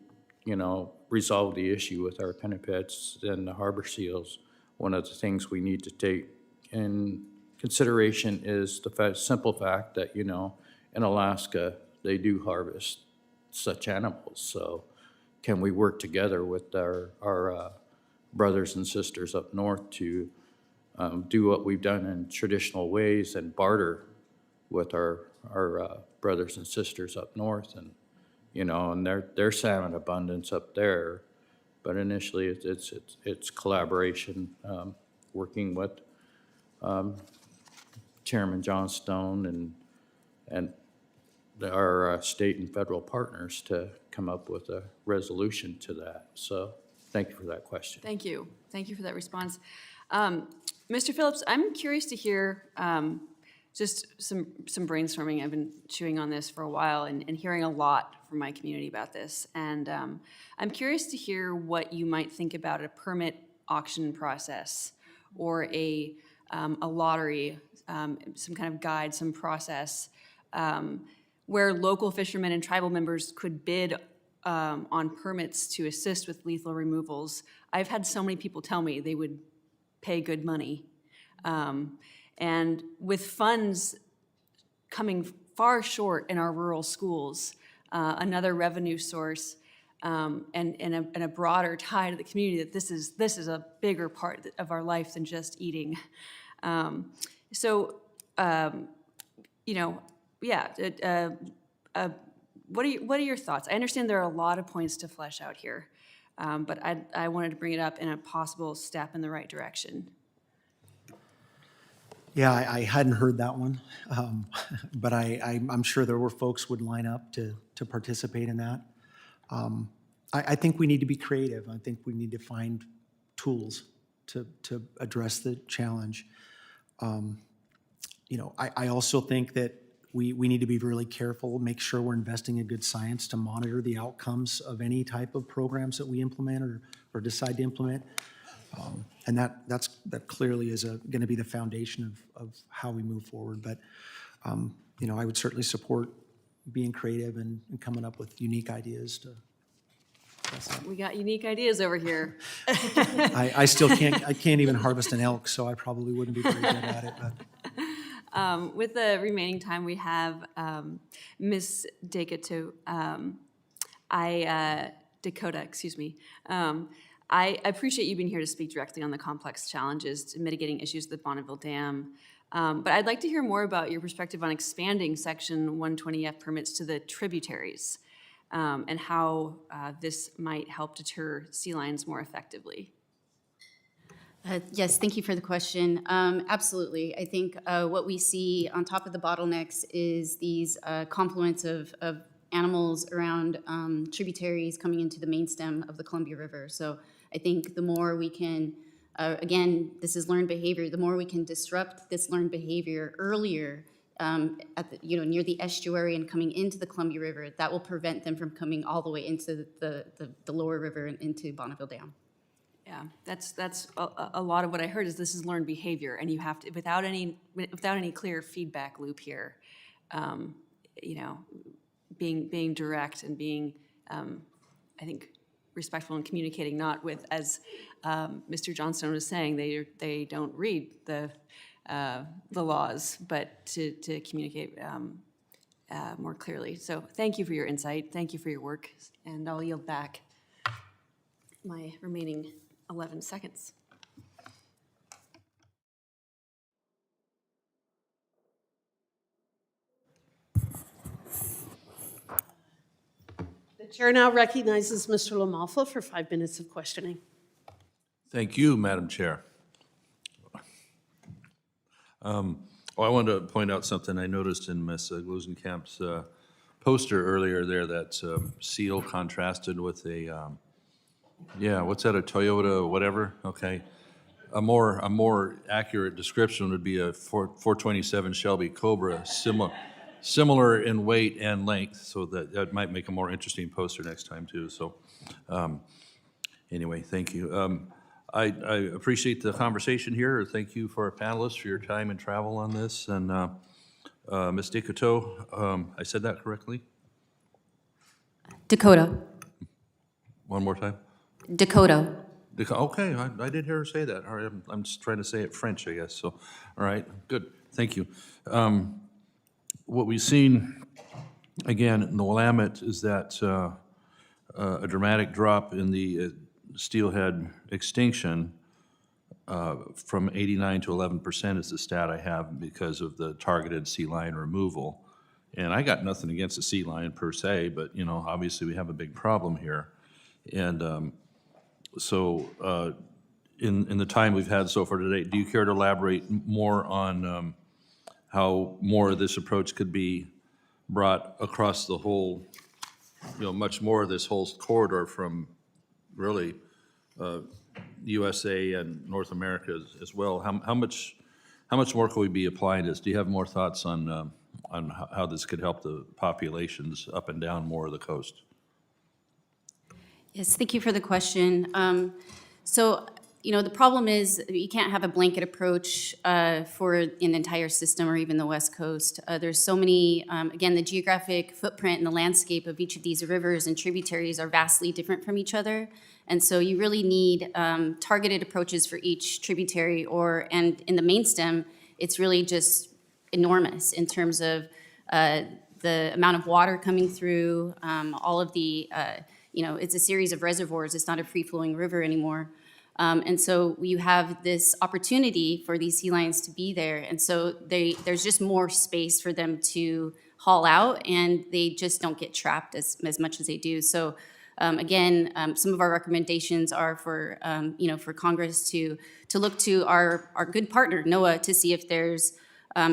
[SPEAKER 13] resolve the issue with our pinnipeds and the harbor seals? One of the things we need to take in consideration is the simple fact that, in Alaska, they do harvest such animals. So can we work together with our brothers and sisters up north to do what we've done in traditional ways and barter with our brothers and sisters up north, and and their salmon abundance up there. But initially, it's collaboration, working with Chairman Johnstone and our state and federal partners to come up with a resolution to that. So Thank you for that question.
[SPEAKER 7] Thank you. Thank you for that response. Mr. Phillips, I'm curious to hear just some brainstorming. I've been chewing on this for a while and hearing a lot from my community about this. And I'm curious to hear what you might think about a permit auction process or a lottery, some kind of guide, some process where local fishermen and tribal members could bid on permits to assist with lethal removals. I've had so many people tell me they would pay good money. And with funds coming far short in our rural schools, another revenue source, and a broader tie to the community that this is a bigger part of our life than just eating. What are your thoughts? I understand there are a lot of points to flesh out here, but I wanted to bring it up in a possible step in the right direction.
[SPEAKER 12] Yeah, I hadn't heard that one, but I'm sure there were folks would line up to participate in that. I think we need to be creative. I think we need to find tools to address the challenge. I also think that we need to be really careful, make sure we're investing in good science to monitor the outcomes of any type of programs that we implement or decide to implement. And that clearly is going to be the foundation of how we move forward. But, I would certainly support being creative and coming up with unique ideas to test out.
[SPEAKER 7] We got unique ideas over here.
[SPEAKER 12] I can't even harvest an elk, so I probably wouldn't be very good at it. But.
[SPEAKER 7] With the remaining time we have, Ms. DeCoteau, DeCoteau, excuse me. I appreciate you being here to speak directly on the complex challenges to mitigating issues with the Bonneville Dam. But I'd like to hear more about your perspective on expanding Section 120F permits to the tributaries and how this might help deter sea lions more effectively.
[SPEAKER 10] Yes, thank you for the question. Absolutely. I think what we see on top of the bottlenecks is these confluence of animals around tributaries coming into the main stem of the Columbia River. So I think the more we can, again, this is learned behavior, the more we can disrupt this learned behavior earlier at the, near the estuary and coming into the Columbia River, that will prevent them from coming all the way into the lower river and into Bonneville Dam.
[SPEAKER 7] Yeah, that's a lot of what I heard is this is learned behavior, and you have to, without any clear feedback loop here, being direct and being, I think, respectful and communicating, not with, as Mr. Johnstone was saying, they don't read the laws, but to communicate more clearly. So thank you for your insight. Thank you for your work, and I'll yield back my remaining 11 seconds.
[SPEAKER 1] The chair now recognizes Mr. LaMalfa for 5 minutes of questioning.
[SPEAKER 9] Thank you, Madam Chair. I wanted to point out something I noticed in Ms. Glusenkamp's poster earlier there, that seal contrasted with a, what's that, a Toyota whatever? Okay. A more accurate description would be a 427 Shelby Cobra, similar in weight and length, so that might make a more interesting poster next time too. So anyway, thank you. I appreciate the conversation here. Thank you for our panelists for your time and travel on this. And Ms. DeCoteau, I said that correctly?
[SPEAKER 10] DeCoteau.
[SPEAKER 9] One more time?
[SPEAKER 10] DeCoteau.
[SPEAKER 9] Okay, I did hear her say that. All right, I'm just trying to say it French, I guess. So, all right, good. Thank you. What we've seen, again, in the Willamette is that a dramatic drop in the steelhead extinction from 89 to 11% is the stat I have because of the targeted sea lion removal. And I got nothing against the sea lion per se, but obviously we have a big problem here. And so in the time we've had so far today, do you care to elaborate more on how more of this approach could be brought across the whole, much more of this whole corridor from really USA and North America as well. How much more can we be applying this? Do you have more thoughts on how this could help the populations up and down more of the coast?
[SPEAKER 10] Yes, thank you for the question. So, the problem is you can't have a blanket approach for an entire system or even the West Coast. There's so many, again, the geographic footprint and the landscape of each of these rivers and tributaries are vastly different from each other. And so you really need targeted approaches for each tributary and in the main stem, it's really just enormous in terms of the amount of water coming through, all of the, it's a series of reservoirs. It's not a free-flowing river anymore. And so you have this opportunity for these sea lions to be there. And so there's just more space for them to haul out, and they just don't get trapped as much as they do. So again, some of our recommendations are for, for Congress to look to our good partner, NOAA, to see if there's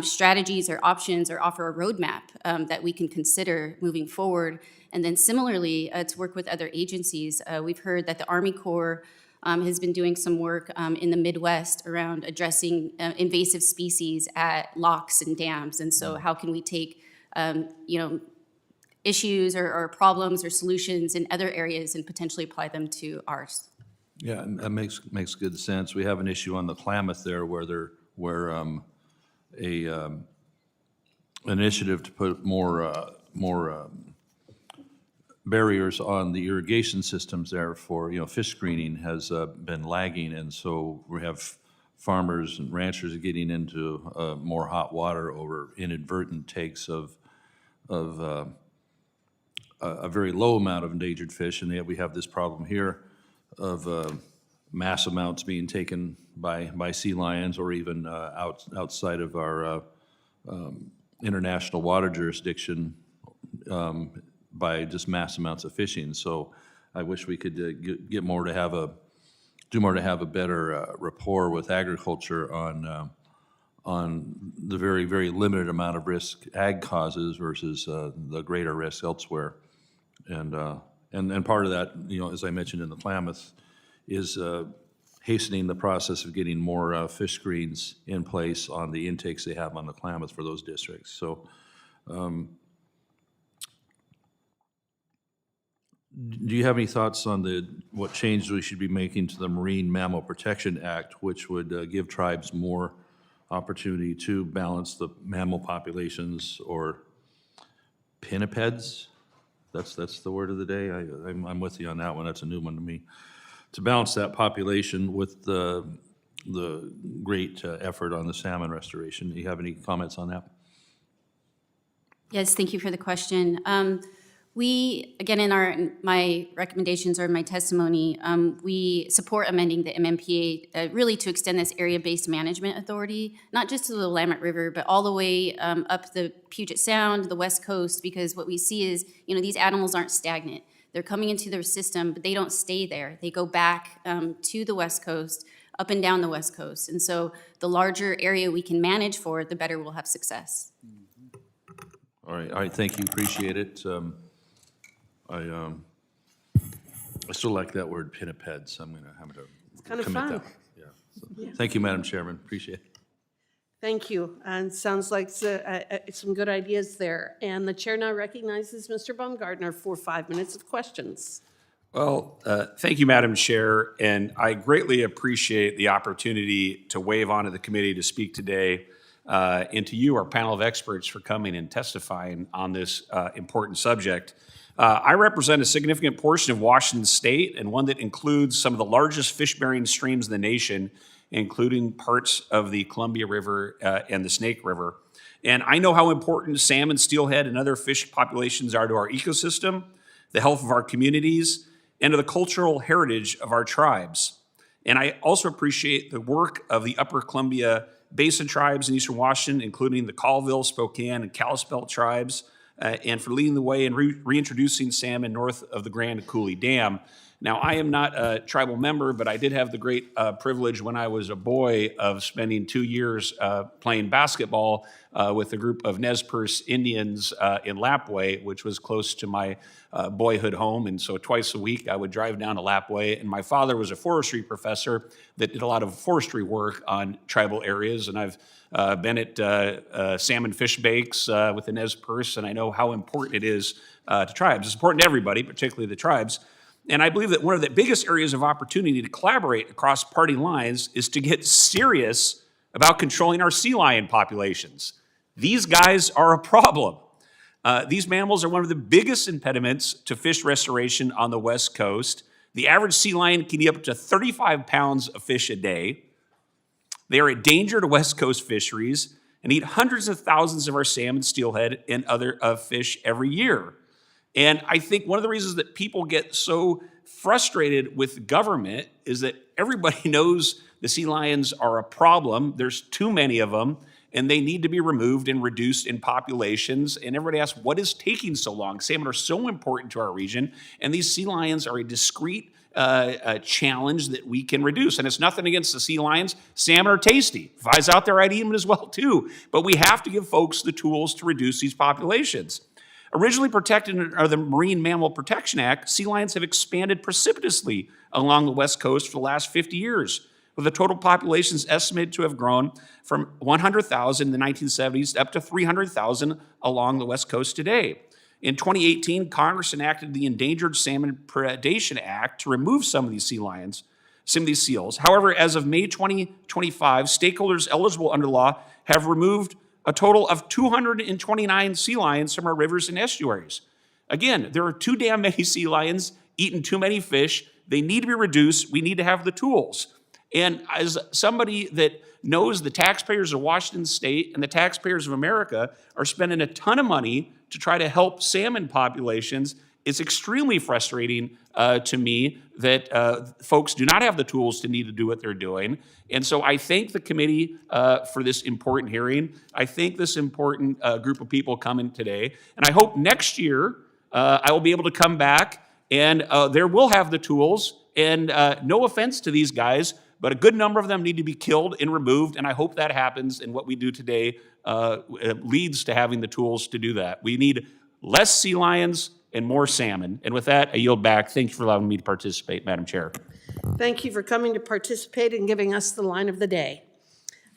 [SPEAKER 10] strategies or options or offer a roadmap that we can consider moving forward. And then similarly, to work with other agencies. We've heard that the Army Corps has been doing some work in the Midwest around addressing invasive species at locks and dams. And so how can we take, issues or problems or solutions in other areas and potentially apply them to ours?
[SPEAKER 9] Yeah, and that makes good sense. We have an issue on the Klamath there where initiative to put more barriers on the irrigation systems there for, fish screening has been lagging, and so we have farmers and ranchers getting into more hot water over inadvertent takes of a very low amount of endangered fish, and yet we have this problem here of mass amounts being taken by sea lions or even outside of our international water jurisdiction by just mass amounts of fishing. So I wish we could do more to have a better rapport with agriculture on the very, very limited amount of risk ag causes versus the greater risk elsewhere. And part of that, as I mentioned in the Klamath, is hastening the process of getting more fish screens in place on the intakes they have on the Klamath for those districts. So do you have any thoughts on what changes we should be making to the Marine Mammal Protection Act, which would give tribes more opportunity to balance the mammal populations, or pinnipeds? That's the word of the day. I'm with you on that one. That's a new one to me. To balance that population with the great effort on the salmon restoration. Do you have any comments on that?
[SPEAKER 10] Yes, thank you for the question. We, again, in my recommendations or my testimony, we support amending the MMPA really to extend this area-based management authority, not just to the Willamette River, but all the way up the Puget Sound, the West Coast, because what we see is, these animals aren't stagnant. They're coming into their system, but they don't stay there. They go back to the West Coast, up and down the West Coast. And so the larger area we can manage for, the better we'll have success.
[SPEAKER 9] All right, thank you, appreciate it. I still like that word pinniped, so I'm going to have to
[SPEAKER 1] kind of
[SPEAKER 9] commit
[SPEAKER 1] fun.
[SPEAKER 9] that one. Yeah. So, thank you, Madam Chairman, appreciate it.
[SPEAKER 1] Thank you, and sounds like some good ideas there. And the chair now recognizes Mr. Baumgartner for 5 minutes of questions.
[SPEAKER 15] Well, thank you, Madam Chair, and I greatly appreciate the opportunity to wave onto the committee to speak today, and to you, our panel of experts, for coming and testifying on this important subject. I represent a significant portion of Washington State, and one that includes some of the largest fish-bearing streams in the nation, including parts of the Columbia River and the Snake River. And I know how important salmon, steelhead, and other fish populations are to our ecosystem, the health of our communities, and to the cultural heritage of our tribes. And I also appreciate the work of the Upper Columbia Basin tribes in Eastern Washington, including the Colville, Spokane, and Kalispel tribes, and for leading the way in reintroducing salmon north of the Grand Coulee Dam. Now, I am not a tribal member, but I did have the great privilege when I was a boy of spending 2 years playing basketball with a group of Nez Perce Indians in Lapway, which was close to my boyhood home. And so twice a week I would drive down to Lapway. And my father was a forestry professor that did a lot of forestry work on tribal areas. And I've been at salmon fish bakes with the Nez Perce, and I know how important it is to tribes. It's important to everybody, particularly the tribes. And I believe that one of the biggest areas of opportunity to collaborate across party lines is to get serious about controlling our sea lion populations. These guys are a problem. These mammals are one of the biggest impediments to fish restoration on the West Coast. The average sea lion can eat up to 35 pounds of fish a day. They are a danger to West Coast fisheries and eat hundreds of thousands of our salmon, steelhead, and other fish every year. And I think one of the reasons that people get so frustrated with government is that everybody knows the sea lions are a problem. There's too many of them, and they need to be removed and reduced in populations. And everybody asks, what is taking so long? Salmon are so important to our region, and these sea lions are a discrete challenge that we can reduce. And it's nothing against the sea lions. Salmon are tasty. If I was out there, I'd eat them as well too. But we have to give folks the tools to reduce these populations. Originally protected under the Marine Mammal Protection Act, sea lions have expanded precipitously along the West Coast for the last 50 years, with the total populations estimated to have grown from 100,000 in the 1970s up to 300,000 along the West Coast today. In 2018, Congress enacted the Endangered Salmon Predation Act to remove some of these seals. However, as of May 2025, stakeholders eligible under law have removed a total of 229 sea lions from our rivers and estuaries. Again, there are too damn many sea lions eating too many fish. They need to be reduced. We need to have the tools. And as somebody that knows the taxpayers of Washington State and the taxpayers of America are spending a ton of money to try to help salmon populations, it's extremely frustrating to me that folks do not have the tools to need to do what they're doing. And so I thank the committee for this important hearing. I thank this important group of people coming today. And I hope next year I will be able to come back and there will have the tools. And no offense to these guys, but a good number of them need to be killed and removed. And I hope that happens. And what we do today leads to having the tools to do that. We need less sea lions and more salmon. And with that, I yield back. Thank you for allowing me to participate, Madam Chair.
[SPEAKER 1] Thank you for coming to participate and giving us the line of the day.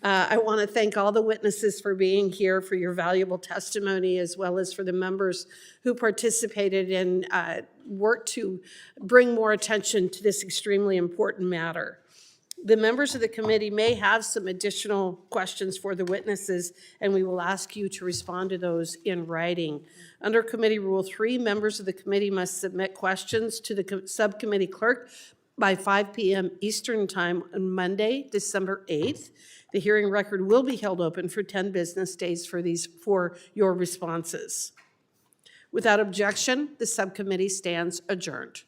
[SPEAKER 1] I want to thank all the witnesses for being here, for your valuable testimony, as well as for the members who participated and worked to bring more attention to this extremely important matter. The members of the committee may have some additional questions for the witnesses, and we will ask you to respond to those in writing. Under Committee Rule 3, members of the committee must submit questions to the subcommittee clerk by 5 p.m. Eastern Time on Monday, December 8th. The hearing record will be held open for 10 business days for your responses. Without objection, the subcommittee stands adjourned.